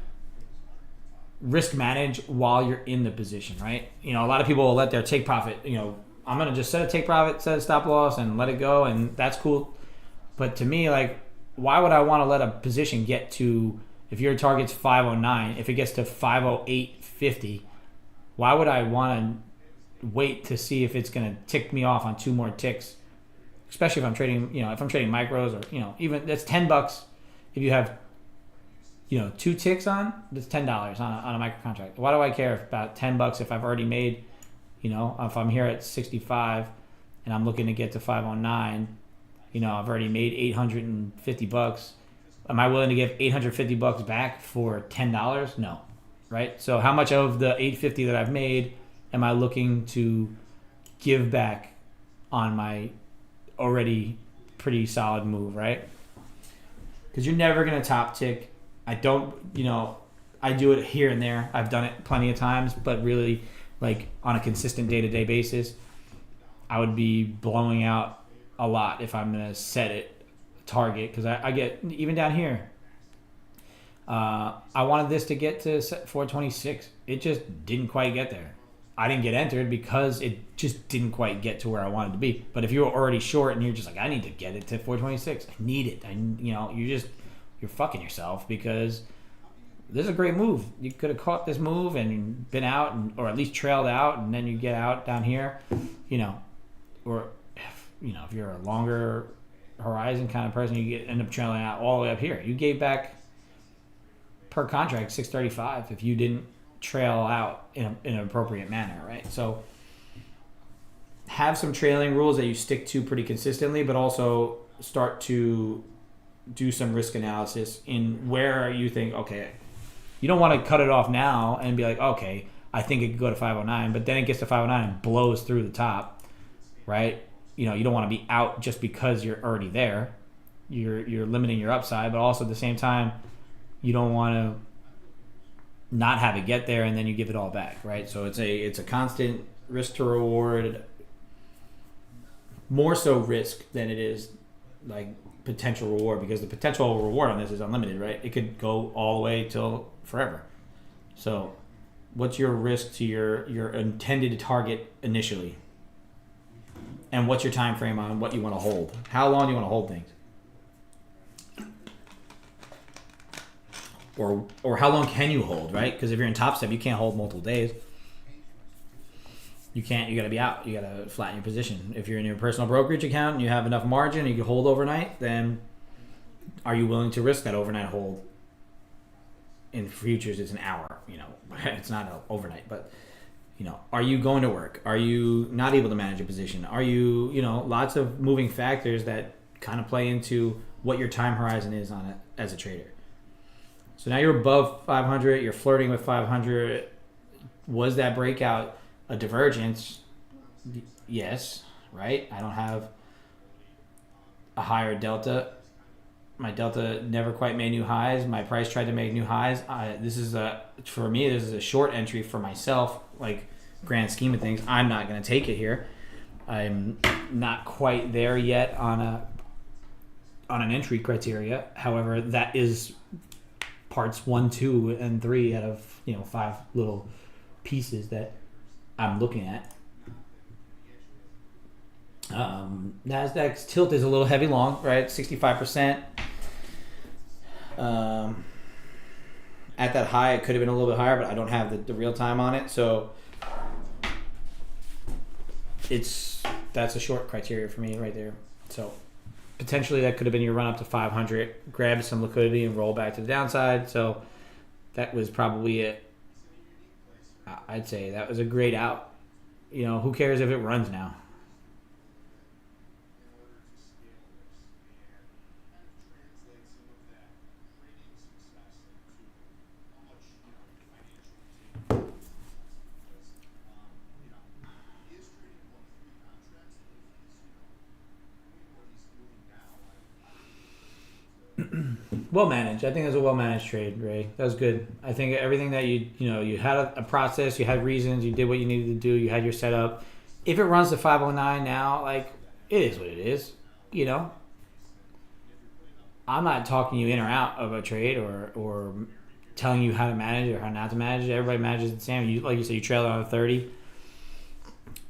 risk manage while you're in the position, right? You know, a lot of people will let their take profit, you know, I'm going to just set a take profit, set a stop loss and let it go, and that's cool. But to me, like, why would I want to let a position get to, if your target's 509, if it gets to 508.50, why would I want to wait to see if it's going to tick me off on 2 more ticks? Especially if I'm trading, you know, if I'm trading micros or, you know, even that's $10. If you have, you know, 2 ticks on, that's $10 on a micro contract. Why do I care about $10 if I've already made, you know, if I'm here at 65 and I'm looking to get to 509, you know, I've already made $850. Am I willing to give $850 back for $10? No, right? So how much of the $850 that I've made am I looking to give back on my already pretty solid move, right? Because you're never going to top tick. I don't, you know, I do it here and there. I've done it plenty of times, but really, like, on a consistent day-to-day basis, I would be blowing out a lot if I'm going to set it target, because I get, even down here, I wanted this to get to 426. It just didn't quite get there. I didn't get entered because it just didn't quite get to where I wanted to be. But if you were already short and you're just like, I need to get it to 426, I need it. You're fucking yourself, because this is a great move. You could have caught this move and been out, or at least trailed out, and then you get out down here, you know, or if you're a longer horizon kind of person, you end up trailing out all the way up here. You gave back per contract $635 if you didn't trail out in an appropriate manner, right? So have some trailing rules that you stick to pretty consistently, but also start to do some risk analysis in where you think, okay, you don't want to cut it off now and be like, okay, I think it could go to 509, but then it gets to 509 and blows through the top, right? You know, you don't want to be out just because you're already there. You're limiting your upside, but also at the same time, you don't want to not have it get there and then you give it all back, right? So it's a constant risk to reward, more so risk than it is like potential reward, because the potential reward on this is unlimited, right? It could go all the way till forever. So what's your risk to your intended target initially? And what's your time frame on what you want to hold? How long do you want to hold things? or how long can you hold, right? Because if you're in Top Step, you can't hold multiple days. You can't. You got to be out. You got to flatten your position. If you're in your personal brokerage account and you have enough margin and you can hold overnight, then are you willing to risk that overnight hold? In futures, it's an hour. It's not an overnight, but are you going to work? Are you not able to manage a position? Are you, lots of moving factors that kind of play into what your time horizon is on it as a trader. So now you're above 500. You're flirting with 500. Was that breakout a divergence? Yes, right? I don't have a higher delta. My delta never quite made new highs. My price tried to make new highs. For me, this is a short entry for myself. Like, grand scheme of things, I'm not going to take it here. I'm not quite there yet on an entry criteria. However, that is parts 1, 2, and 3 out of 5 little pieces that I'm looking at. Nasdaq's tilt is a little heavy long, right? 65%. At that high, it could have been a little bit higher, but I don't have the real time on it, so that's a short criteria for me right there. So potentially that could have been your run up to 500, grab some liquidity and roll back to the downside. So that was probably it. I'd say that was a great out. Who cares if it runs now? Well managed. I think it was a well managed trade, Ray. That was good. I think everything that you had a process, you had reasons, you did what you needed to do, you had your setup. If it runs to 509 now, like, it is what it is. I'm not talking you in or out of a trade or telling you how to manage it or how not to manage it. Everybody manages it the same. Like you said, you trail it on a 30. You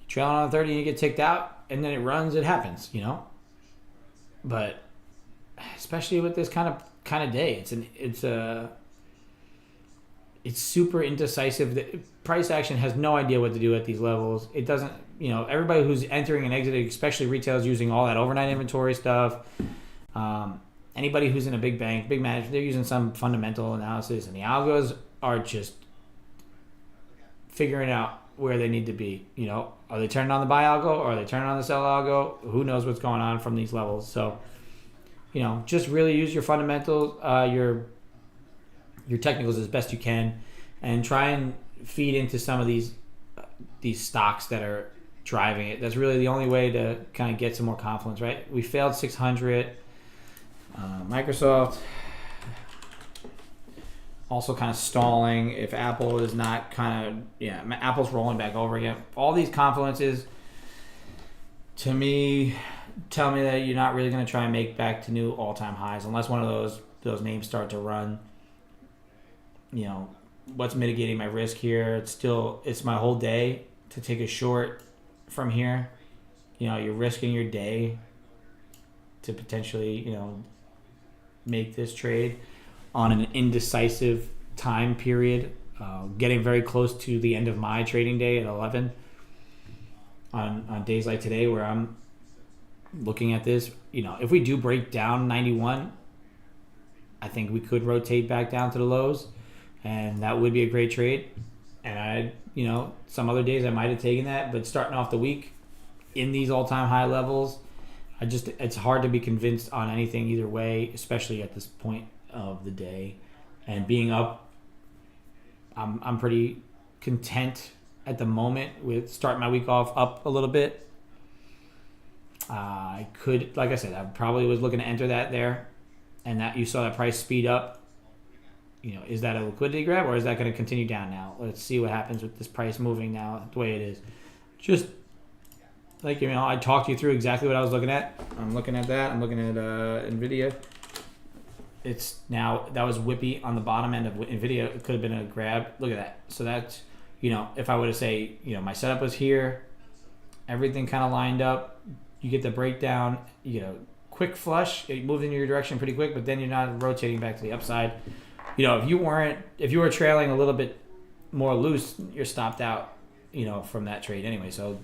trail it on a 30 and you get ticked out, and then it runs. It happens, But especially with this kind of day, it's super indecisive. The price action has no idea what to do at these levels. It doesn't, everybody who's entering and exiting, especially retailers using all that overnight inventory stuff. Anybody who's in a big bank, big manager, they're using some fundamental analysis, and the algos are just figuring out where they need to be. Are they turning on the buy algo or are they turning on the sell algo? Who knows what's going on from these levels? So, just really use your fundamentals, your technicals as best you can, and try and feed into some of these stocks that are driving it. That's really the only way to kind of get some more confidence, right? We failed 600. Microsoft also kind of stalling. If Apple is not Apple's rolling back over again. All these confluences, to me, tell me that you're not really going to try and make back to new all-time highs unless one of those names start to run. What's mitigating my risk here? It's my whole day to take a short from here. You're risking your day to potentially, make this trade on an indecisive time period, getting very close to the end of my trading day at 11 on days like today where I'm looking at this. If we do break down 91, I think we could rotate back down to the lows, and that would be a great trade. And some other days I might have taken that, but starting off the week in these all-time high levels, it's hard to be convinced on anything either way, especially at this point of the day. And being up, I'm pretty content at the moment with starting my week off up a little bit. I could, like I said, I probably was looking to enter that there, and that you saw that price speed up. Is that a liquidity grab, or is that going to continue down now? Let's see what happens with this price moving now the way it is. Just like, I talked you through exactly what I was looking at. I'm looking at that. I'm looking at NVIDIA. It's now, that was whippy on the bottom end of NVIDIA. It could have been a grab. Look at that. So that's, if I were to say, my setup was here, everything kind of lined up. You get the breakdown, quick flush. It moved in your direction pretty quick, but then you're not rotating back to the upside. if you were trailing a little bit more loose, you're stopped out, from that trade anyway. So,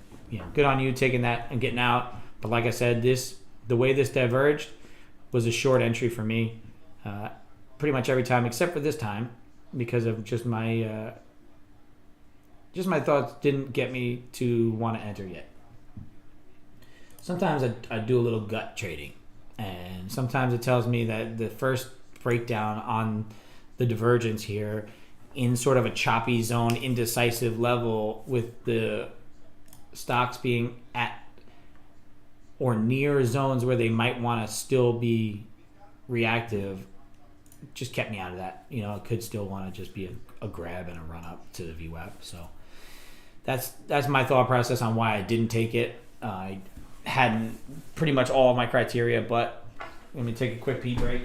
good on you taking that and getting out. But like I said, the way this diverged was a short entry for me, pretty much every time except for this time, because of just my thoughts didn't get me to want to enter yet. Sometimes I do a little gut trading, and sometimes it tells me that the first breakdown on the divergence here in sort of a choppy zone, indecisive level with the stocks being at or near zones where they might want to still be reactive, just kept me out of that. It could still want to just be a grab and a run up to the VWAP. So that's my thought process on why I didn't take it. I hadn't pretty much all of my criteria, but let me take a quick pee break.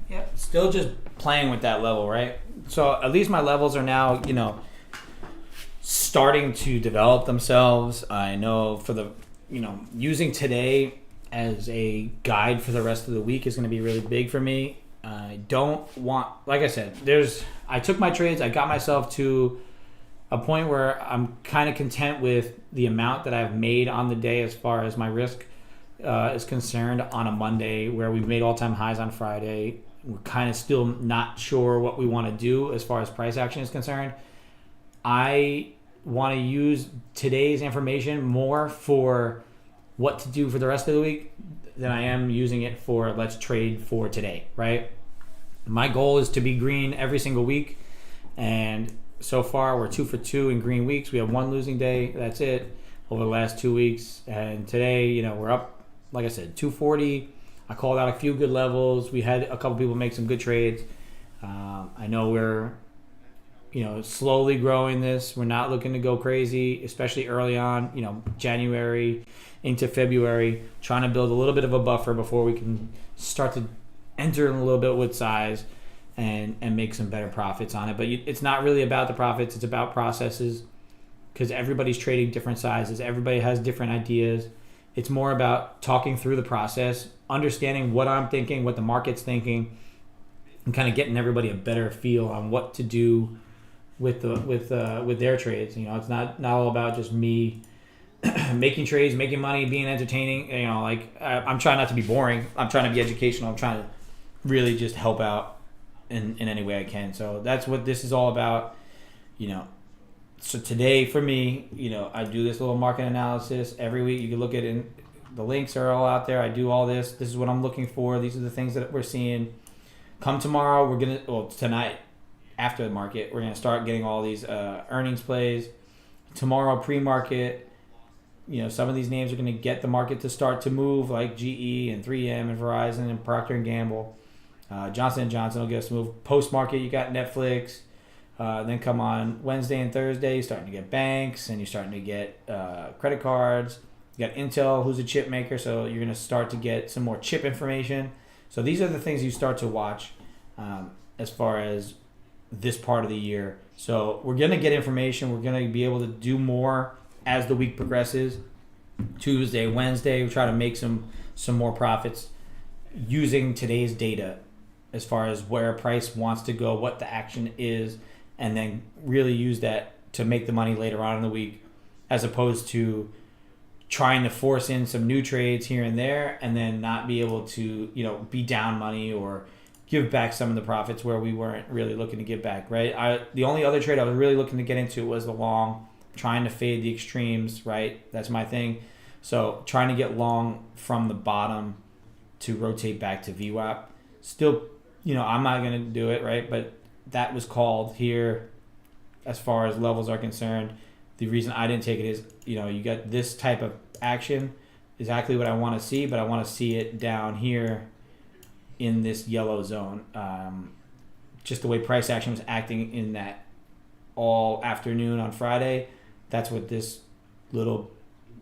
Yep, still just playing with that level, right? So at least my levels are now, starting to develop themselves. I know for the, using today as a guide for the rest of the week is going to be really big for me. I don't want, like I said, I took my trades, I got myself to a point where I'm kind of content with the amount that I've made on the day as far as my risk is concerned on a Monday, where we've made all-time highs on Friday. We're kind of still not sure what we want to do as far as price action is concerned. I want to use today's information more for what to do for the rest of the week than I am using it for let's trade for today, right? My goal is to be green every single week, and so far we're 2 for 2 in green weeks. We have one losing day, that's it, over the last 2 weeks. And today, we're up, like I said, 240. I called out a few good levels. We had a couple people make some good trades. I know we're, slowly growing this. We're not looking to go crazy, especially early on, January into February, trying to build a little bit of a buffer before we can start to enter in a little bit with size and make some better profits on it. But it's not really about the profits. It's about processes, because everybody's trading different sizes. Everybody has different ideas. It's more about talking through the process, understanding what I'm thinking, what the market's thinking, and kind of getting everybody a better feel on what to do with their trades. It's not all about just me making trades, making money, being entertaining. I'm trying not to be boring. I'm trying to be educational. I'm trying to really just help out in any way I can. So that's what this is all about. So today for me, I do this little market analysis every week. You can look at it. The links are all out there. I do all this. This is what I'm looking for. These are the things that we're seeing. Come tomorrow, tonight after the market, we're going to start getting all these earnings plays. Tomorrow, pre-market, some of these names are going to get the market to start to move, like GE and 3M and Verizon and Procter & Gamble. Johnson & Johnson will get us to move. Post-market, you got Netflix. Then come on Wednesday and Thursday, you're starting to get banks, and you're starting to get credit cards. You got Intel, who's a chip maker, so you're going to start to get some more chip information. So these are the things you start to watch as far as this part of the year. So we're going to get information. We're going to be able to do more as the week progresses. Tuesday, Wednesday, we try to make some more profits using today's data as far as where price wants to go, what the action is, and then really use that to make the money later on in the week, as opposed to trying to force in some new trades here and there and then not be able to, be down money or give back some of the profits where we weren't really looking to give back, right? The only other trade I was really looking to get into was the long trying to fade the extremes, right? That's my thing. So trying to get long from the bottom to rotate back to VWAP. Still, I'm not going to do it, right? But that was called here as far as levels are concerned. The reason I didn't take it is, you got this type of action, exactly what I want to see, but I want to see it down here in this yellow zone. Just the way price action was acting in that all afternoon on Friday, that's what this little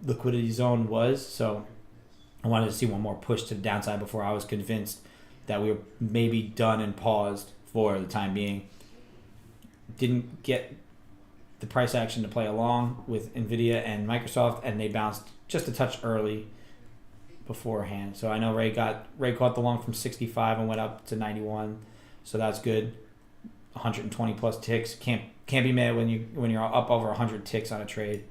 liquidity zone was. So I wanted to see one more push to the downside before I was convinced that we were maybe done and paused for the time being. Didn't get the price action to play along with Nvidia and Microsoft, and they bounced just a touch early beforehand. So I know Ray caught the long from 65 and went up to 91, so that's good. 120 plus ticks, can't be mad when you're up over 100 ticks on a trade.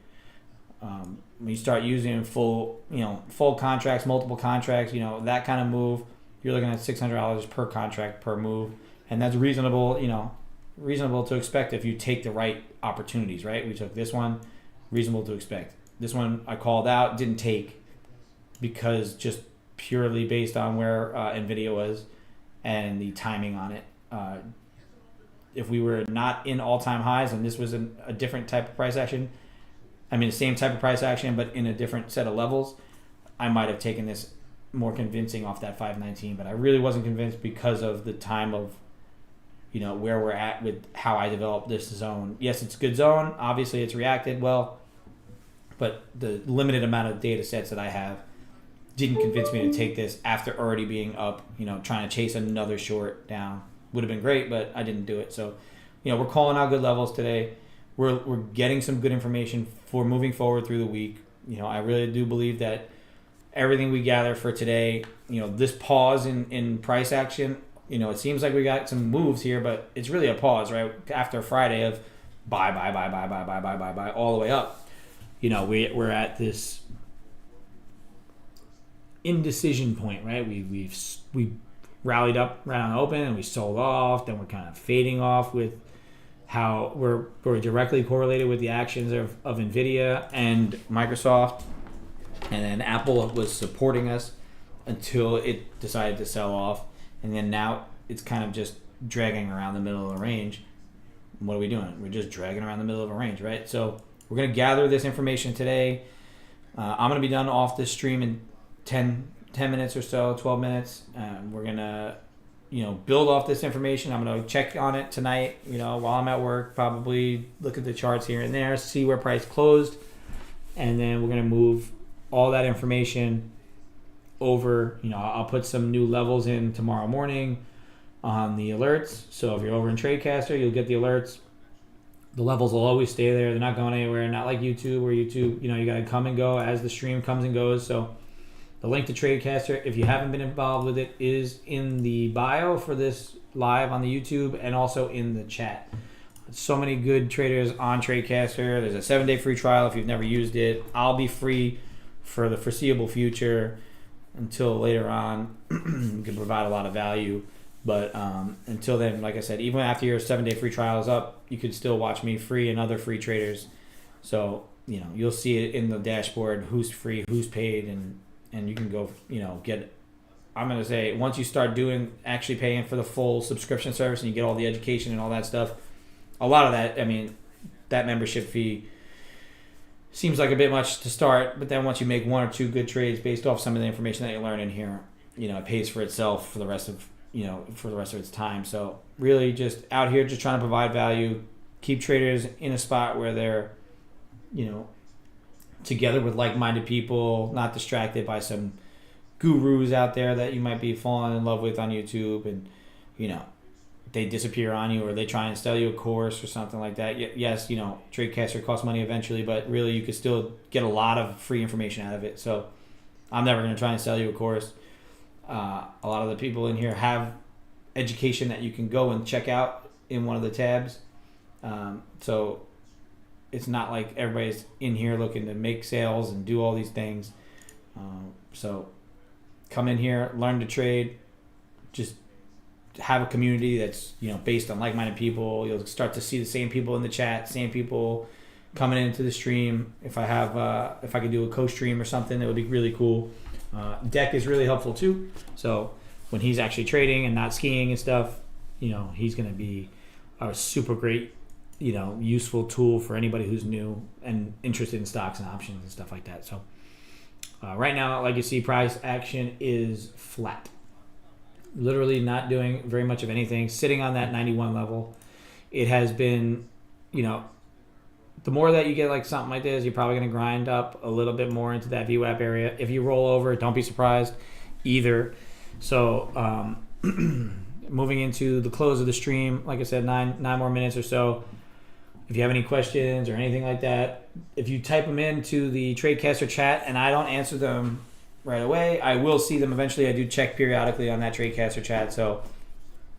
When you start using full contracts, multiple contracts, that kind of move, you're looking at $600 per contract per move, and that's reasonable to expect if you take the right opportunities, right? We took this one, reasonable to expect. This one I called out, didn't take because just purely based on where Nvidia was and the timing on it. If we were not in all-time highs and this was a different type of price action, the same type of price action but in a different set of levels, I might have taken this more convincing off that 519, but I really wasn't convinced because of the time of where we're at with how I developed this zone. Yes, it's a good zone. Obviously, it's reacted well, but the limited amount of data sets that I have didn't convince me to take this after already being up, trying to chase another short down. Would have been great, but I didn't do it. So, we're calling out good levels today. We're getting some good information for moving forward through the week. I really do believe that everything we gather for today, this pause in price action, it seems like we got some moves here, but it's really a pause, right? After Friday of buy, all the way up. We're at this indecision point, right? We rallied up right on open and we sold off, then we're kind of fading off with how we're directly correlated with the actions of Nvidia and Microsoft, and then Apple was supporting us until it decided to sell off, and then now it's kind of just dragging around the middle of the range. What are we doing? We're just dragging around the middle of a range, right? So we're going to gather this information today. I'm going to be done off this stream in 10 minutes or so, 12 minutes. We're going to, build off this information. I'm going to check on it tonight, while I'm at work, probably look at the charts here and there, see where price closed. And then we're going to move all that information over. I'll put some new levels in tomorrow morning on the alerts. So if you're over in TradeCaster, you'll get the alerts. The levels will always stay there. They're not going anywhere. Not like YouTube, where YouTube, you got to come and go as the stream comes and goes. So the link to TradeCaster, if you haven't been involved with it, is in the bio for this live on the YouTube and also in the chat. So many good traders on TradeCaster. There's a 7-day free trial if you've never used it. I'll be free for the foreseeable future until later on. You can provide a lot of value. But until then, like I said, even after your 7-day free trial is up, you can still watch me free and other free traders. So, you'll see it in the dashboard, who's free, who's paid, and you can go, get, I'm going to say, once you start actually paying for the full subscription service and you get all the education and all that stuff, a lot of that, that membership fee seems like a bit much to start, but then once you make one or two good trades based off some of the information that you learn in here, it pays for itself for the rest of its time. So really just out here just trying to provide value, keep traders in a spot where they're, together with like-minded people, not distracted by some gurus out there that you might be falling in love with on YouTube, and, they disappear on you or they try and sell you a course or something like that. Yes, TradeCaster costs money eventually, but really you could still get a lot of free information out of it. So I'm never going to try and sell you a course. A lot of the people in here have education that you can go and check out in one of the tabs. So it's not like everybody's in here looking to make sales and do all these things. So come in here, learn to trade, just have a community that's based on like-minded people. You'll start to see the same people in the chat, same people coming into the stream. If I could do a co-stream or something, that would be really cool. Deck is really helpful too. So when he's actually trading and not skiing and stuff, he's going to be a super great, useful tool for anybody who's new and interested in stocks and options and stuff like that. So right now, like you see, price action is flat. Literally not doing very much of anything, sitting on that 91 level. It has been, the more that you get like something like this, you're probably going to grind up a little bit more into that VWAP area. If you roll over, don't be surprised either. So moving into the close of the stream, like I said, nine more minutes or so. If you have any questions or anything like that, if you type them into the TradeCaster chat and I don't answer them right away, I will see them eventually. I do check periodically on that TradeCaster chat. So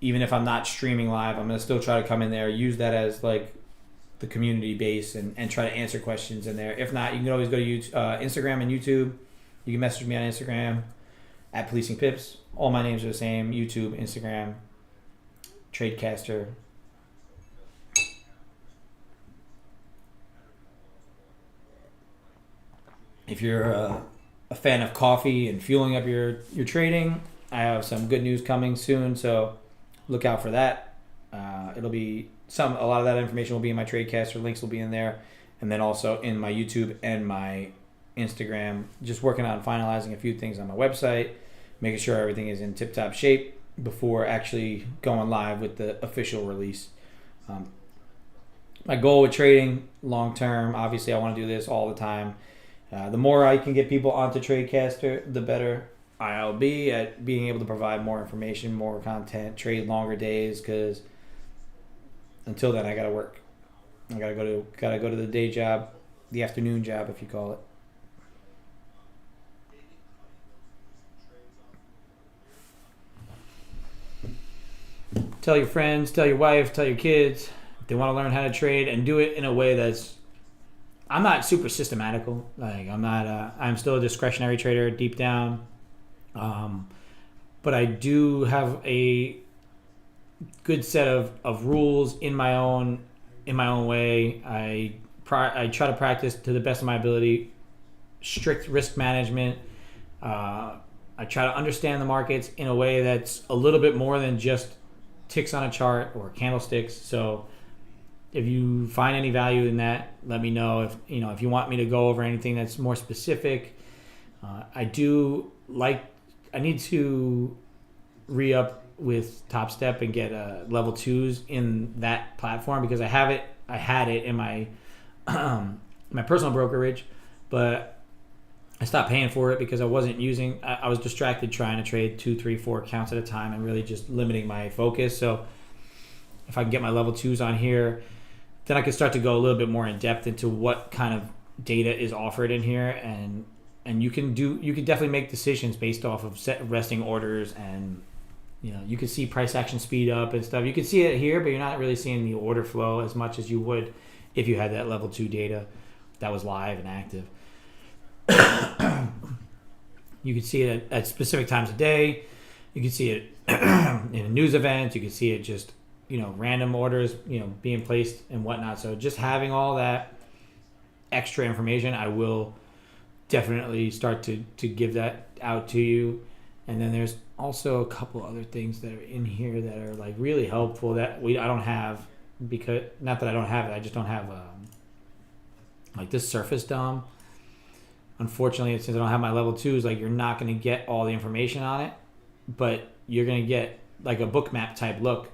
even if I'm not streaming live, I'm going to still try to come in there, use that as like the community base and try to answer questions in there. If not, you can always go to Instagram and YouTube. You can message me on Instagram at Policing Pips. All my names are the same: YouTube, Instagram, TradeCaster. If you're a fan of coffee and fueling up your trading, I have some good news coming soon, so look out for that. It'll be a lot of that information will be in my TradeCaster. Links will be in there, and then also in my YouTube and my Instagram. Just working on finalizing a few things on my website, making sure everything is in tip-top shape before actually going live with the official release. My goal with trading long term, obviously I want to do this all the time. The more I can get people onto TradeCaster, the better I'll be at being able to provide more information, more content, trade longer days, because until then I gotta work. I gotta go to the day job, the afternoon job if you call it. Tell your friends, tell your wife, tell your kids if they want to learn how to trade and do it in a way that's. I'm not super systematical. Like I'm still a discretionary trader deep down, but I do have a good set of rules in my own way. I try to practice to the best of my ability. Strict risk management. I try to understand the markets in a way that's a little bit more than just ticks on a chart or candlesticks. So if you find any value in that, let me know. If you want me to go over anything that's more specific, I need to re-up with Top Step and get level 2s in that platform, because I had it in my my personal brokerage, but I stopped paying for it because I wasn't using. I was distracted trying to trade 2, 3, 4 accounts at a time and really just limiting my focus. So if I can get my level 2s on here, then I can start to go a little bit more in depth into what kind of data is offered in here, and you can definitely make decisions based off of set resting orders, and you can see price action speed up and stuff. You can see it here, but you're not really seeing the order flow as much as you would if you had that level 2 data that was live and active. You can see it at specific times of day. You can see it in a news event. You can see it just random orders, being placed and whatnot. So just having all that extra information, I will definitely start to give that out to you. And then there's also a couple other things that are in here that are like really helpful that I don't have, because not that I don't have it, I just don't have like this surface DOM. Unfortunately, since I don't have my level 2s, like you're not going to get all the information on it, but you're going to get like a bookmap type look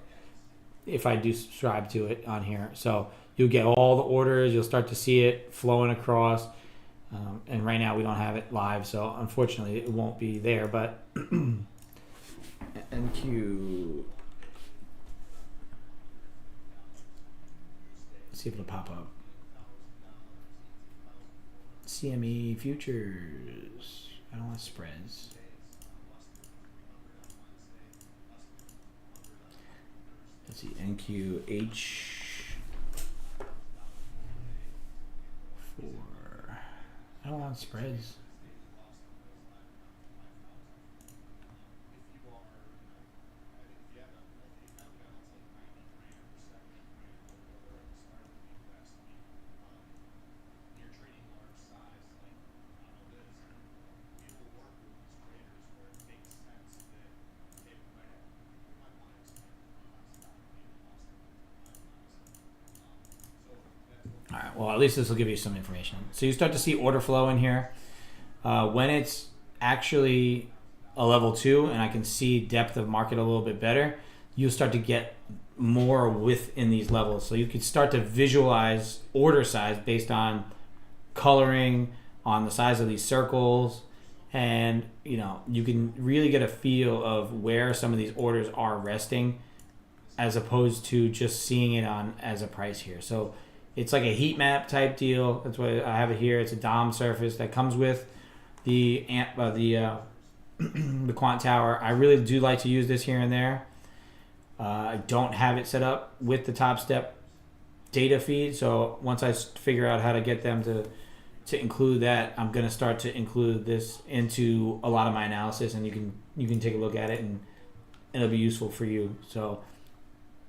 if I do subscribe to it on here. So you'll get all the orders, you'll start to see it flowing across, and right now we don't have it live, so unfortunately it won't be there, but NQ, let's see if it'll pop up. CME futures, I don't want spreads. Let's see, NQH4. I don't want spreads. Well, at least this will give you some information. So you start to see order flow in here. When it's actually a level 2 and I can see depth of market a little bit better, you'll start to get more within these levels. So you can start to visualize order size based on coloring, on the size of these circles, and you can really get a feel of where some of these orders are resting as opposed to just seeing it on as a price here. So it's like a heat map type deal. That's why I have it here. It's a DOM surface that comes with the the quant tower. I really do like to use this here and there. I don't have it set up with the Top Step data feed, so once I figure out how to get them to include that, I'm going to start to include this into a lot of my analysis, and you can take a look at it, and it'll be useful for you. So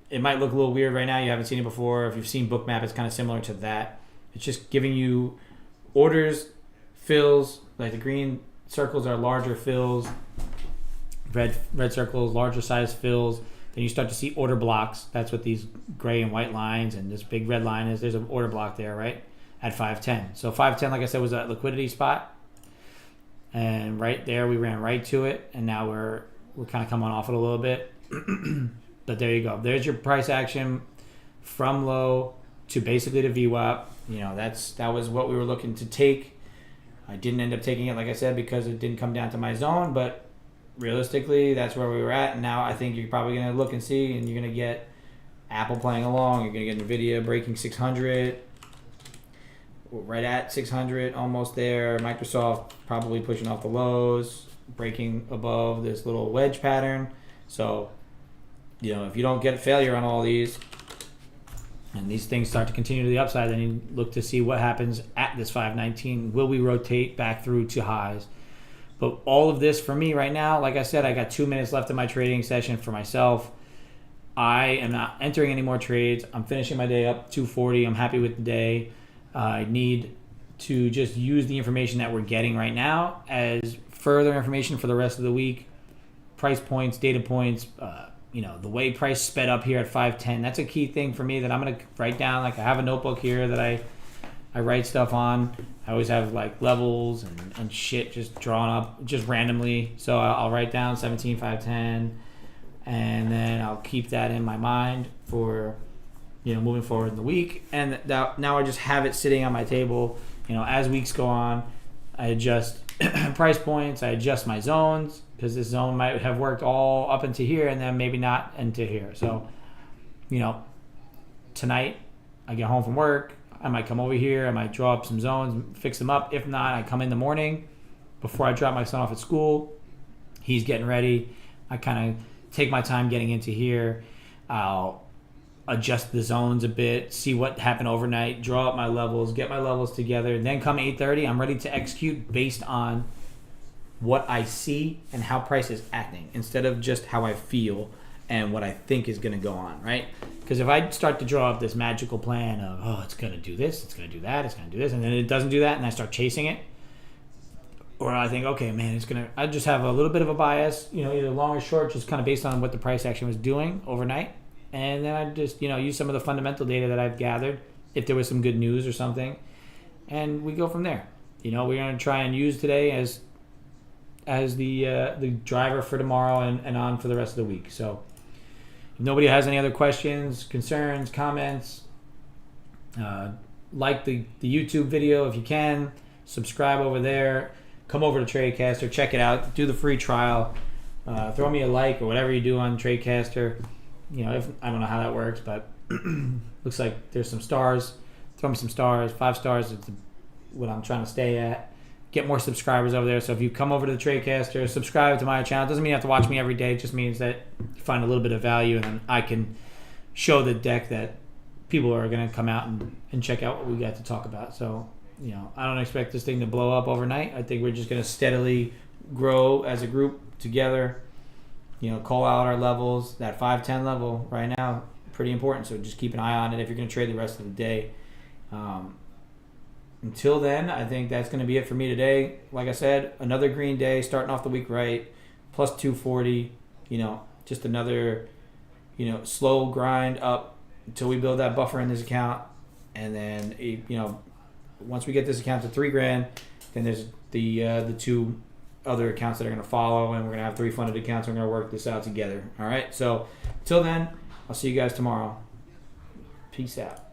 it might look a little weird right now. You haven't seen it before. If you've seen Bookmap, it's kind of similar to that. It's just giving you orders, fills, like the green circles are larger fills, red circles, larger size fills. Then you start to see order blocks. That's what these gray and white lines and this big red line is. There's an order block there, right? At 510. So 510, like I said, was that liquidity spot. And right there, we ran right to it. And now we're kind of coming off it a little bit. But there you go. There's your price action from low to basically to VWAP. That was what we were looking to take. I didn't end up taking it, like I said, because it didn't come down to my zone. But realistically, that's where we were at. And now I think you're probably going to look and see, and you're going to get Apple playing along. You're going to get NVIDIA breaking 600. Right at 600, almost there. Microsoft probably pushing off the lows, breaking above this little wedge pattern. So, if you don't get failure on all these, and these things start to continue to the upside, then you look to see what happens at this 519. Will we rotate back through to highs? But all of this for me right now, like I said, I got 2 minutes left in my trading session for myself. I am not entering any more trades. I'm finishing my day up 240. I'm happy with the day. I need to just use the information that we're getting right now as further information for the rest of the week. Price points, data points, the way price sped up here at 510. That's a key thing for me that I'm going to write down. Like I have a notebook here that I write stuff on. I always have like levels and shit just drawn up just randomly. So I'll write down 17, 510, and then I'll keep that in my mind for moving forward in the week. And now I just have it sitting on my table. As weeks go on, I adjust price points. I adjust my zones because this zone might have worked all up into here and then maybe not into here. So, tonight I get home from work. I might come over here. I might draw up some zones, fix them up. If not, I come in the morning before I drop my son off at school. He's getting ready. I kind of take my time getting into here. I'll adjust the zones a bit, see what happened overnight, draw up my levels, get my levels together, and then come 8:30, I'm ready to execute based on what I see and how price is acting instead of just how I feel and what I think is going to go on, right? Because if I start to draw up this magical plan of, it's going to do this, it's going to do that, it's going to do this, and then it doesn't do that and I start chasing it, or I think, okay, man, I just have a little bit of a bias, either long or short, just kind of based on what the price action was doing overnight. And then I just, use some of the fundamental data that I've gathered, if there was some good news or something, and we go from there. We're going to try and use today as the driver for tomorrow and on for the rest of the week. So if nobody has any other questions, concerns, comments, like the YouTube video if you can, subscribe over there, come over to Tradecaster, check it out, do the free trial, throw me a like or whatever you do on Tradecaster. If I don't know how that works, but looks like there's some stars. Throw me some stars. 5 stars is what I'm trying to stay at. Get more subscribers over there. So if you come over to the Tradecaster, subscribe to my channel. It doesn't mean you have to watch me every day. It just means that you find a little bit of value, and then I can show the deck that people are going to come out and check out what we got to talk about. So, I don't expect this thing to blow up overnight. I think we're just going to steadily grow as a group together. Call out our levels. That 510 level right now, pretty important. So just keep an eye on it if you're going to trade the rest of the day. Until then, I think that's going to be it for me today. Like I said, another green day, starting off the week right, plus 240. Just another, slow grind up until we build that buffer in this account. and then once we get this account to $3,000, then there's the two other accounts that are going to follow, and we're going to have 3 funded accounts. We're going to work this out together. All right. So till then, I'll see you guys tomorrow. Peace out.